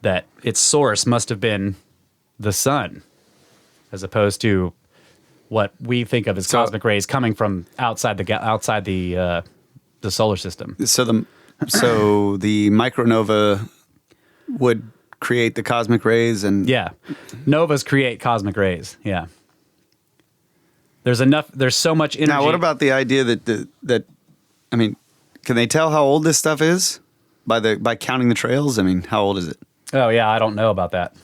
that its source must have been the sun, as opposed to what we think of as cosmic rays coming from outside the solar system. So the micronova would create the cosmic rays, and novas create cosmic rays. Yeah. There's so much energy. Now, what about the idea that I mean, can they tell how old this stuff is by counting the trails? I mean, how old is it? Oh yeah, I don't know about that.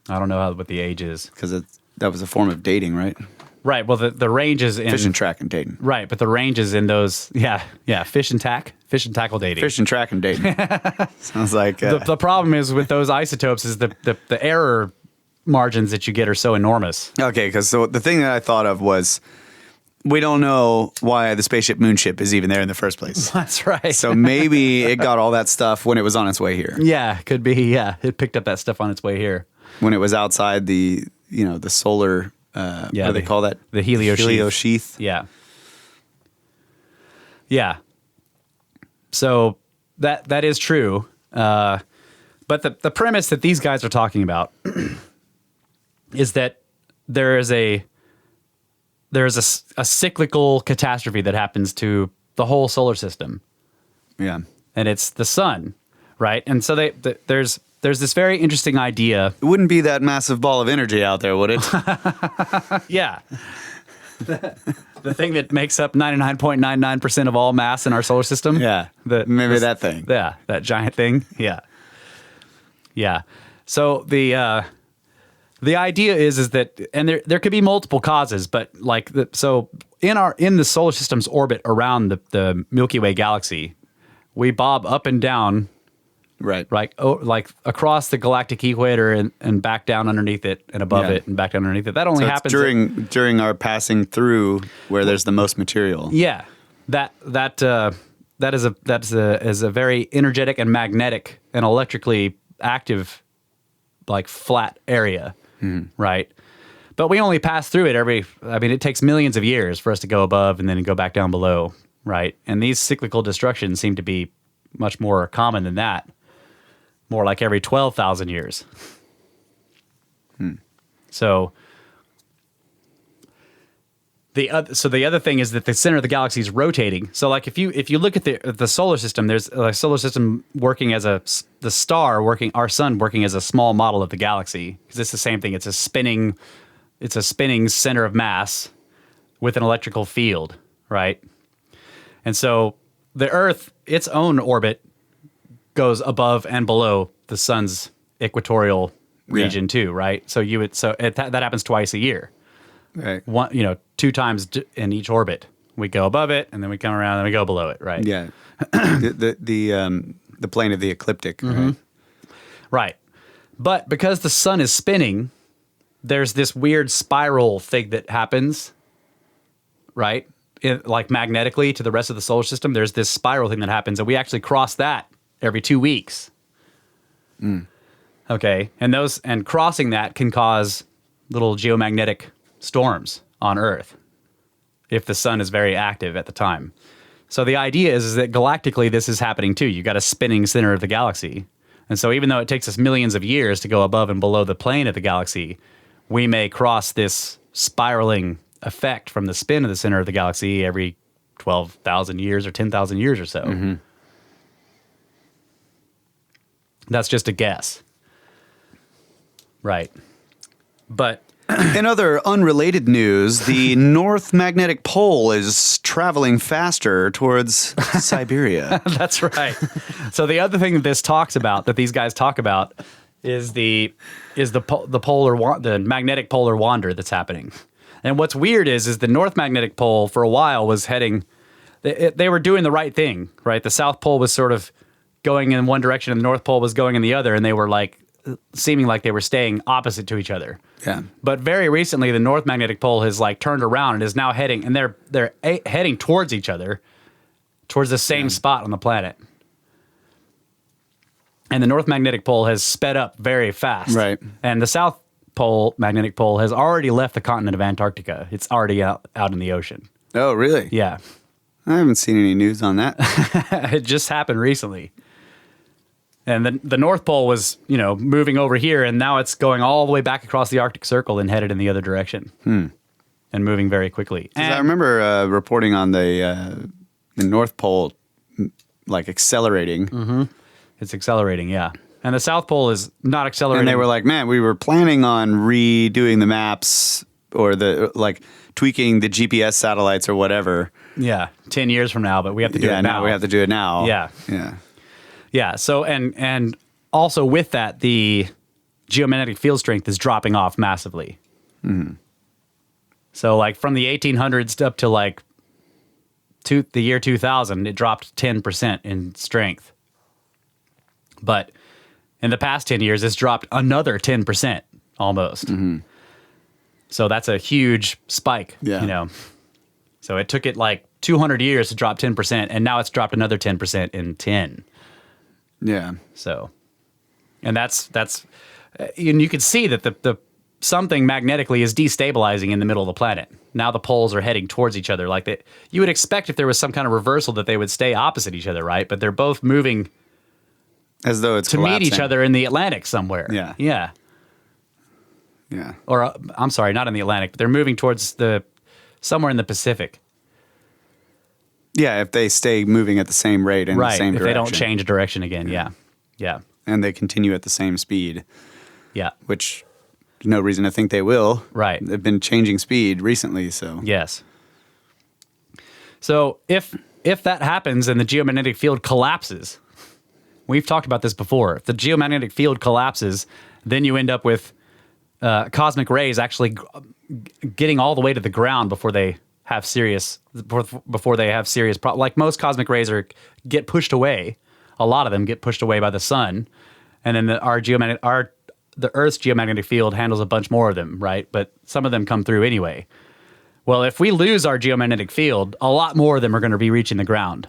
I don't know what the age is, because that was a form of dating, right? Right. Well, the ranges in fish and track and dating. Right, but the ranges in those, fish and tackle dating. Fish and track and dating. Sounds like the problem is with those isotopes is the error margins that you get are so enormous. Okay, because the thing that I thought of was, we don't know why the spaceship Moonship is even there in the first place. That's right. So maybe it got all that stuff when it was on its way here. Yeah, could be. Yeah, it picked up that stuff on its way here when it was outside the solar. What do they call that? The helio sheath. Yeah. Yeah. So that is true. But But the premise that these guys are talking about is that there is a cyclical catastrophe that happens to the whole solar system. Yeah. And it's the sun, right? And so there's this very interesting idea. It wouldn't be that massive ball of energy out there, would it? Yeah. The thing that makes up 99.99% of all mass in our solar system. Yeah. That thing. Yeah, that giant thing. Yeah. Yeah. So the idea is that, and there could be multiple causes, but like in the solar system's orbit around the Milky Way galaxy, we bob up and down. Right. Like across the galactic equator and back down underneath it and above it and back down underneath it. That only happens during our passing through where there's the most material. Yeah, that is a very energetic and magnetic and electrically active, like flat area, right? But we only pass through it it takes millions of years for us to go above and then go back down below, right? And these cyclical destructions seem to be much more common than that. More like every 12,000 years. So the other thing is that the center of the galaxy is rotating. So like if you look at the solar system, there's a solar system working as our sun working as a small model of the galaxy, because it's the same thing. It's a spinning center of mass with an electrical field, right? And so the Earth, its own orbit, goes above and below the sun's equatorial region too, right? So that happens twice a year. Right. 2 times in each orbit. We go above it and then we come around and we go below it, right? Yeah. the plane of the ecliptic. Mm-hmm. Right. But because the sun is spinning, there's this weird spiral thing that happens, right? Like magnetically to the rest of the solar system, there's this spiral thing that happens, and we actually cross that every 2 weeks. Okay, and crossing that can cause little geomagnetic storms on Earth if the sun is very active at the time. So the idea is that galactically this is happening too. You've got a spinning center of the galaxy. And so even though it takes us millions of years to go above and below the plane of the galaxy, we may cross this spiraling effect from the spin of the center of the galaxy every 12,000 years or 10,000 years or so. Mm-hmm. That's just a guess. Right. But in other unrelated news, the North Magnetic Pole is traveling faster towards Siberia. That's right. So the other thing that these guys talk about is the magnetic polar wander that's happening. And what's weird is the North Magnetic Pole for a while was heading, they were doing the right thing, right? The South Pole was sort of going in one direction and the North Pole was going in the other, and they were like seeming like they were staying opposite to each other. Yeah. But very recently, the North Magnetic Pole has like turned around and is now heading, and they're heading towards each other, towards the same spot on the planet. And the North Magnetic Pole has sped up very fast. Right. And the South Pole Magnetic Pole has already left the continent of Antarctica. It's already out in the ocean. Oh, really? Yeah. I haven't seen any news on that. It just happened recently. And the North Pole was, moving over here, and now it's going all the way back across the Arctic Circle and headed in the other direction. And moving very quickly. And I remember reporting on the North Pole, like accelerating. Mm-hmm. It's accelerating, yeah. And the South Pole is not accelerating. And they were like, man, we were planning on redoing the maps or tweaking the GPS satellites or whatever. Yeah, 10 years from now, but we have to do it now. Yeah, we have to do it now. Yeah. Yeah. Yeah, so and also with that, the geomagnetic field strength is dropping off massively. Mm-hmm. So like from the 1800s up to like the year 2000, it dropped 10% in strength. But in the past 10 years, it's dropped another 10% almost. Mm-hmm. So that's a huge spike, So it took it like 200 years to drop 10%, and now it's dropped another 10% in 10. Yeah. So, and that's and you can see that the something magnetically is destabilizing in the middle of the planet. Now the poles are heading towards each other. Like you would expect if there was some kind of reversal that they would stay opposite each other, right? But they're both moving As though it's to meet each collapsing. other in the Atlantic somewhere. Yeah. Yeah. Yeah. Or I'm sorry, not in the Atlantic, but they're moving towards somewhere in the Pacific. Yeah, if they stay moving at the same rate in the Right. same If direction. they don't change direction again. Yeah. Yeah. And they continue at the same speed, Yeah. which there's no reason to think they will. Right. They've been changing speed recently, so. Yes. So if that happens and the geomagnetic field collapses, we've talked about this before. If the geomagnetic field collapses, then you end up with cosmic rays actually getting all the way to the ground before they have serious like most cosmic rays get pushed away. A lot of them get pushed away by the sun, and then the Earth's geomagnetic field handles a bunch more of them, right? But some of them come through anyway. Well, if we lose our geomagnetic field, a lot more of them are going to be reaching the ground.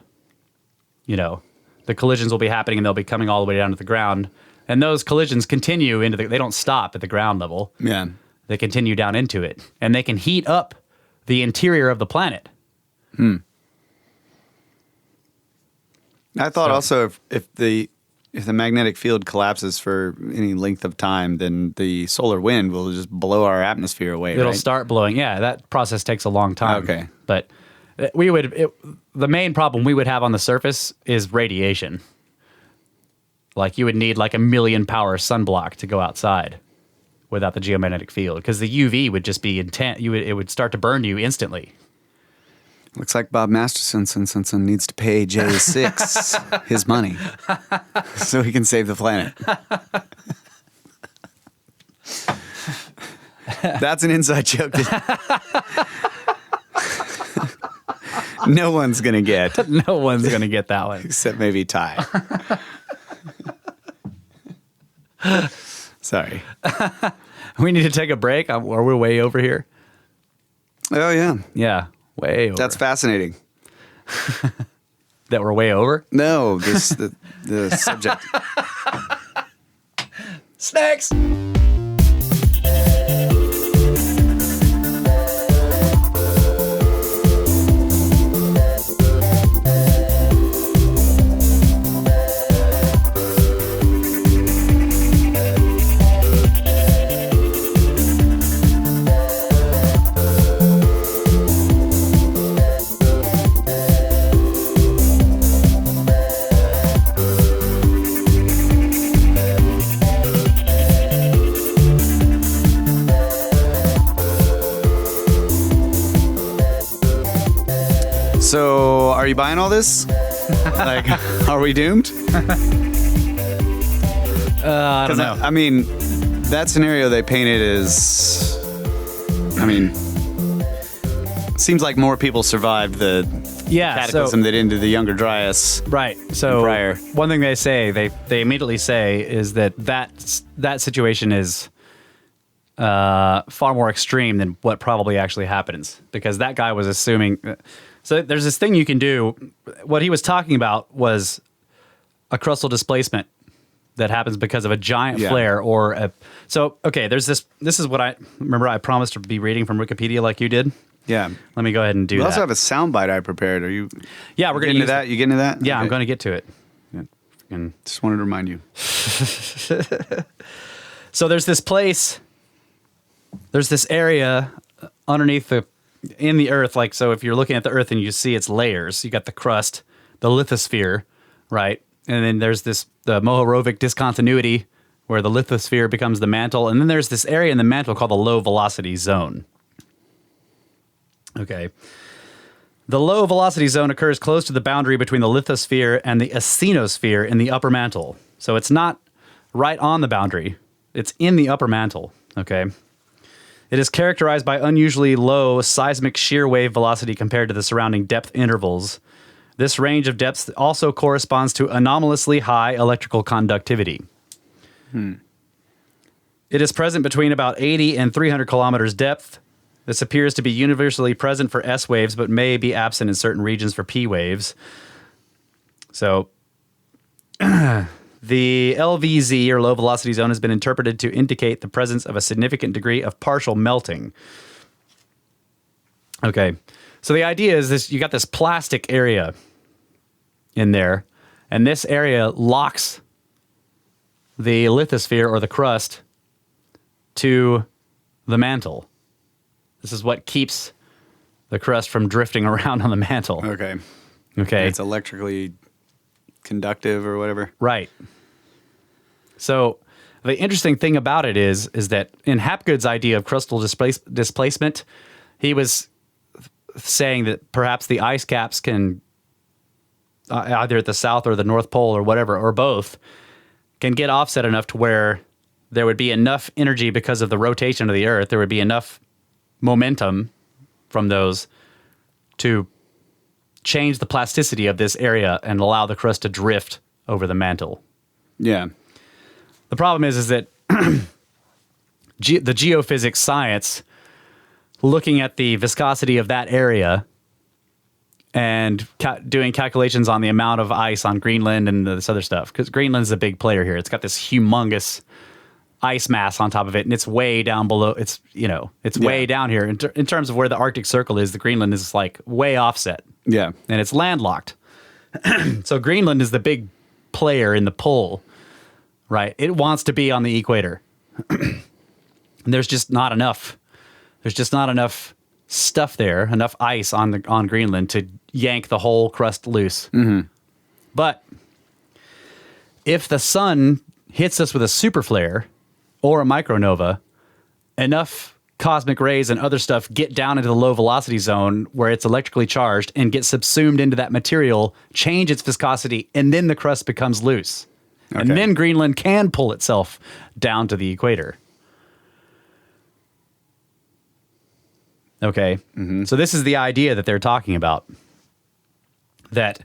You know, the collisions will be happening and they'll be coming all the way down to the ground. And those collisions continue they don't stop at the ground level. Yeah. They continue down into it. And they can heat up the interior of the planet. I thought also if the magnetic field collapses for any length of time, then the solar wind will just blow our atmosphere away. It'll right? start blowing. Yeah, that process takes a long time. Okay. But the main problem we would have on the surface is radiation. Like you would need like 1 million power sunblock to go outside without the geomagnetic field, because the UV would just be intense. It would start to burn you instantly. Looks like Bob Masterson needs to pay J6 his money so he can save the planet. That's an inside joke that no one's going to get, No one's going to get that one. except maybe Ty. Sorry. We need to take a break. Are we way over here? Oh, yeah. Yeah, way over. That's fascinating. That we're way over? No, the subject. Snacks! So, are you buying all this? Like, are we doomed? I don't know. I mean, that scenario they painted is, seems like more people survived the cataclysm that ended the Younger Dryas. Right. So prior. one thing they say, they immediately say is that situation is far more extreme than what probably actually happens, because that guy was assuming. So there's this thing you can do. What he was talking about was a crustal displacement that happens because of a giant flare or a. So okay, there's this. This is what I remember. I promised to be reading from Wikipedia like you did. Yeah. Let me go ahead and do We that. also have a soundbite I prepared. Are you? Yeah, we're getting going to that. You getting to that? Yeah, I'm Okay. going to get to it. And Just wanted to remind you. so there's this place. There's this area underneath in the earth. Like, so if you're looking at the earth and you see its layers, you got the crust, the lithosphere, right? And then there's the Mohorovic discontinuity where the lithosphere becomes the mantle. And then there's this area in the mantle called the low velocity zone. Okay. The low velocity zone occurs close to the boundary between the lithosphere and the asthenosphere in the upper mantle. So it's not right on the boundary. It's in the upper mantle. Okay. It is characterized by unusually low seismic shear wave velocity compared to the surrounding depth intervals. This range of depths also corresponds to anomalously high electrical conductivity. It is present between about 80 and 300 kilometers depth. This appears to be universally present for S waves, but may be absent in certain regions for P waves. So the LVZ, or low velocity zone, has been interpreted to indicate the presence of a significant degree of partial melting. Okay, so the idea is this: you got this plastic area in there, and this area locks the lithosphere or the crust to the mantle. This is what keeps the crust from drifting around on the mantle. Okay. Okay. It's electrically conductive or whatever. Right. So the interesting thing about it is that in Hapgood's idea of crustal displacement, he was saying that perhaps the ice caps can, either at the South or the North Pole or whatever, or both, can get offset enough to where there would be enough energy because of the rotation of the Earth, there would be enough momentum from those to change the plasticity of this area and allow the crust to drift over the mantle. Yeah. The problem is that the geophysics science, looking at the viscosity of that area and doing calculations on the amount of ice on Greenland and this other stuff, because Greenland's a big player here. It's got this humongous ice mass on top of it, and it's way down below. It's, way down here. In terms of where the Arctic Circle is, the Greenland is like way offset. Yeah. And it's landlocked. So Greenland is the big player in the pole, right? It wants to be on the equator. And there's just not enough. There's just not enough stuff there, enough ice on Greenland to yank the whole crust loose. Mm-hmm. But if the sun hits us with a super flare or a micronova, enough cosmic rays and other stuff get down into the low velocity zone where it's electrically charged and get subsumed into that material, change its viscosity, and then the crust becomes loose. Okay. And then Greenland can pull itself down to the equator. Okay. Mm-hmm. So this is the idea that they're talking about. That,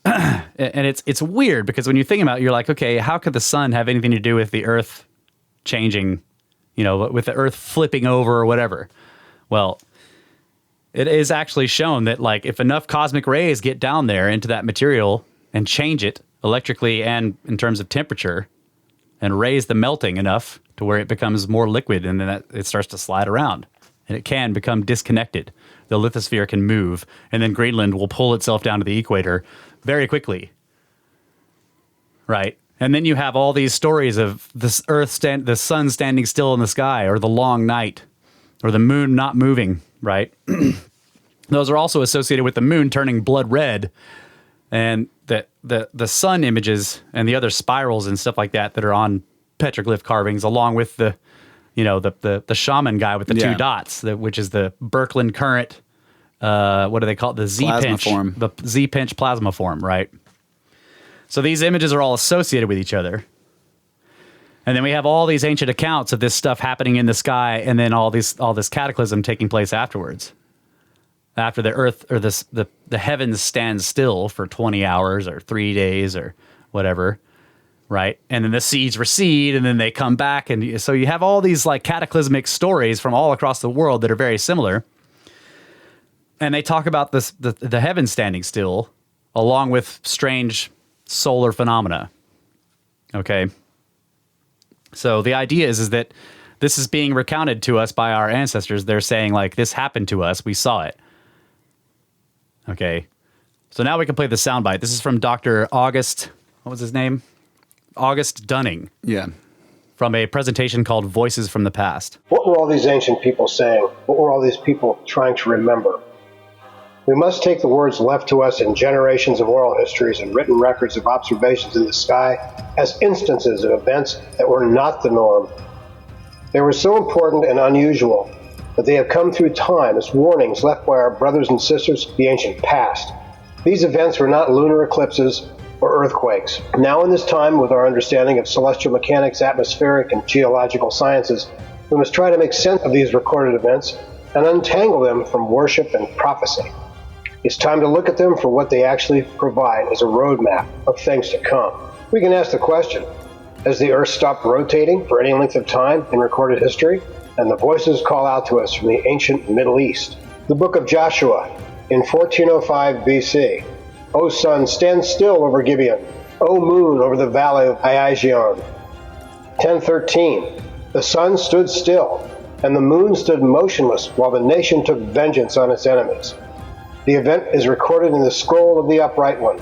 and it's weird because when you think about it, you're like, okay, how could the sun have anything to do with the Earth changing, with the Earth flipping over or whatever? Well, it is actually shown that like if enough cosmic rays get down there into that material and change it electrically and in terms of temperature and raise the melting enough to where it becomes more liquid and then it starts to slide around. And it can become disconnected. The lithosphere can move, and then Greenland will pull itself down to the equator very quickly. Right? And then you have all these stories of the sun standing still in the sky, or the long night, or the moon not moving, right? Those are also associated with the moon turning blood red, and the sun images and the other spirals and stuff like that are on petroglyph carvings, along with the shaman guy with the two dots, which is the Birkeland current. What do they call it? The Z-pinch form. The Z-pinch plasma form, right? So these images are all associated with each other. And then we have all these ancient accounts of this stuff happening in the sky, and then all this cataclysm taking place afterwards. After the earth or the heavens stand still for 20 hours or 3 days or whatever. Right. And then the seeds recede and then they come back. And so you have all these like cataclysmic stories from all across the world that are very similar. And they talk about the heavens standing still along with strange solar phenomena. Okay. So the idea is that this is being recounted to us by our ancestors. They're saying like this happened to us. We saw it. Okay. So now we can play the soundbite. This is from Dr. August. What was his name? August Dunning. Yeah. From a presentation called Voices from the Past. What were all these ancient people saying? What were all these people trying to remember? We must take the words left to us in generations of oral histories and written records of observations in the sky as instances of events that were not the norm. They were so important and unusual that they have come through time as warnings left by our brothers and sisters, the ancient past. These events were not lunar eclipses or earthquakes. Now in this time, with our understanding of celestial mechanics, atmospheric and geological sciences, we must try to make sense of these recorded events and untangle them from worship and prophecy. It's time to look at them for what they actually provide as a roadmap of things to come. We can ask the question, has the Earth stopped rotating for any length of time in recorded history? And the voices call out to us from the ancient Middle East. The book of Joshua in 1405 BC. O sun, stand still over Gibeon. O moon, over the valley of Iasion. 1013. The sun stood still, and the moon stood motionless while the nation took vengeance on its enemies. The event is recorded in the scroll of the Upright One.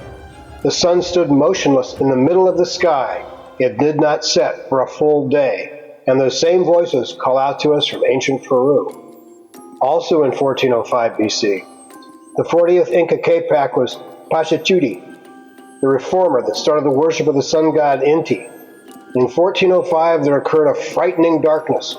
The sun stood motionless in the middle of the sky, It did not set for a full day, and those same voices call out to us from ancient Peru. Also in 1405 BC, the 40th Inca Capac was Pachacuti, the reformer that started the worship of the sun god Inti. In 1405, there occurred a frightening darkness.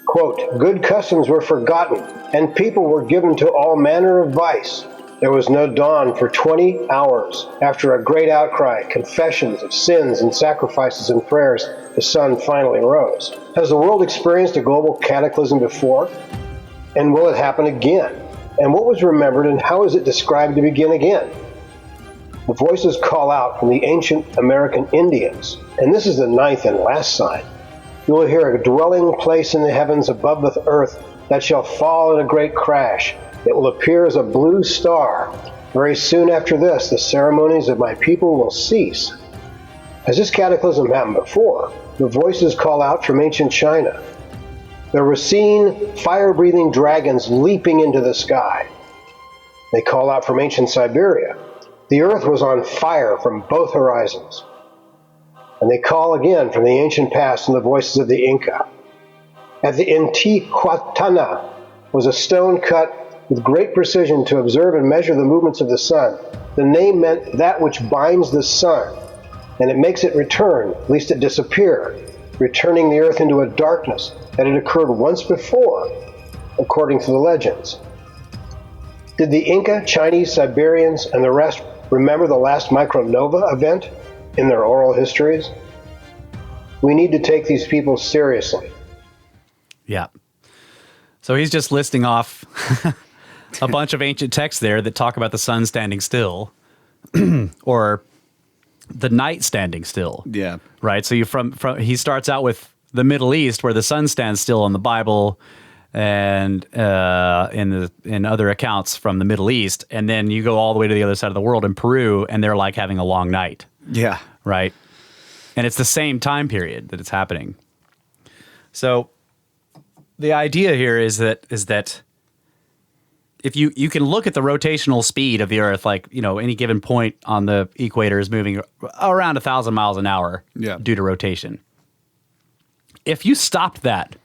Quote, good customs were forgotten, and people were given to all manner of vice. There was no dawn for 20 hours. After a great outcry, confessions of sins and sacrifices and prayers, the sun finally rose. Has the world experienced a global cataclysm before? And will it happen again? And what was remembered and how is it described to begin again? The voices call out from the ancient American Indians, and this is the ninth and last sign. You will hear a dwelling place in the heavens above the earth that shall fall in a great crash. It will appear as a blue star. Very soon after this, the ceremonies of my people will cease. Has this cataclysm happened before? The voices call out from ancient China. There were seen fire-breathing dragons leaping into the sky. They call out from ancient Siberia. The earth was on fire from both horizons. And they call again from the ancient past in the voices of the Inca. At the Intihuatana was a stone cut with great precision to observe and measure the movements of the sun. The name meant that which binds the sun, and it makes it return, lest it disappear, returning the earth into a darkness that had occurred once before, according to the legends. Did the Inca, Chinese, Siberians, and the rest remember the last Micronova event in their oral histories? We need to take these people seriously. Yeah. So he's just listing off a bunch of ancient texts there that talk about the sun standing still or the night standing still. Yeah. Right. So he starts out with the Middle East where the sun stands still in the Bible and in other accounts from the Middle East. And then you go all the way to the other side of the world in Peru and they're like having a long night. Yeah. Right. And it's the same time period that it's happening. So the idea here is that if you can look at the rotational speed of the Earth, like, you know, any given point on the equator is moving around 1,000 miles an hour due to rotation. If you stopped that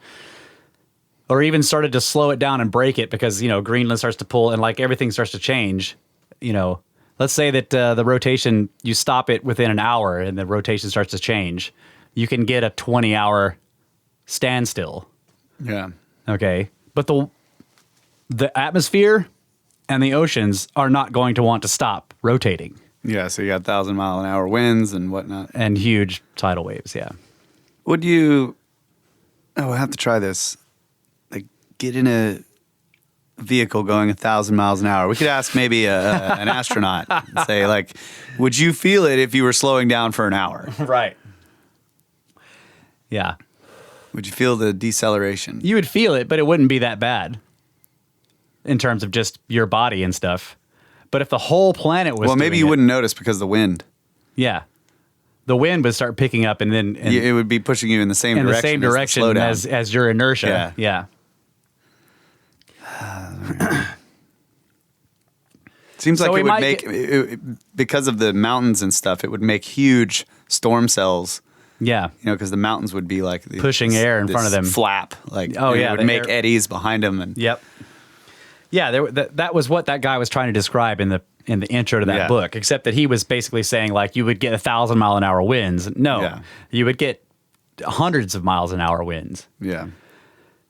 or even started to slow it down and break it because, you know, Greenland starts to pull and like everything starts to change, you know, let's say that the rotation, you stop it within an hour and the rotation starts to change, you can get a 20-hour standstill. Yeah. Okay. But the atmosphere and the oceans are not going to want to stop rotating. Yeah, so you got 1,000-mile-an-hour winds and whatnot. And huge tidal waves, yeah. Would you... Oh, I have to try this. Like, get in a vehicle going 1,000 miles an hour. We could ask maybe an astronaut and say, like, would you feel it if you were slowing down for an hour? Right. Yeah. Would you feel the deceleration? You would feel it, but it wouldn't be that bad in terms of just your body and stuff. But if the whole planet was maybe you wouldn't notice because of the wind. Yeah. The wind would start picking up and then... it would be pushing you in the same direction as your inertia. Yeah. Seems like it would make... because of the mountains and stuff, it would make huge storm cells. Yeah. You know, because the mountains would be like... pushing air in front of them. Flap. Like, oh, yeah. It would make eddies behind them. And Yep. Yeah, that was what that guy was trying to describe in the intro to that book, except that he was basically saying, like, you would get 1,000-mile-an-hour winds. No, you would get hundreds of miles an hour winds. Yeah.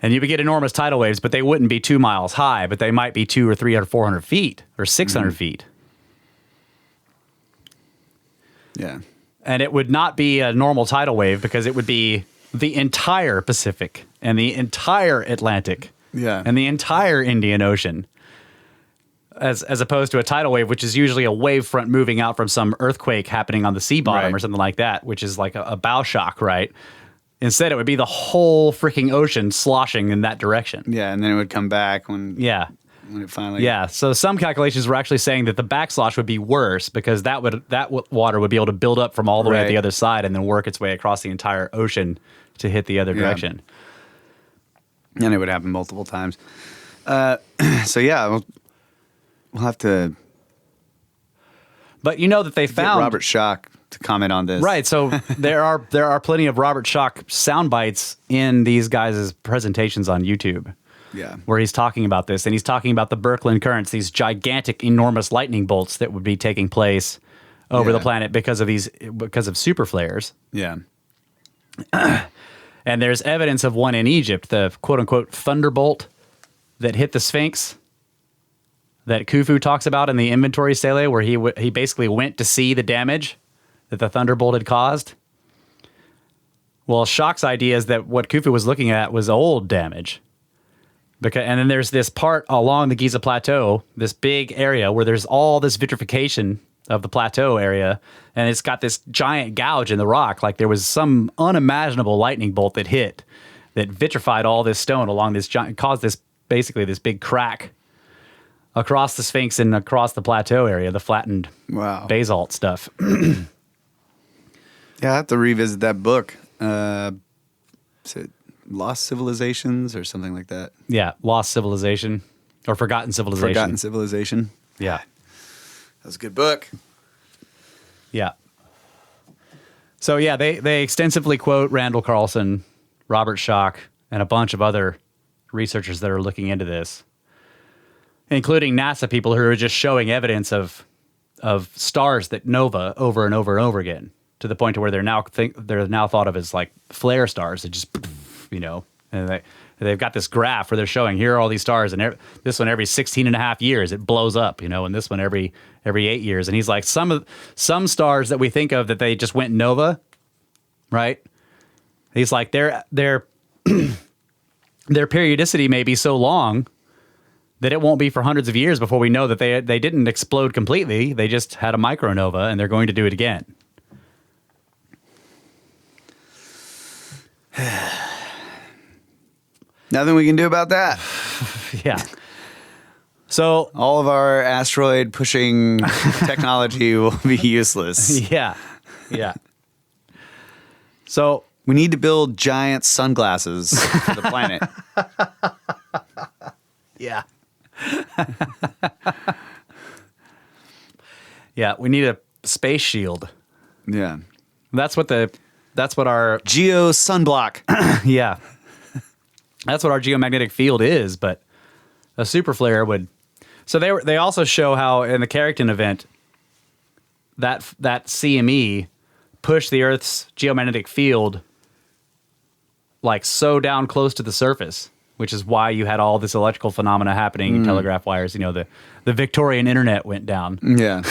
And you would get enormous tidal waves, but they wouldn't be 2 miles high, but they might be 200 or 300, 400 feet or 600 feet. Yeah. And it would not be a normal tidal wave because it would be the entire Pacific and the entire Atlantic and the entire Indian Ocean, as opposed to a tidal wave, which is usually a wave front moving out from some earthquake happening on the sea bottom or something like that, which is like a bow shock, right? Instead, it would be the whole freaking ocean sloshing in that direction. Yeah, and then it would come back when it finally... Yeah, so some calculations were actually saying that the backslosh would be worse because that water would be able to build up from all the way at the other side and then work its way across the entire ocean to hit the other direction. And it would happen multiple times. So yeah, we'll have to... But you know that they found... Robert Schoch to comment on this. Right. So there are plenty of Robert Schoch sound bites in these guys' presentations on YouTube. Yeah. Where he's talking about this, and he's talking about the Birkeland currents, these gigantic, enormous lightning bolts that would be taking place over the planet because of super flares. Yeah. And there's evidence of one in Egypt, the quote-unquote thunderbolt that hit the Sphinx that Khufu talks about in the inventory stele, where he basically went to see the damage that the thunderbolt had caused. Well, Schoch's idea is that what Khufu was looking at was old damage. And then there's this part along the Giza Plateau, this big area where there's all this vitrification of the plateau area, and it's got this giant gouge in the rock. Like there was some unimaginable lightning bolt that hit that vitrified all this stone along this giant, caused this basically this big crack across the Sphinx and across the plateau area, the flattened basalt stuff. Yeah, I have to revisit that book. Is it Lost Civilizations or something like that? Yeah, Lost Civilization or Forgotten Civilization. Forgotten Civilization. Yeah. That was a good book. Yeah. So yeah, they extensively quote Randall Carlson, Robert Schoch, and a bunch of other researchers that are looking into this, including NASA people who are just showing evidence of stars that nova over and over and over again, to the point to where they're now thought of as like flare stars that just, and they've got this graph where they're showing here are all these stars, and this one every 16 and a half years it blows up, and this one every 8 years. And he's like, some stars that we think of that they just went nova, right? He's like their periodicity may be so long that it won't be for hundreds of years before we know that they didn't explode completely. They just had a micronova, and they're going to do it again. Nothing we can do about that. Yeah. So all of our asteroid pushing technology will be useless. Yeah. Yeah. So we need to build giant sunglasses for the planet. Yeah. Yeah, we need a space shield. Yeah. That's what our geo sunblock. Yeah. That's what our geomagnetic field is, but a super flare would. So they also show how in the Carrington event that CME pushed the Earth's geomagnetic field like so down close to the surface, which is why you had all this electrical phenomena happening in telegraph wires. The Victorian internet went down. Yeah.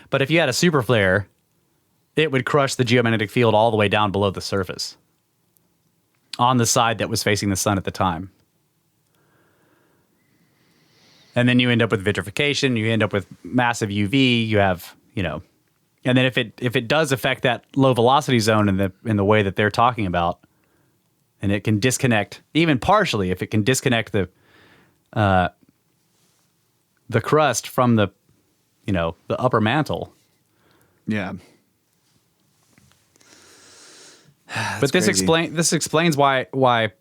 But if you had a super flare, it would crush the geomagnetic field all the way down below the surface on the side that was facing the sun at the time. And then you end up with vitrification, you end up with massive UV, you have, and then if it does affect that low velocity zone in the way that they're talking about, and it can disconnect, even partially, if it can disconnect the crust from the upper mantle. Yeah. But this explains why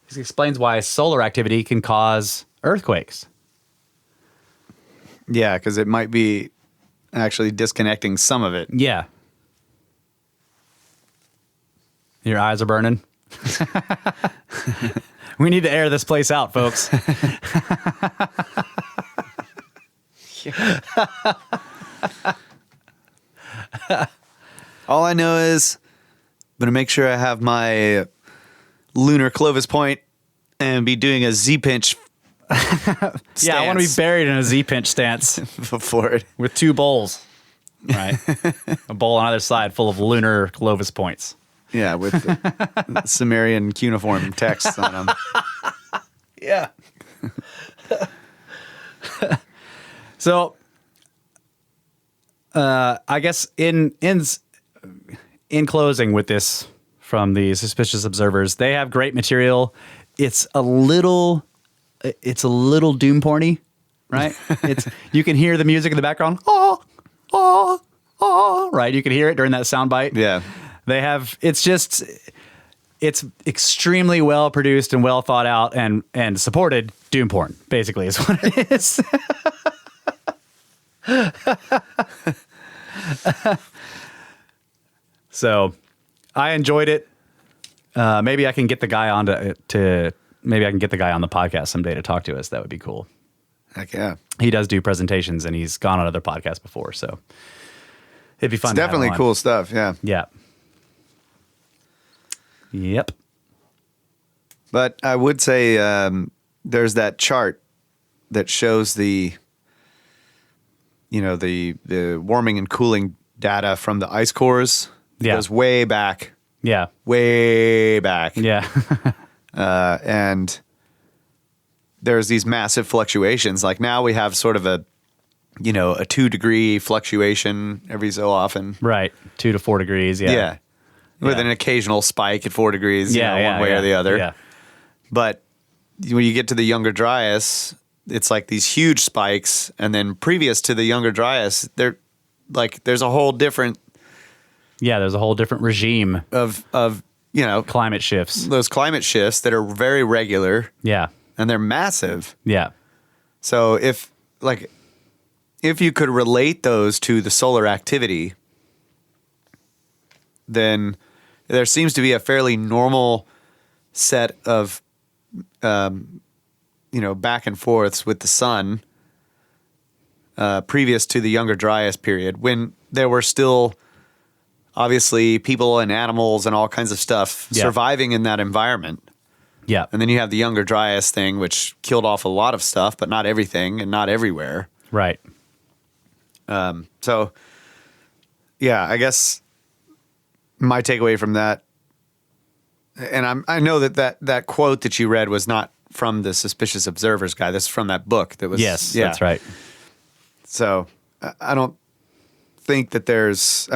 this explains why solar activity can cause earthquakes. Yeah, because it might be actually disconnecting some of it. Yeah. Your eyes are burning. We need to air this place out, folks. All I know is I'm going to make sure I have my lunar Clovis point and be doing a Z-pinch stance. Yeah, I want to be buried in a Z-pinch stance before it. with two bowls, right? A bowl on either side full of lunar Clovis points. Yeah, with the Sumerian cuneiform texts on them. Yeah. So, I guess in closing with this from the Suspicious Observers, they have great material. It's a little doom porny, right? You can hear the music in the background. Oh, right? You can hear it during that soundbite. Yeah. They have, it's just, it's extremely well produced and well thought out and supported doom porn, basically, is what it is. So I enjoyed it. Maybe I can get the guy on maybe I can get the guy on the podcast someday to talk to us. That would be cool. Heck yeah. He does do presentations and he's gone on other podcasts before, so it'd be fun. It's definitely cool stuff. Yeah. Yeah. Yep. But I would say there's that chart that shows the warming and cooling data from the ice cores. It goes way back. Yeah. Way back. Yeah. And there's these massive fluctuations. Like now we have sort of a 2-degree fluctuation every so often. Right. 2 to 4 degrees. Yeah. Yeah. With an occasional spike at 4 degrees, one way or the other. Yeah. But when you get to the Younger Dryas, it's like these huge spikes. And then previous to the Younger Dryas, there's a whole different... Yeah, there's a whole different regime of climate shifts. Those climate shifts that are very regular. Yeah. And they're massive. Yeah. So if you could relate those to the solar activity, then there seems to be a fairly normal set of, back and forths with the sun previous to the Younger Dryas period, when there were still obviously people and animals and all kinds of stuff surviving in that environment. Yeah. And then you have the Younger Dryas thing, which killed off a lot of stuff, but not everything and not everywhere. Right. So, yeah, I guess my takeaway from that, and I know that quote that you read was not from the Suspicious Observers guy. This is from that book that was. Yes, that's right. So I don't think that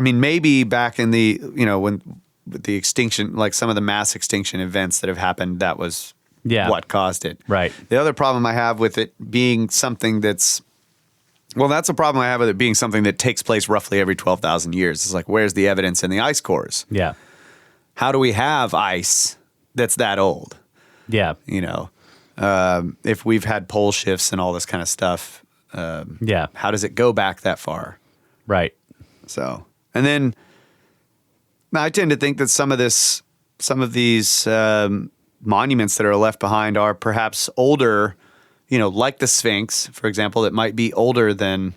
maybe back in the, when with the extinction, like some of the mass extinction events that have happened, that was what caused it. Right. The other problem I have with it being something that's a problem I have with it being something that takes place roughly every 12,000 years. It's like, where's the evidence in the ice cores? Yeah. How do we have ice that's that old? Yeah. If we've had pole shifts and all this kind of stuff, how does it go back that far? Right. So, and then I tend to think that some of these monuments that are left behind are perhaps older, like the Sphinx, for example, that might be older than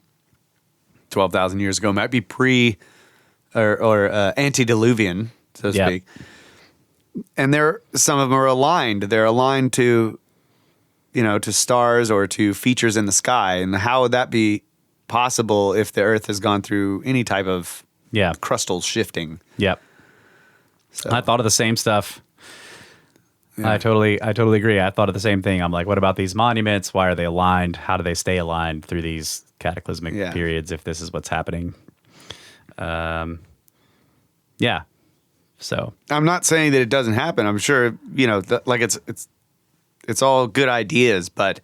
12,000 years ago, might be or antediluvian, so to speak. And some of them are aligned. They're aligned to, to stars or to features in the sky. And how would that be possible if the Earth has gone through any type of crustal shifting? Yep. So. I thought of the same stuff. Yeah. I totally agree. I thought of the same thing. I'm like, what about these monuments? Why are they aligned? How do they stay aligned through these cataclysmic periods if this is what's happening? Yeah. So I'm not saying that it doesn't happen. I'm sure, it's all good ideas, but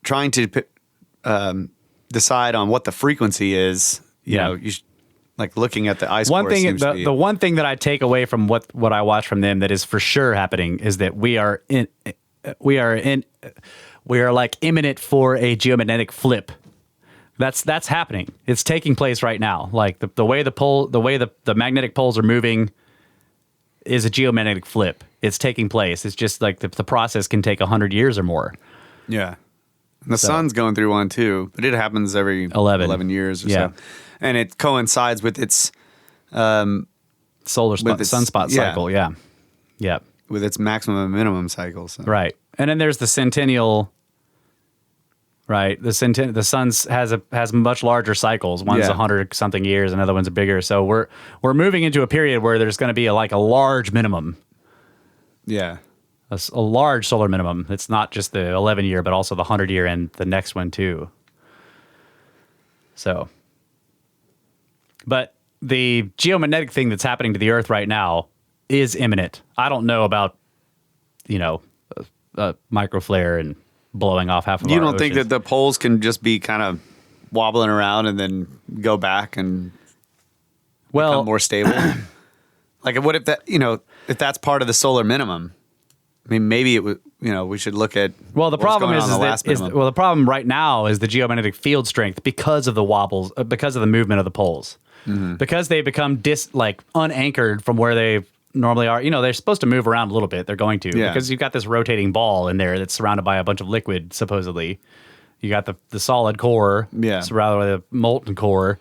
trying to decide on what the frequency is, like looking at the ice. One thing, the one thing that I take away from what I watch from them that is for sure happening is that we are like imminent for a geomagnetic flip. That's happening. It's taking place right now. Like the way the magnetic poles are moving is a geomagnetic flip. It's taking place. It's just like the process can take 100 years or more. Yeah. And the sun's going through one too, but it happens every 11 years or so. And it coincides with its sunspot cycle. Yeah. Yeah. With its maximum and minimum cycle. So. Right. And then there's the centennial. Right. The sun's has much larger cycles. One's 100 something years, another one's bigger. So we're moving into a period where there's going to be a large minimum. Yeah. A large solar minimum. It's not just the 11 year, but also the 100 year and the next one too. So, but the geomagnetic thing that's happening to the Earth right now is imminent. I don't know about, a microflare and blowing off half of our You don't oceans. think that the poles can just be kind of wobbling around and then go back and become more stable? Like, what if that, if that's part of the solar minimum? I mean, maybe it would, we should look at. Well, the problem is minimum. the problem right now is the geomagnetic field strength because of the wobbles, because of the movement of the poles, because they become unanchored from where they normally are. They're supposed to move around a little bit. They're going to because you've got this rotating ball in there that's surrounded by a bunch of liquid. Supposedly, you got the solid core, surrounded by the molten core,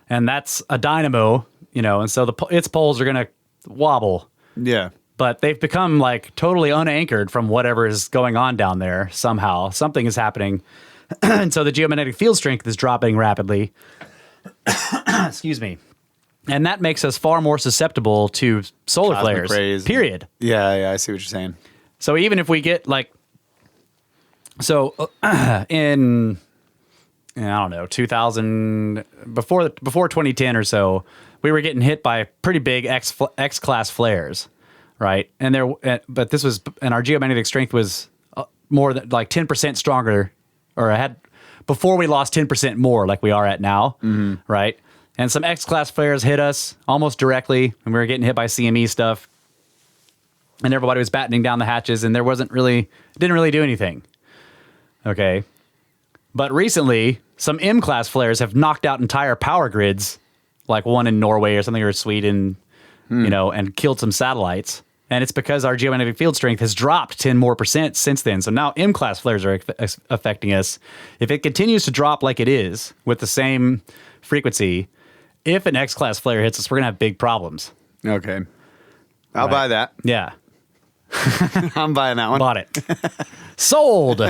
and that's a dynamo. And so its poles are going to wobble. Yeah. But they've become totally unanchored from whatever is going on down there somehow. Something is happening. And so the geomagnetic field strength is dropping rapidly. Excuse me. And that makes us far more susceptible to solar Cosmic flares. rays. Period. Yeah, I see what you're saying. So even if we get in I don't know, 2000 before 2010 or so, we were getting hit by pretty big X-class flares. Right. And our geomagnetic strength was more than 10% stronger before we lost 10% more like we are at now. Right. And some X-class flares hit us almost directly and we were getting hit by CME stuff and everybody was battening down the hatches and didn't really do anything. Okay. But recently some M-class flares have knocked out entire power grids, like one in Norway or something, or Sweden, and killed some satellites. And it's because our geomagnetic field strength has dropped 10% more since then. So now M-class flares are affecting us. If it continues to drop like it is with the same frequency, if an X-class flare hits us, we're going to have big problems. Okay. I'll buy that. Yeah. I'm buying that one. Bought it. Sold.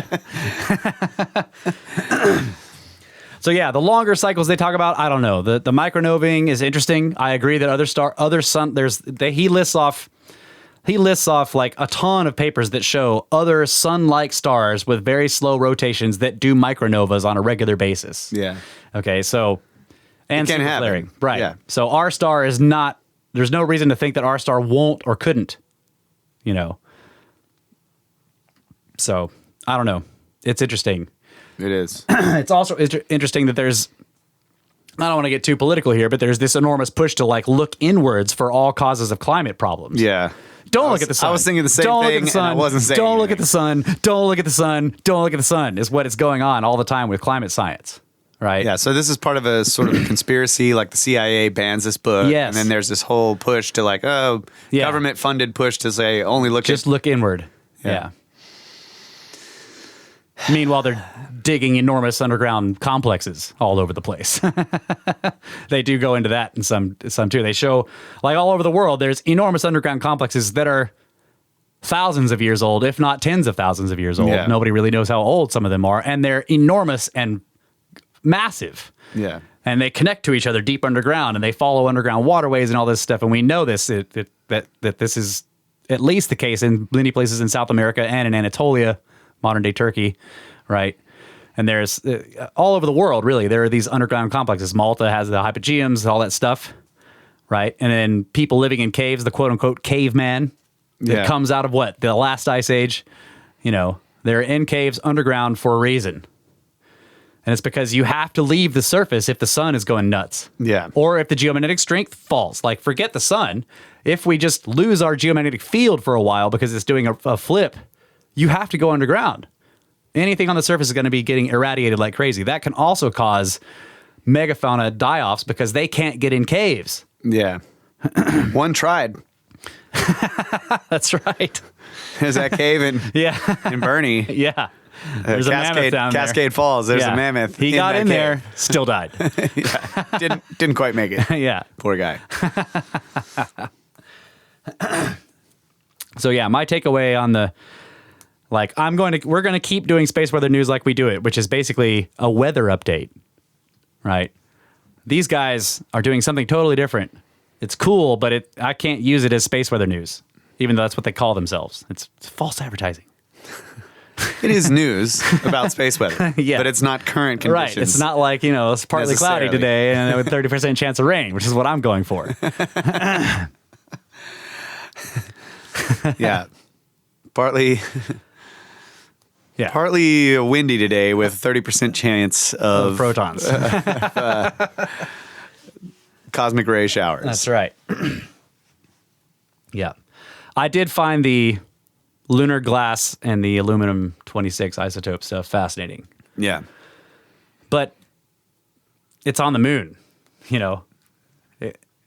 So yeah, the longer cycles they talk about, I don't know. The micronoving is interesting. I agree that he lists off a ton of papers that show other sun-like stars with very slow rotations that do micronovas on a regular basis. Yeah. Okay, so and it can super happen. flaring. Right. Yeah. So our star is not. There's no reason to think that our star won't or couldn't. So I don't know. It's interesting. It is. It's also interesting that there's. I don't want to get too political here, but there's this enormous push to look inwards for all causes of climate problems. Yeah. Don't look at the sun. I was thinking the same Don't thing, look at the sun. and I wasn't saying Don't look at anything. the sun. Don't look at the sun. Don't look at the sun is what is going on all the time with climate science, right? Yeah, so this is part of a sort of conspiracy, like the CIA bans this book, Yes. and then there's this whole push to Yeah. government-funded push to say only look Just at... look inward. Yeah. Meanwhile, they're digging enormous underground complexes all over the place. They do go into that in some too. They show all over the world, there's enormous underground complexes that are thousands of years old, if not tens of thousands of years old. Yeah. Nobody really knows how old some of them are, and they're enormous and massive. Yeah. And they connect to each other deep underground, and they follow underground waterways and all this stuff. And we know this that this is at least the case in many places in South America and in Anatolia, modern day Turkey, right? And there's all over the world, really. There are these underground complexes. Malta has the hypogeums, all that stuff, right? And then people living in caves, the quote unquote caveman that comes out of what? The last ice age. They're in caves underground for a reason. And it's because you have to leave the surface if the sun is going nuts. Yeah. Or if the geomagnetic strength falls. Forget the sun. If we just lose our geomagnetic field for a while because it's doing a flip, you have to go underground. Anything on the surface is going to be getting irradiated like crazy. That can also cause megafauna die-offs because they can't get in caves. Yeah. One tried. That's right. There's that cave in Bernie. Yeah. There's a mammoth down there. Cascade Falls. There's a mammoth. He got in that there, still died. cave. Didn't quite make it. Yeah. Poor guy. So yeah, my takeaway on the we're going to keep doing space weather news like we do it, which is basically a weather update, right? These guys are doing something totally different. It's cool, but I can't use it as space weather news, even though that's what they call themselves. It's false advertising. It is news about space weather, Yeah. but it's not current conditions. Right. It's not it's partly cloudy Necessarily. today and with 30% chance of rain, which is what I'm going for. Yeah. Partly Yeah. partly windy today with 30% chance of protons. cosmic ray showers. That's right. Yeah. I did find the lunar glass and the aluminum 26 isotope stuff fascinating. Yeah. But it's on the moon, you know.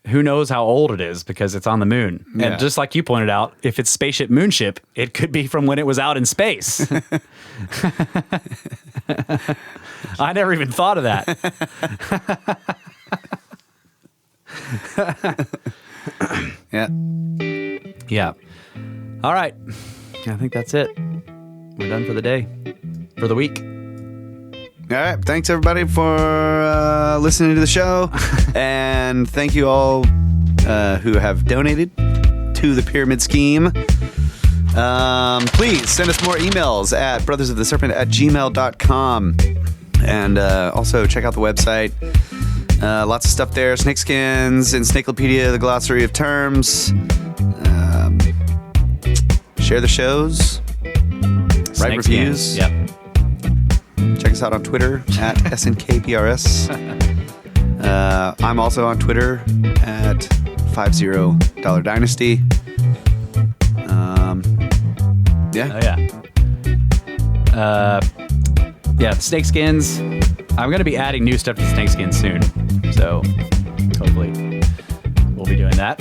Who knows how old it is because it's on the moon. Yeah. And just like you pointed out, if it's spaceship moonship, it could be from when it was out in space. I never even thought of that. Yeah. Yeah. All right. I think that's it. We're done for the day. For the week. All right. Thanks, everybody, for listening to the show. And thank you all who have donated to the Pyramid Scheme. Please send us more emails at brothersoftheserpent@gmail.com. And also check out the website. Lots of stuff there. Snakeskins, Encyclopedia, the glossary of terms. Share the shows. Write reviews. Yep. Check us out on Twitter at SNKPRS. I'm also on Twitter at $50 Dynasty. Yeah. Oh, yeah. Yeah, the Snakeskins. I'm going to be adding new stuff to Snakeskins soon. So hopefully we'll be doing that.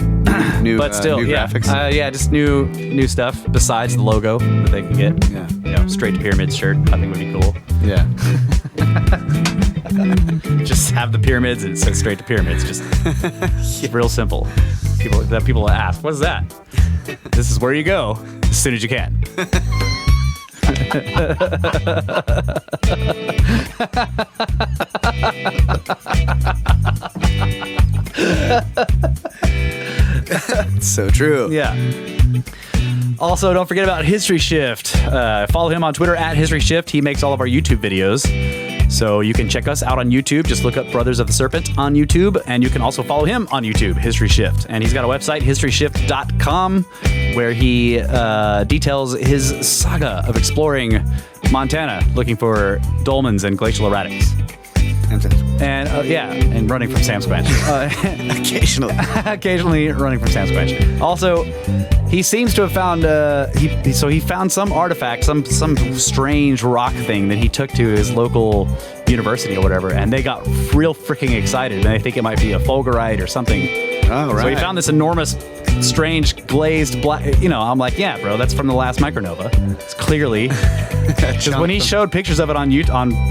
But still, new yeah. graphics. Just new stuff besides the logo that they can get. Yeah. You know, straight to pyramids shirt, I think would be cool. Yeah. Just have the pyramids and it says straight to pyramids. Just real simple. People will ask, what is that? This is where you go as soon as you can. So true. Yeah. Also, don't forget about History Shift. Follow him on Twitter at History Shift. He makes all of our YouTube videos. So you can check us out on YouTube. Just look up Brothers of the Serpent on YouTube. And you can also follow him on YouTube, History Shift. And he's got a website, historyshift.com, where he details his saga of exploring Montana, looking for dolmens and glacial erratics. And running from Sam Squanch. Occasionally running from Sam Squanch. Also, he seems to have found he found some artifact, some strange rock thing that he took to his local university or whatever, and they got real freaking excited, and they think it might be a fulgurite or something. Oh, right. So he found this enormous, strange, glazed black. You know, I'm like, yeah, bro, that's from the last Micronova. It's clearly. Because when he showed pictures of it on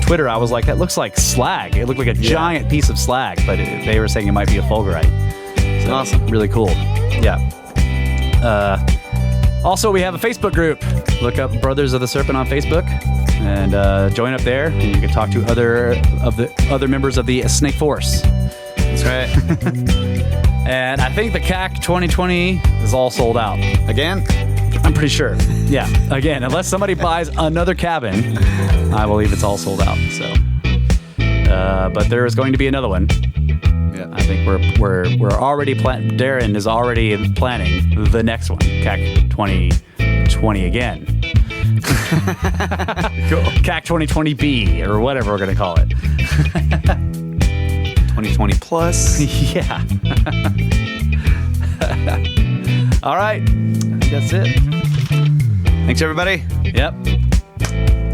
Twitter, I was like, that looks like slag. It looked like a giant piece of slag, but they were saying it might be a fulgurite. So, awesome. Really cool. Yeah. Also, we have a Facebook group. Look up Brothers of the Serpent on Facebook and join up there. And you can talk to other members of the Snake Force. That's right. And I think the CAC 2020 is all sold out. Again? I'm pretty sure. Yeah. Again, unless somebody buys another cabin, I believe it's all sold out. So, but there is going to be another one. Yeah. I think we're already Darren is already planning the next one, CAC 2020 again. Cool. CAC 2020B or whatever we're going to call it. 2020 plus. Yeah. All right. That's it. Thanks, everybody. Yep.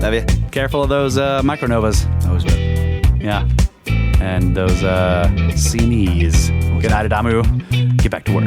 Love you. Careful of those micronovas. Always will. Yeah. And those CNEs. Good night, Adamu. Get back to work.